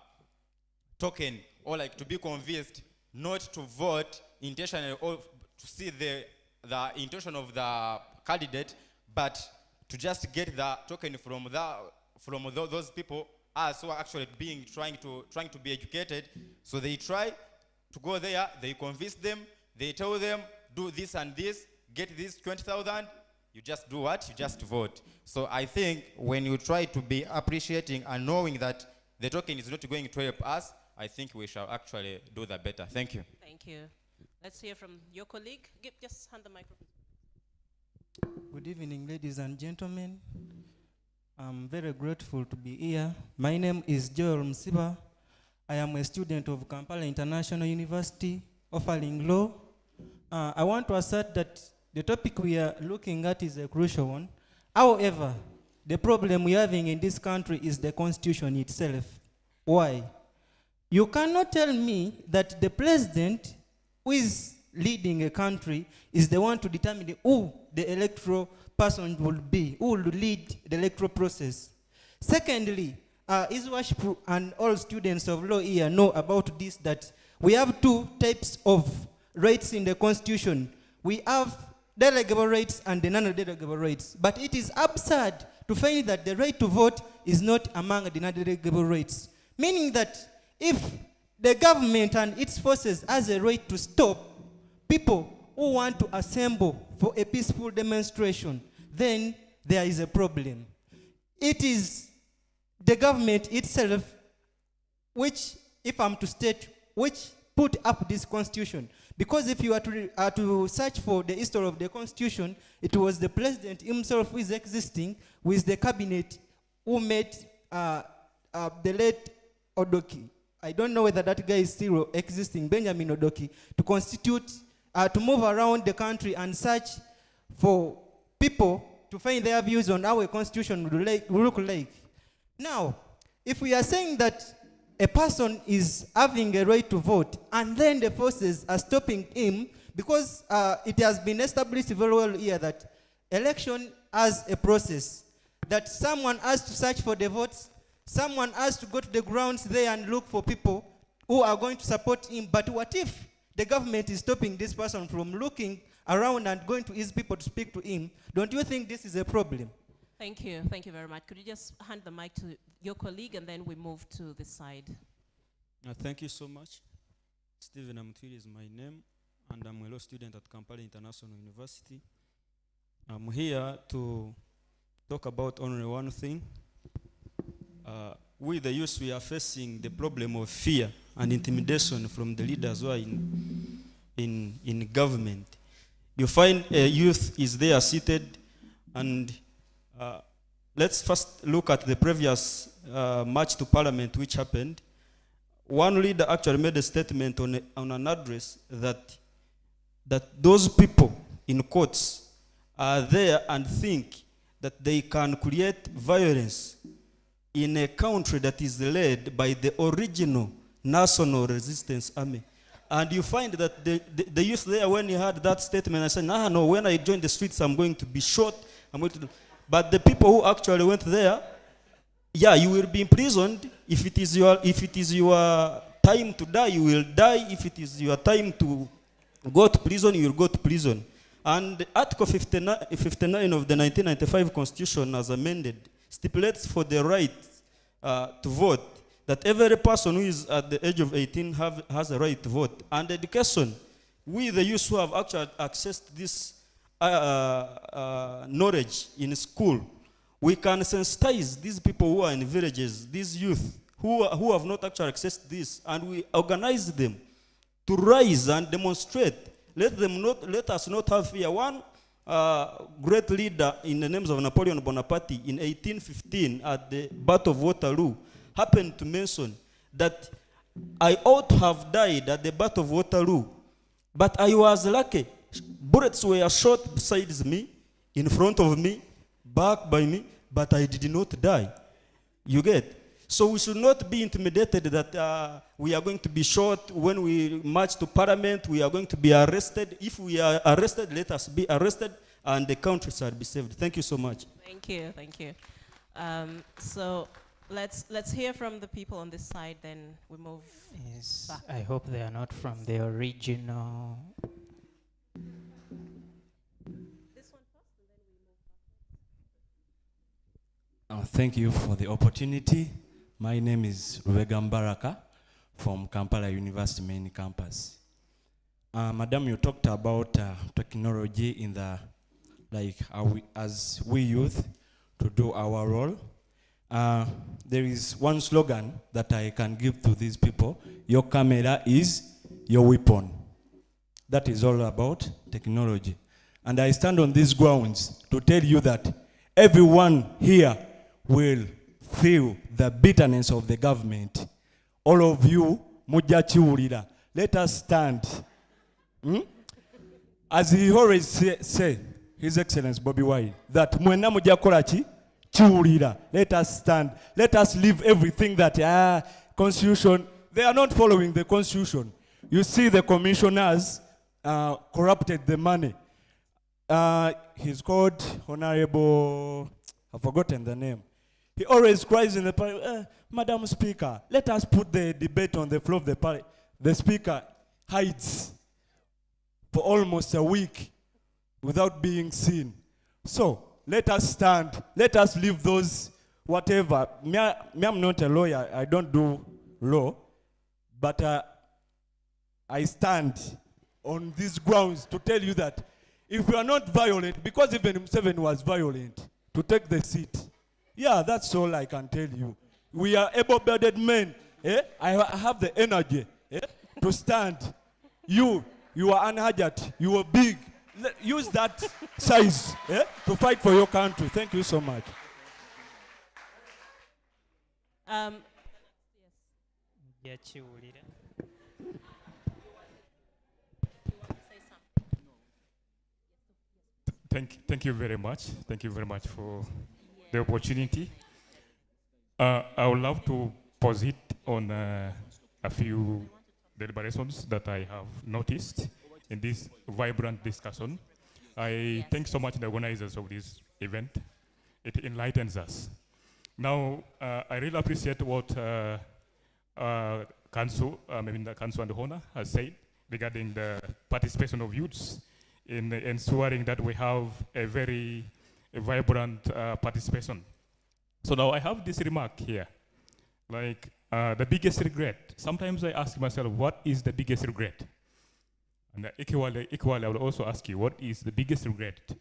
token, or like to be convinced not to vote intentionally or to see the intention of the candidate, but to just get the token from those people as who are actually trying to be educated. So they try to go there, they convince them, they tell them, do this and this, get this 20,000, you just do what? You just vote. So I think when you try to be appreciating and knowing that the token is not going to help us, I think we shall actually do that better. Thank you. Thank you. Let's hear from your colleague. Just hand the microphone. Good evening, ladies and gentlemen. I'm very grateful to be here. My name is Joel Msiba. I am a student of Kampala International University, offering law. I want to assert that the topic we are looking at is a crucial one. However, the problem we're having in this country is the constitution itself. Why? You cannot tell me that the president who is leading a country is the one to determine who the electoral person will be, who will lead the electoral process. Secondly, His Worship and all students of law here know about this, that we have two types of rights in the constitution. We have delegable rights and the non-delegable rights. But it is absurd to find that the right to vote is not among the non-delegable rights. Meaning that if the government and its forces has a right to stop people who want to assemble for a peaceful demonstration, then there is a problem. It is the government itself which, if I'm to state, which put up this constitution. Because if you are to search for the history of the constitution, it was the president himself who is existing with the cabinet who made the late Odoki. I don't know whether that guy is still existing, Benjamin Odoki, to constitute, to move around the country and search for people to find their views on how a constitution would look like. Now, if we are saying that a person is having a right to vote and then the forces are stopping him, because it has been established very well here that election has a process, that someone has to search for the votes, someone has to go to the grounds there and look for people who are going to support him. But what if the government is stopping this person from looking around and going to his people to speak to him? Don't you think this is a problem? Thank you. Thank you very much. Could you just hand the mic to your colleague and then we move to this side? Thank you so much. Stephen Amutiri is my name, and I'm a law student at Kampala International University. I'm here to talk about only one thing. We, the youth, we are facing the problem of fear and intimidation from the leaders who are in government. You find a youth is there seated, and let's first look at the previous march to parliament which happened. One leader actually made a statement on an address that those people in courts are there and think that they can create violence in a country that is led by the original National Resistance Army. And you find that the youth there, when he heard that statement, I said, no, when I join the streets, I'm going to be shot. I'm going to do. But the people who actually went there, yeah, you will be imprisoned. If it is your time to die, you will die. If it is your time to go to prison, you will go to prison. And Article 59 of the 1995 Constitution, as amended, stipulates for the right to vote, that every person who is at the age of 18 has a right to vote. And education, we the youth who have actually accessed this knowledge in school, we can sensitize these people who are in villages, these youth who have not actually accessed this, and we organize them to rise and demonstrate. Let us not have fear. One great leader in the names of Napoleon Bonaparte in 1815 at the Battle of Waterloo happened to mention that I ought to have died at the Battle of Waterloo, but I was lucky. Bullets were shot beside me, in front of me, back by me, but I did not die. You get? So we should not be intimidated that we are going to be shot when we march to parliament, we are going to be arrested. If we are arrested, let us be arrested and the country shall be saved. Thank you so much. Thank you, thank you. So let's hear from the people on this side, then we move back. I hope they are not from the original. Thank you for the opportunity. My name is Rubega Mbaraka from Kampala University main campus. Madam, you talked about technology in the, like, as we youth to do our role. There is one slogan that I can give to these people: your camera is your weapon. That is all about technology. And I stand on these grounds to tell you that everyone here will feel the bitterness of the government. All of you, mujja chiwulira. Let us stand. As he always say, His Excellency Bobby Wine, that mwenna mujja kola chi chiwulira. Let us stand. Let us leave everything that constitution. They are not following the constitution. You see, the commissioners corrupted the money. He's called Honorable, I've forgotten the name. He always cries in the parliament, Madam Speaker, let us put the debate on the floor of the parliament. The Speaker hides for almost a week without being seen. So let us stand. Let us leave those whatever. Me, I'm not a lawyer. I don't do law. But I stand on these grounds to tell you that if we are not violent, because even Museveni was violent to take the seat. Yeah, that's all I can tell you. We are able-bodied men. I have the energy to stand. You are unhajat. You are big. Use that size to fight for your country. Thank you so much. Thank you very much. Thank you very much for the opportunity. I would love to pause it on a few deliberations that I have noticed in this vibrant discussion. I thank so much the organizers of this event. It enlightens us. Now, I really appreciate what Council, the Council and the Honor has said regarding the participation of youths in ensuring that we have a very vibrant participation. So now I have this remark here, like the biggest regret. Sometimes I ask myself, what is the biggest regret? And equally, I will also ask you, what is the biggest regret?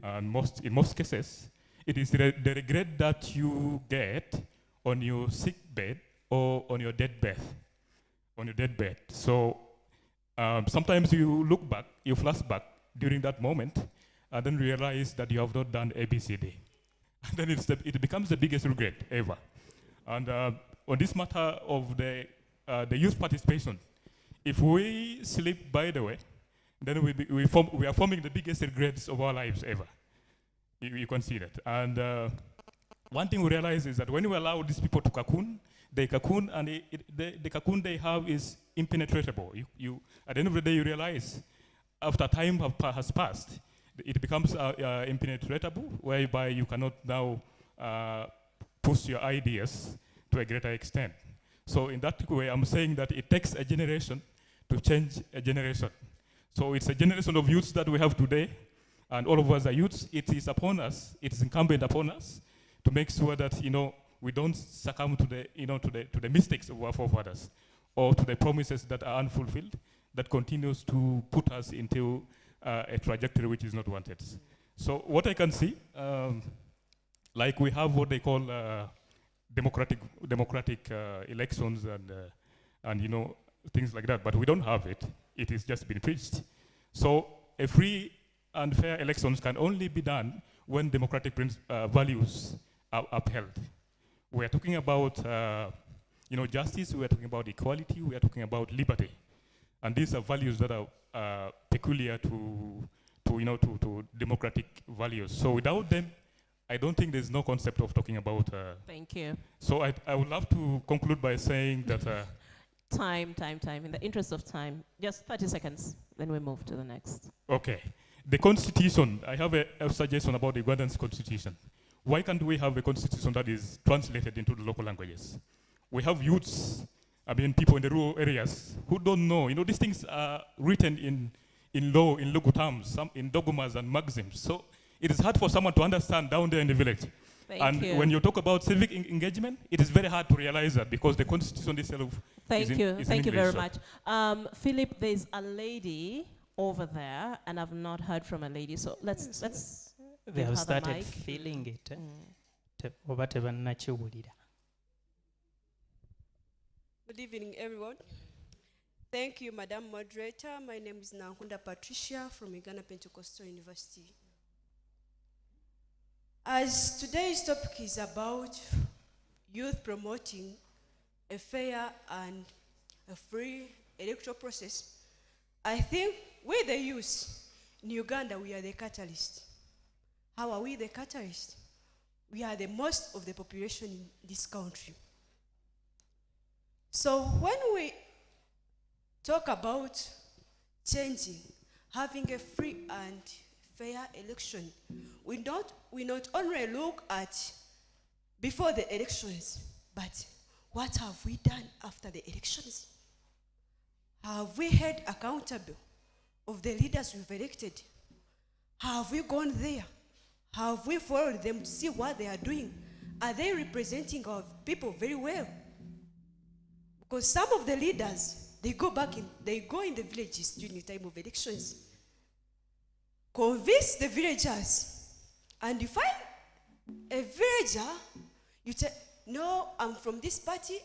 And in most cases, it is the regret that you get on your sick bed or on your deathbed. So sometimes you look back, you flash back during that moment, and then realize that you have not done ABCD. And then it becomes the biggest regret ever. And on this matter of the youth participation, if we sleep by the way, then we are forming the biggest regrets of our lives ever. You can see that. And one thing we realize is that when we allow these people to cocoon, they cocoon, and the cocoon they have is impenetrable. At the end of the day, you realize after time has passed, it becomes impenetrable, whereby you cannot now push your ideas to a greater extent. So in that way, I'm saying that it takes a generation to change a generation. So it's a generation of youths that we have today, and all of us are youths. It is upon us, it is incumbent upon us to make sure that we don't succumb to the mistakes of our forefathers or to the promises that are unfulfilled that continues to put us into a trajectory which is not wanted. So what I can see, like we have what they call democratic elections and things like that, but we don't have it. It is just been preached. So a free and fair elections can only be done when democratic values are upheld. We are talking about justice, we are talking about equality, we are talking about liberty. And these are values that are peculiar to democratic values. So without them, I don't think there's no concept of talking about. Thank you. So I would love to conclude by saying that. Time. In the interest of time, just 30 seconds, then we move to the next. Okay. The constitution, I have a suggestion about the Ugandan constitution. Why can't we have a constitution that is translated into the local languages? We have youths, people in the rural areas who don't know. These things are written in law, in legal terms, some in dogmas and maxims. So it is hard for someone to understand down there in the village. Thank and you. when you talk about civic engagement, it is very hard to realize that because the constitution itself Thank is you. in Thank you English, very so. much. Philip, there's a lady over there, and I've not heard from a lady, so let's They give have her the started mic. feeling it. Oba tebannakiwulira. Good evening, everyone. Thank you, Madam Moderator. My name is Nankunda Patricia from Uganda Pentecostal University. As today's topic is about youth promoting a fair and a free electoral process, I think we the youth in Uganda, we are the catalyst. How are we the catalyst? We are the most of the population in this country. So when we talk about changing, having a free and fair election, we not only look at before the elections, but what have we done after the elections? Have we held accountable of the leaders we've elected? Have we gone there? Have we followed them to see what they are doing? Are they representing our people very well? Because some of the leaders, they go in the villages during the time of elections, convince the villagers, and you find a villager, you tell, no, I'm from this party,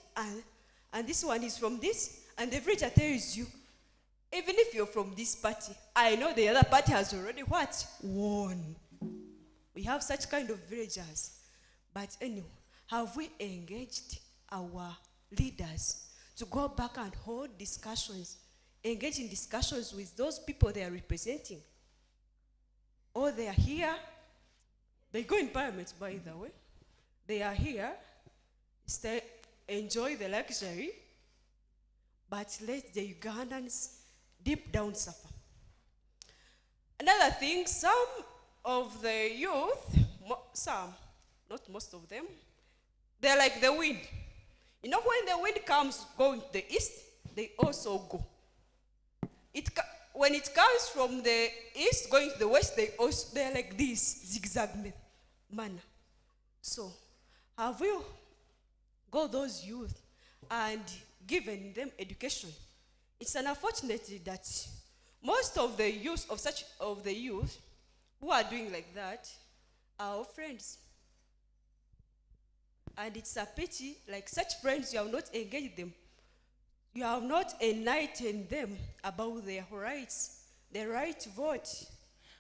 and this one is from this, and the villager tells you, even if you're from this party, I know the other party has already what? Won. We have such kind of villagers. But anyway, have we engaged our leaders to go back and hold discussions, engage in discussions with those people they are representing? Or they are here, they go in parliament, by the way. They are here, stay, enjoy the luxury, but let the Ugandans deep down suffer. Another thing, some of the youth, some, not most of them, they're like the wind. You know, when the wind comes going to the east, they also go. When it comes from the east going to the west, they're like this zigzag manner. So, have we got those youth and given them education? It's unfortunate that most of the youth who are doing like that are our friends. And it's a pity, like such friends, you have not engaged them. You have not enlightened them about their rights, their right to vote.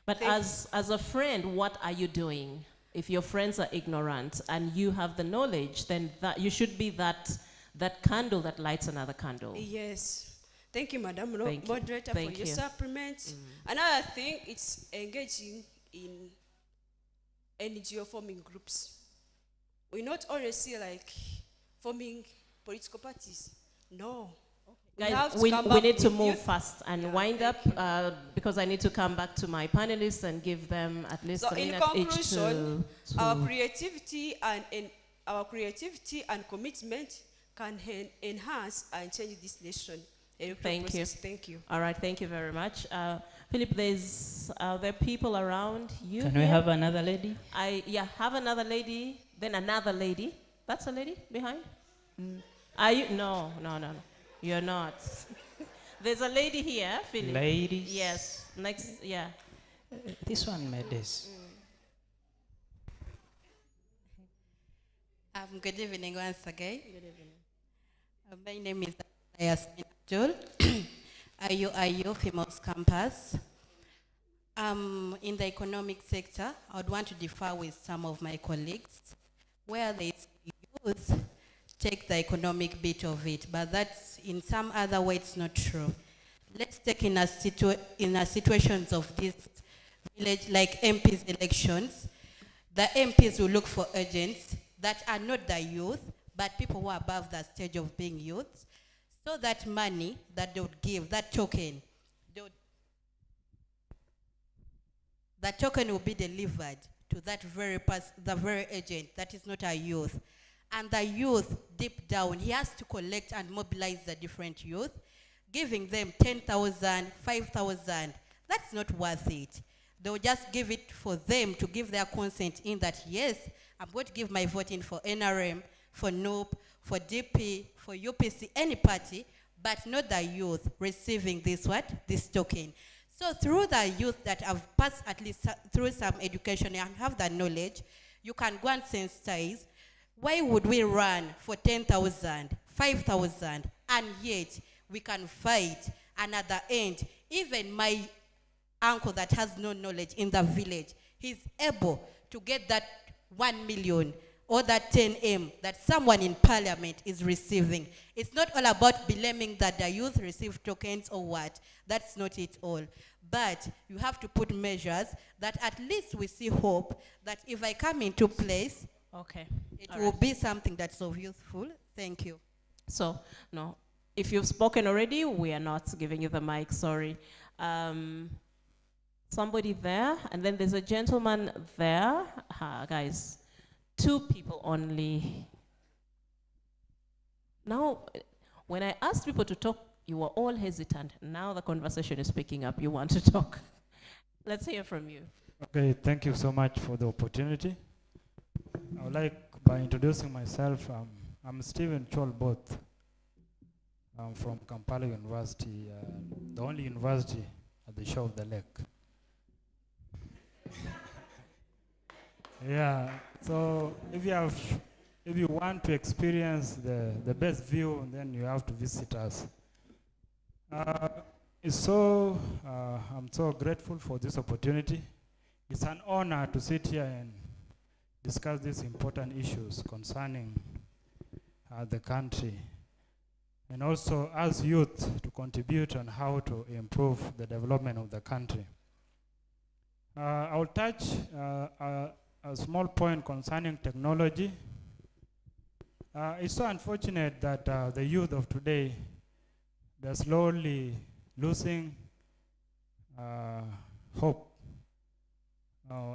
But as a friend, what are you doing? If your friends are ignorant and you have the knowledge, then that you should be that candle that lights another candle. Yes. Thank you, Madam Thank you. Moderator, Thank for your you. supplement. Another thing, it's engaging in NGO forming groups. We not only see like forming political parties. No. Guys, we need to move fast and wind up because I need to come back to my panelists and give them at least a minute each to our creativity and commitment can enhance and change this nation. Thank you. Thank you. All right, thank you very much. Philip, there are people around you. Can we have another lady? Have another lady, then another lady. That's a lady behind? Are you? No. You're not. There's a lady here, Philip. Ladies? Yes. Next, yeah. This one made this. Good evening once again. Good evening. My name is Yasmin Abdul. IU Females Campus. In the economic sector, I would want to differ with some of my colleagues where they youth take the economic bit of it, but that's in some other way it's not true. Let's take in a situations of this village, like MPs elections, the MPs will look for agents that are not the youth, but people who are above that stage of being youth, so that money that they would give, that token will be delivered to that the very agent that is not a youth. And the youth, deep down, he has to collect and mobilize the different youth, giving them 10,000, 5,000. That's not worth it. They'll just give it for them to give their consent in that, yes, I'm going to give my vote in for NRM, for NOP, for DP, for UPC, any party, but not the youth receiving this what? This token. So through the youth that have passed at least through some education and have the knowledge, you can go and sensitize. Why would we run for 10,000, 5,000, and yet we can fight, and at the end, even my uncle that has no knowledge in the village, he's able to get that 1 million or that 10M that someone in parliament is receiving. It's not all about blaming that the youth receive tokens or what. That's not it all. But you have to put measures that at least we see hope that if I come into place, okay, it all will right. be something that's so useful. Thank you. So, no, if you've spoken already, we are not giving you the mic, sorry. Somebody there, and then there's a gentleman there. Guys, 2 people only. Now, when I asked people to talk, you were all hesitant. Now the conversation is picking up. You want to talk. Let's hear from you. Okay, thank you so much for the opportunity. I would like, by introducing myself, I'm Stephen Cholboth. I'm from Kampala University, the only university at the shore of the lake. Yeah, so if you want to experience the best view, then you have to visit us. I'm so grateful for this opportunity. It's an honor to sit here and discuss these important issues concerning the country, and also as youth to contribute on how to improve the development of the country. I will touch a small point concerning technology. It's so unfortunate that the youth of today, they're slowly losing hope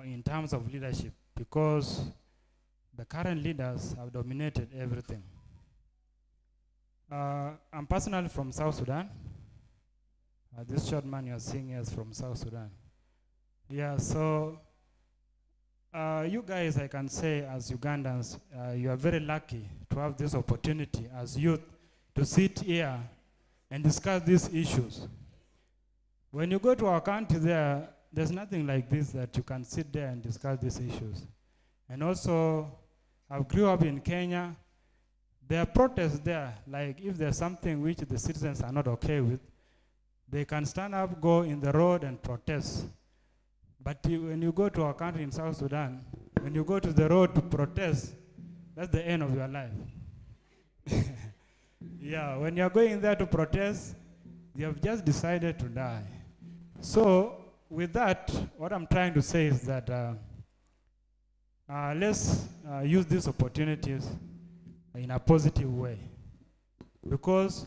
in terms of leadership, because the current leaders have dominated everything. I'm personally from South Sudan. This short man you're seeing is from South Sudan. Yeah, so you guys, I can say as Ugandans, you are very lucky to have this opportunity as youth to sit here and discuss these issues. When you go to our country there's nothing like this that you can sit there and discuss these issues. And also, I grew up in Kenya. There are protests there, like if there's something which the citizens are not okay with, they can stand up, go in the road and protest. But when you go to our country in South Sudan, when you go to the road to protest, that's the end of your life. Yeah, when you're going there to protest, you have just decided to die. So with that, what I'm trying to say is that let's use these opportunities in a positive way, because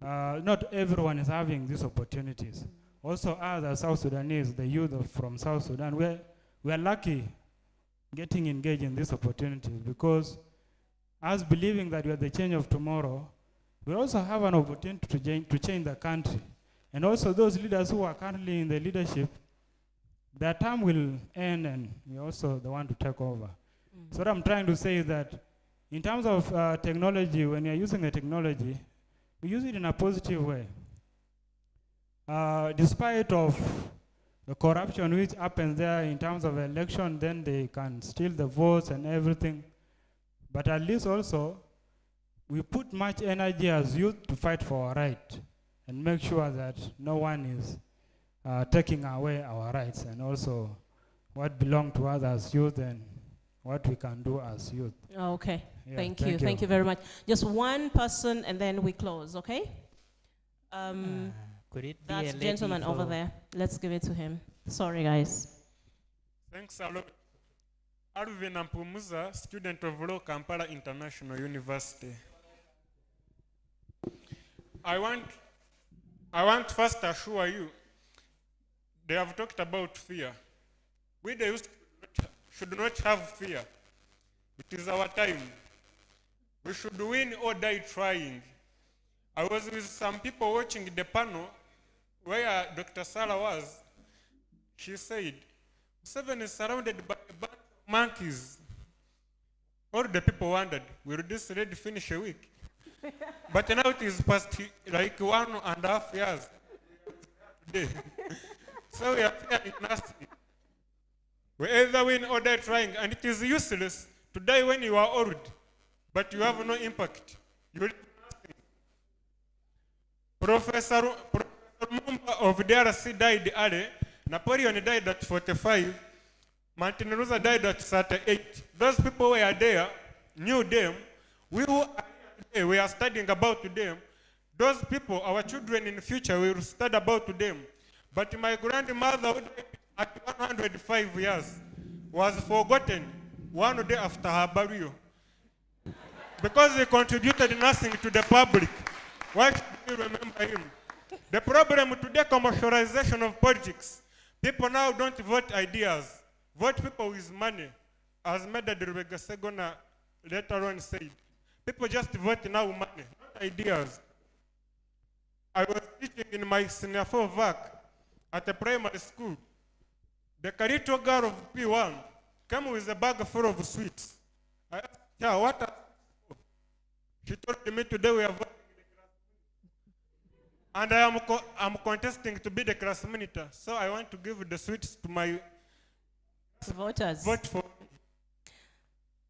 not everyone is having these opportunities. Also, as South Sudanese, the youth from South Sudan, we are lucky getting engaged in these opportunities, because as believing that we are the change of tomorrow, we also have an opportunity to change the country. And also those leaders who are currently in the leadership, their term will end and we're also the one to take over. So what I'm trying to say is that in terms of technology, when you're using the technology, we use it in a positive way. Despite of the corruption which happens there in terms of election, then they can steal the votes and everything. But at least also, we put much energy as youth to fight for our right and make sure that no one is taking away our rights, and also what belongs to us as youth and what we can do as youth. Okay, Yeah, thank you. Thank you very much. Just one person and then we close, okay? Could it be That a lady gentleman over for- there. Let's give it to him. Sorry, guys. Thanks a lot. Alvin Ampumuza, student of law, Kampala International University. I want first to assure you, they have talked about fear. We the youth should not have fear. It is our time. We should win or die trying. I was with some people watching the panel where Dr. Sarah was. she said, Museveni is surrounded by a bunch of monkeys. All the people wondered, will this lady finish a week? But now it is past like 1.5 years today. So we are fearing nothing. We either win or die trying, and it is useless to die when you are old, but you have no impact. You will do nothing. Professor Mumba of DRC died early. Napoleon died at 45. Martin Luther died at 38. Those people were there, knew them. We who are here today, we are studying about them. Those people, our children in the future, will study about them. But my grandmother, who died at 105 years, was forgotten one day after her burial. Because he contributed nothing to the public. Why should we remember him? The problem today, commercialization of politics. People now don't vote ideas. Vote people with money. As Meda Segona later on said. People just vote now money, not ideas. I was teaching in my senior 4 VAC at a primary school. The little girl of P1 came with a bag full of sweets. I asked her, what are these for? She told me today we are voting in the class monitor. And I'm contesting to be the class monitor. So I want to give the sweets to my voters. Vote for me.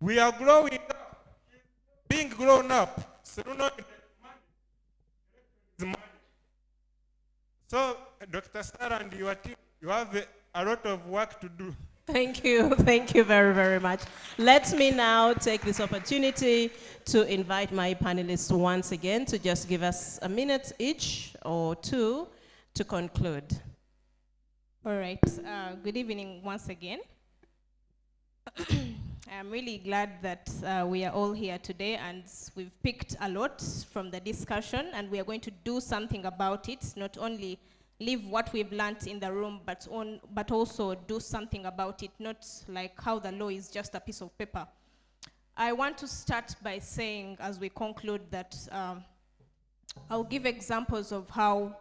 We are growing up, being grown up. So you know, money. So Dr. Sarah and your team, you have a lot of work to do. Thank you very, very much. Let me now take this opportunity to invite my panelists once again to just give us a minute each or two to conclude. All right, good evening once again. I'm really glad that we are all here today and we've picked a lot from the discussion and we are going to do something about it, not only leave what we've learned in the room, but also do something about it, not like how the law is just a piece of paper. I want to start by saying, as we conclude, that I'll give examples of how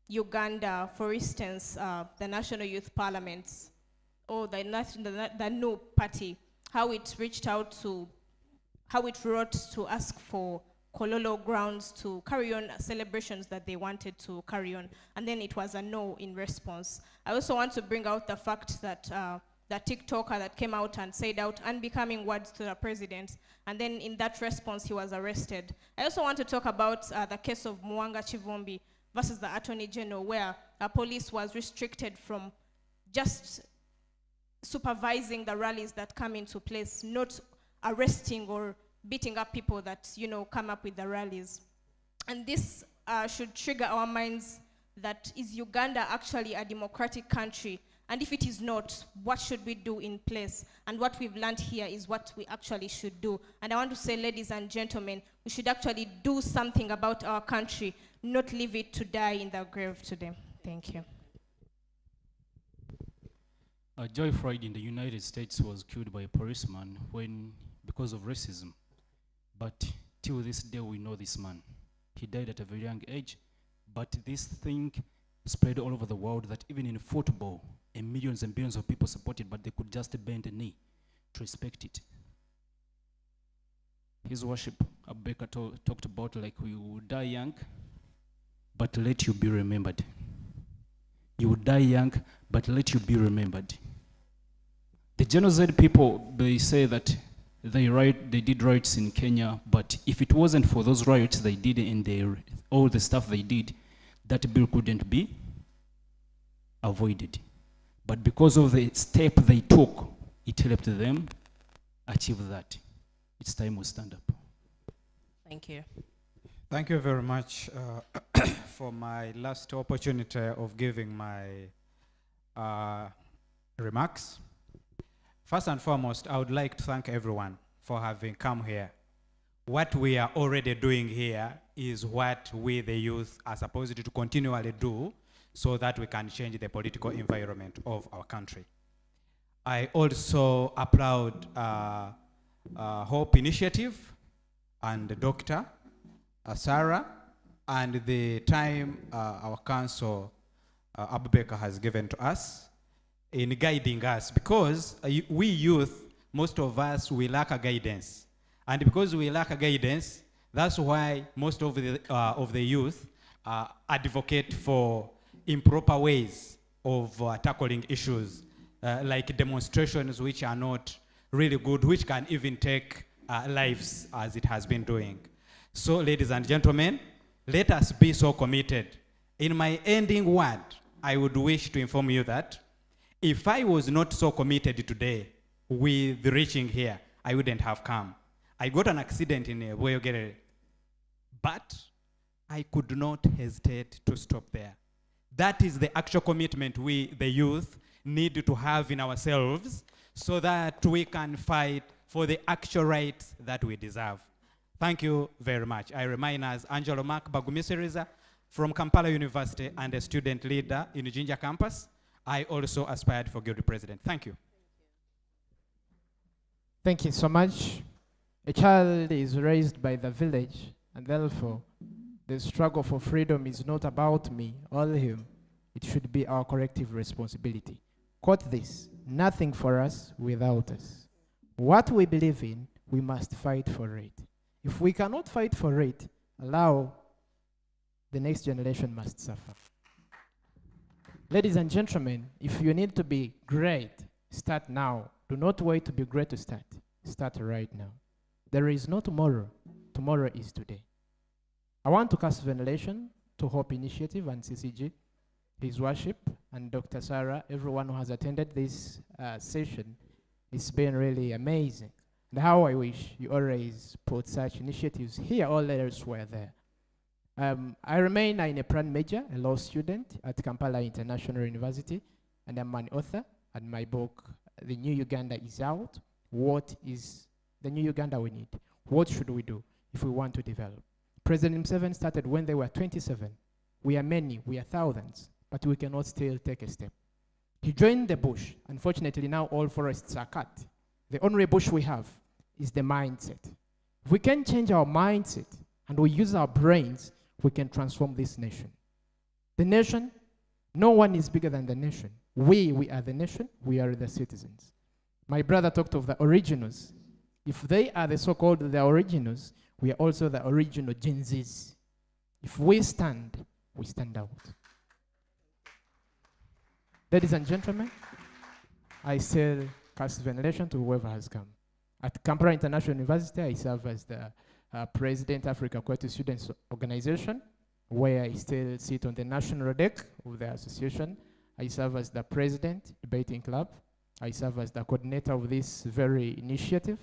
Uganda, for instance, the National Youth Parliament, or the new party, how it reached out to, how it wrote to ask for Kololo grounds to carry on celebrations that they wanted to carry on, and then it was a no in response. I also want to bring out the fact that the TikToker that came out and said out unbecoming words to the president, and then in that response he was arrested. I also want to talk about the case of Mwanga Chivumbi versus the Attorney General, where police was restricted from just supervising the rallies that come into place, not arresting or beating up people that, you know, come up with the rallies. And this should trigger our minds that, is Uganda actually a democratic country? And if it is not, what should we do in place? And what we've learned here is what we actually should do. And I want to say, ladies and gentlemen, we should actually do something about our country, not leave it to die in the grave today. Thank you. Joy Floyd in the United States was killed by a policeman because of racism. But till this day, we know this man. He died at a very young age, but this thing spread all over the world that even in football, millions and billions of people supported, but they could just bend the knee to respect it. His worship, Abeka talked about, like, you will die young, but let you be remembered. You will die young, but let you be remembered. The genocide people, they say that they did riots in Kenya, but if it wasn't for those riots they did and all the stuff they did, that bill couldn't be avoided. But because of the step they took, it helped them achieve that. It's time we stand up. Thank you. Thank you very much for my last opportunity of giving my remarks. First and foremost, I would like to thank everyone for having come here. What we are already doing here is what we, the youth, are supposed to continually do so that we can change the political environment of our country. I also applaud Hope Initiative and Dr. Sarah and the time our council, Abubakar, has given to us. in guiding us, because we youth, most of us, we lack a guidance. And because we lack a guidance, that's why most of the youth advocate for improper ways of tackling issues, like demonstrations which are not really good, which can even take lives, as it has been doing. So, ladies and gentlemen, let us be so committed. In my ending word, I would wish to inform you that if I was not so committed today with reaching here, I wouldn't have come. I got an accident in Boyogere, but I could not hesitate to stop there. That is the actual commitment we, the youth, need to have in ourselves so that we can fight for the actual rights that we deserve. Thank you very much. I remain as Angelo Mark Bagumisiriza from Kampala University and a student leader in Jinja campus. I also aspired for guild president. Thank you. Thank you so much. A child is raised by the village, and therefore the struggle for freedom is not about me or him. It should be our collective responsibility. Quote this: nothing for us without us. What we believe in, we must fight for it. If we cannot fight for it, allow the next generation must suffer. Ladies and gentlemen, if you need to be great, start now. Do not wait to be great to start. Start right now. There is no tomorrow. Tomorrow is today. I want to cast veneration to Hope Initiative and CCG, His Worship, and Dr. Sarah, everyone who has attended this session. It's been really amazing. And how I wish you always put such initiatives here or elsewhere there. I remain in a plan major, a law student at Kampala International University, and I'm an author, and my book, The New Uganda, is out. What is the new Uganda we need? What should we do if we want to develop? President Museveni started when they were 27. We are many, we are thousands, but we cannot still take a step. He joined the bush. Unfortunately, now all forests are cut. The only bush we have is the mindset. If we can change our mindset and we use our brains, we can transform this nation. The nation, no one is bigger than the nation. We are the nation, we are the citizens. My brother talked of the originals. If they are the so-called the originals, we are also the original Gen Zs. If we stand, we stand out. Ladies and gentlemen, I still cast veneration to whoever has come. At Kampala International University, I serve as the President Africa Quality Students Organization, where I still sit on the national deck of the association. I serve as the President, Debating Club. I serve as the coordinator of this very initiative,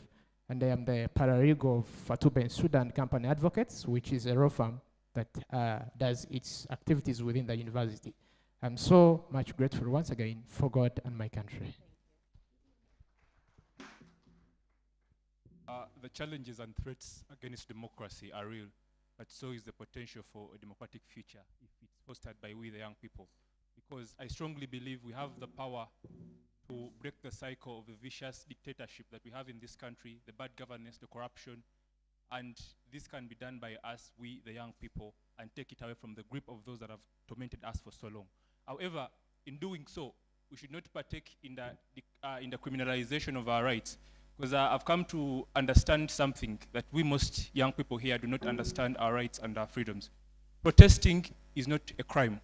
and I am the paralegal of Fatuba Sudan Company Advocates, which is a law firm that does its activities within the university. I'm so much grateful once again for God and my country. The challenges and threats against democracy are real, but so is the potential for a democratic future if it's fostered by we, the young people. Because I strongly believe we have the power to break the cycle of the vicious dictatorship that we have in this country, the bad governance, the corruption, and this can be done by us, we, the young people, and take it away from the grip of those that have tormented us for so long. However, in doing so, we should not partake in the criminalization of our rights, because I've come to understand something that we most young people here do not understand our rights and our freedoms. Protesting is not a crime.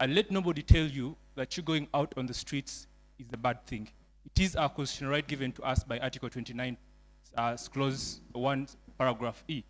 And let nobody tell you that you going out on the streets is a bad thing. It is our constitutional right given to us by Article 29, Clause 1, Paragraph E.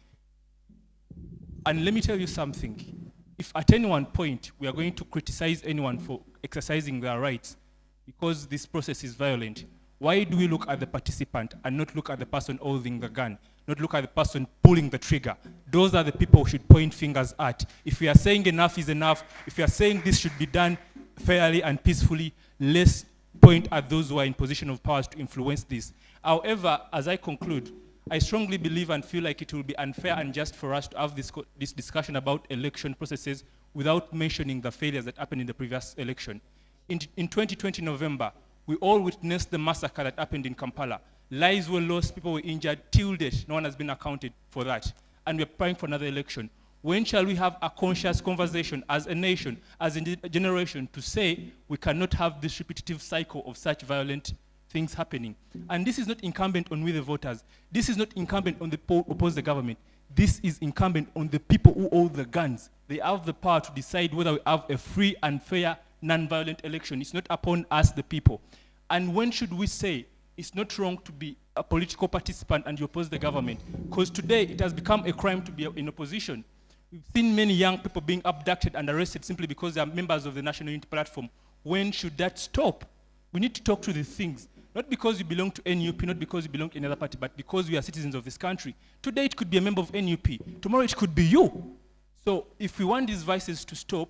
And let me tell you something. If at any one point we are going to criticize anyone for exercising their rights because this process is violent, why do we look at the participant and not look at the person holding the gun, not look at the person pulling the trigger? Those are the people we should point fingers at. If we are saying enough is enough, if we are saying this should be done fairly and peacefully, let's point at those who are in position of power to influence this. However, as I conclude, I strongly believe and feel like it will be unfair and just for us to have this discussion about election processes without mentioning the failures that happened in the previous election. In 2020 November, we all witnessed the massacre that happened in Kampala. Lives were lost, people were injured, till date, no one has been accounted for that. And we're praying for another election. When shall we have a conscious conversation as a nation, as a generation, to say we cannot have this repetitive cycle of such violent things happening? And this is not incumbent on we the voters. This is not incumbent on the oppose the government. This is incumbent on the people who hold the guns. They have the power to decide whether we have a free and fair, non-violent election. It's not upon us, the people. And when should we say it's not wrong to be a political participant and you oppose the government? Because today it has become a crime to be in opposition. We've seen many young people being abducted and arrested simply because they are members of the National Unity Platform. When should that stop? We need to talk to these things. Not because you belong to NUP, not because you belong to another party, but because we are citizens of this country. Today it could be a member of NUP. Tomorrow it could be you. So if we want these vices to stop,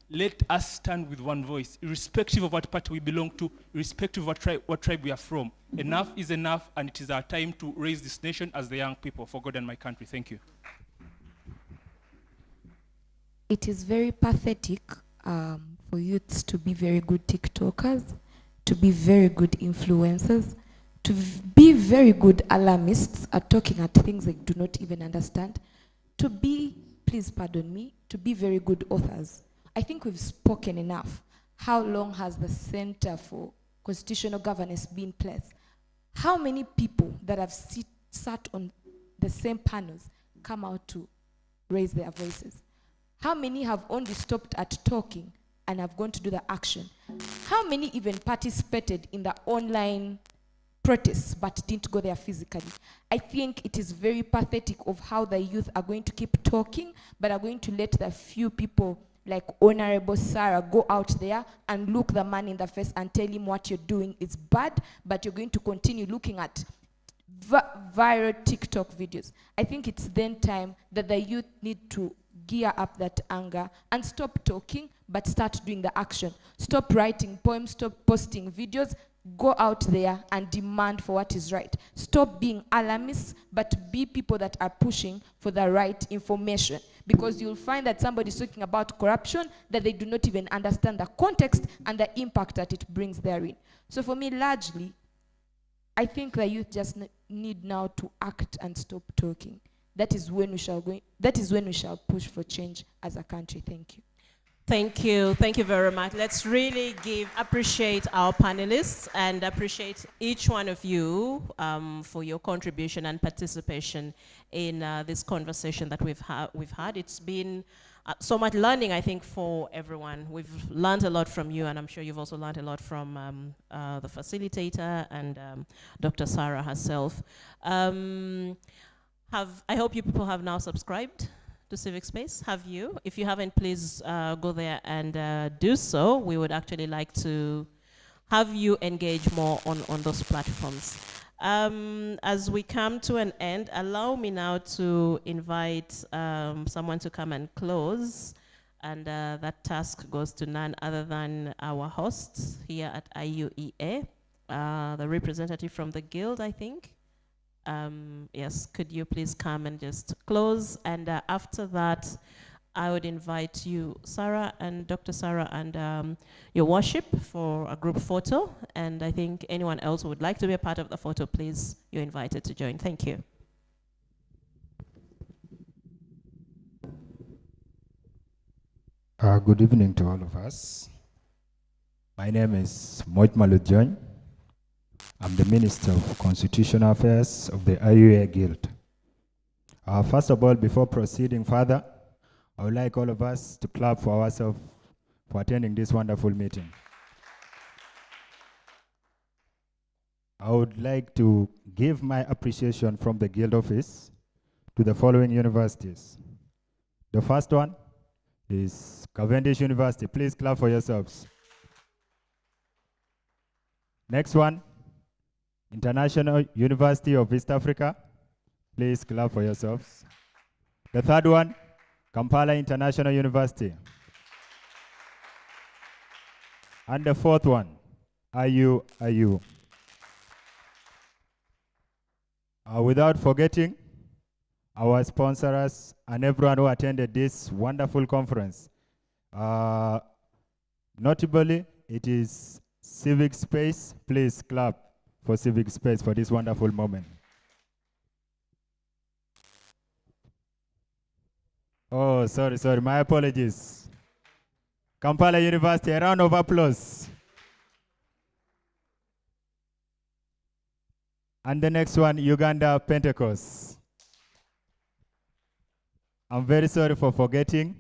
let us stand with one voice, irrespective of what party we belong to, irrespective of what tribe we are from. Enough is enough, and it is our time to raise this nation as the young people for God and my country. Thank you. It is very pathetic for youths to be very good TikTokers, to be very good influencers, to be very good alarmists at talking at things they do not even understand, to be, please pardon me, to be very good authors. I think we've spoken enough. How long has the Center for Constitutional Governance been placed? How many people that have sat on the same panels come out to raise their voices? How many have only stopped at talking and have gone to do the action? How many even participated in the online protests but didn't go there physically? I think it is very pathetic of how the youth are going to keep talking but are going to let the few people like Honorable Sarah go out there and look the man in the face and tell him what you're doing is bad, but you're going to continue looking at viral TikTok videos. I think it's then time that the youth need to gear up that anger and stop talking, but start doing the action. Stop writing poems, stop posting videos, go out there and demand for what is right. Stop being alarmists, but be people that are pushing for the right information. Because you'll find that somebody's talking about corruption that they do not even understand the context and the impact that it brings therein. So for me, largely, I think the youth just need now to act and stop talking. That is when we shall push for change as a country. Thank you. Thank you. Thank you very much. Let's really appreciate our panelists and appreciate each one of you for your contribution and participation in this conversation that we've had. It's been so much learning, I think, for everyone. We've learned a lot from you, and I'm sure you've also learned a lot from the facilitator and Dr. Sarah herself. I hope you people have now subscribed to Civic Space. Have you? If you haven't, please go there and do so. We would actually like to have you engage more on those platforms. As we come to an end, allow me now to invite someone to come and close. And that task goes to none other than our hosts here at IUEA, the representative from the Guild, I think. Yes, could you please come and just close? And after that, I would invite you, Sarah and Dr. Sarah, and your worship for a group photo. And I think anyone else who would like to be a part of the photo, please, you're invited to join. Thank you. Good evening to all of us. My name is Moit Maludjon. I'm the Minister of Constitutional Affairs of the IUA Guild. First of all, before proceeding further, I would like all of us to clap for ourselves for attending this wonderful meeting. I would like to give my appreciation from the Guild office to the following universities. The first one is Cavendish University. Please clap for yourselves. Next one, International University of East Africa. Please clap for yourselves. The third one, Kampala International University. And the fourth one, IU. Without forgetting our sponsors and everyone who attended this wonderful conference. Notably, it is Civic Space. Please clap for Civic Space for this wonderful moment. Oh, sorry, my apologies. Kampala University, a round of applause. And the next one, Uganda Pentecost. I'm very sorry for forgetting.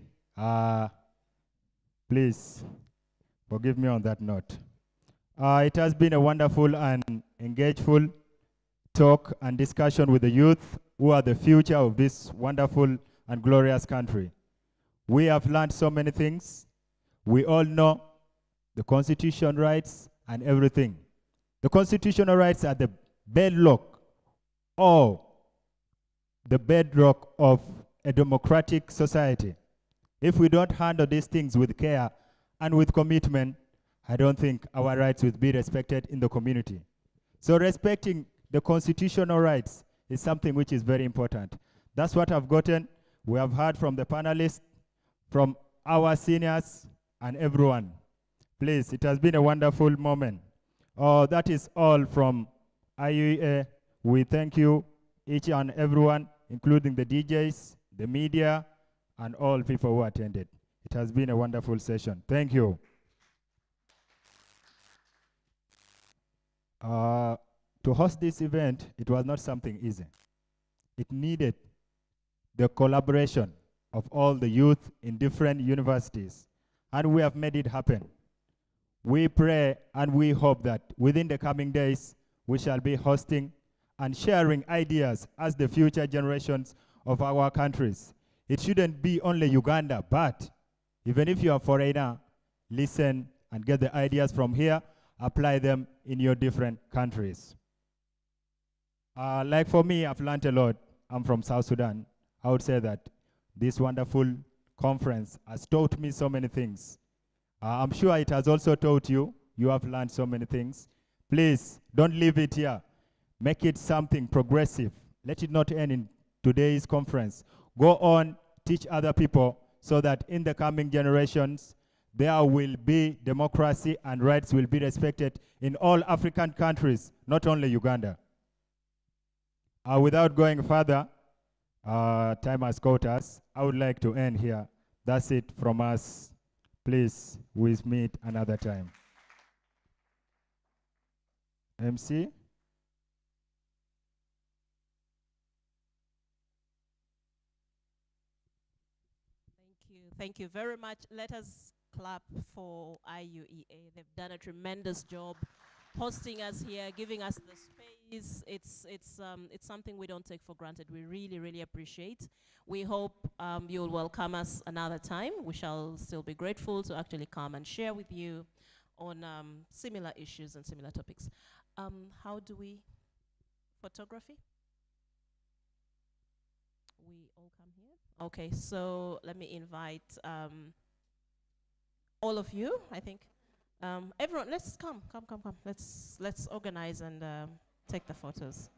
Please forgive me on that note. It has been a wonderful and engageful talk and discussion with the youth who are the future of this wonderful and glorious country. We have learned so many things. We all know the constitution rights and everything. The constitutional rights are the bedrock or the bedrock of a democratic society. If we don't handle these things with care and with commitment, I don't think our rights will be respected in the community. So respecting the constitutional rights is something which is very important. That's what I've gotten. We have heard from the panelists, from our seniors, and everyone. Please, it has been a wonderful moment. That is all from IUA. We thank you, each and everyone, including the DJs, the media, and all people who attended. It has been a wonderful session. Thank you. To host this event, it was not something easy. It needed the collaboration of all the youth in different universities, and we have made it happen. We pray and we hope that within the coming days, we shall be hosting and sharing ideas as the future generations of our countries. It shouldn't be only Uganda, but even if you are a foreigner, listen and get the ideas from here, apply them in your different countries. Like for me, I've learned a lot. I'm from South Sudan. I would say that this wonderful conference has taught me so many things. I'm sure it has also taught you. You have learned so many things. Please, don't leave it here. Make it something progressive. Let it not end in today's conference. Go on, teach other people so that in the coming generations, there will be democracy and rights will be respected in all African countries, not only Uganda. Without going further, time has caught us. I would like to end here. That's it from us. Please, we'll meet another time. MC? Thank you very much. Let us clap for IUEA. They've done a tremendous job hosting us here, giving us the space. It's something we don't take for granted. We really, really appreciate. We hope you'll welcome us another time. We shall still be grateful to actually come and share with you on similar issues and similar topics. How do we, photography? We all come here? Okay, so let me invite all of you, I think. Everyone, let's come. Let's organize and take the photos.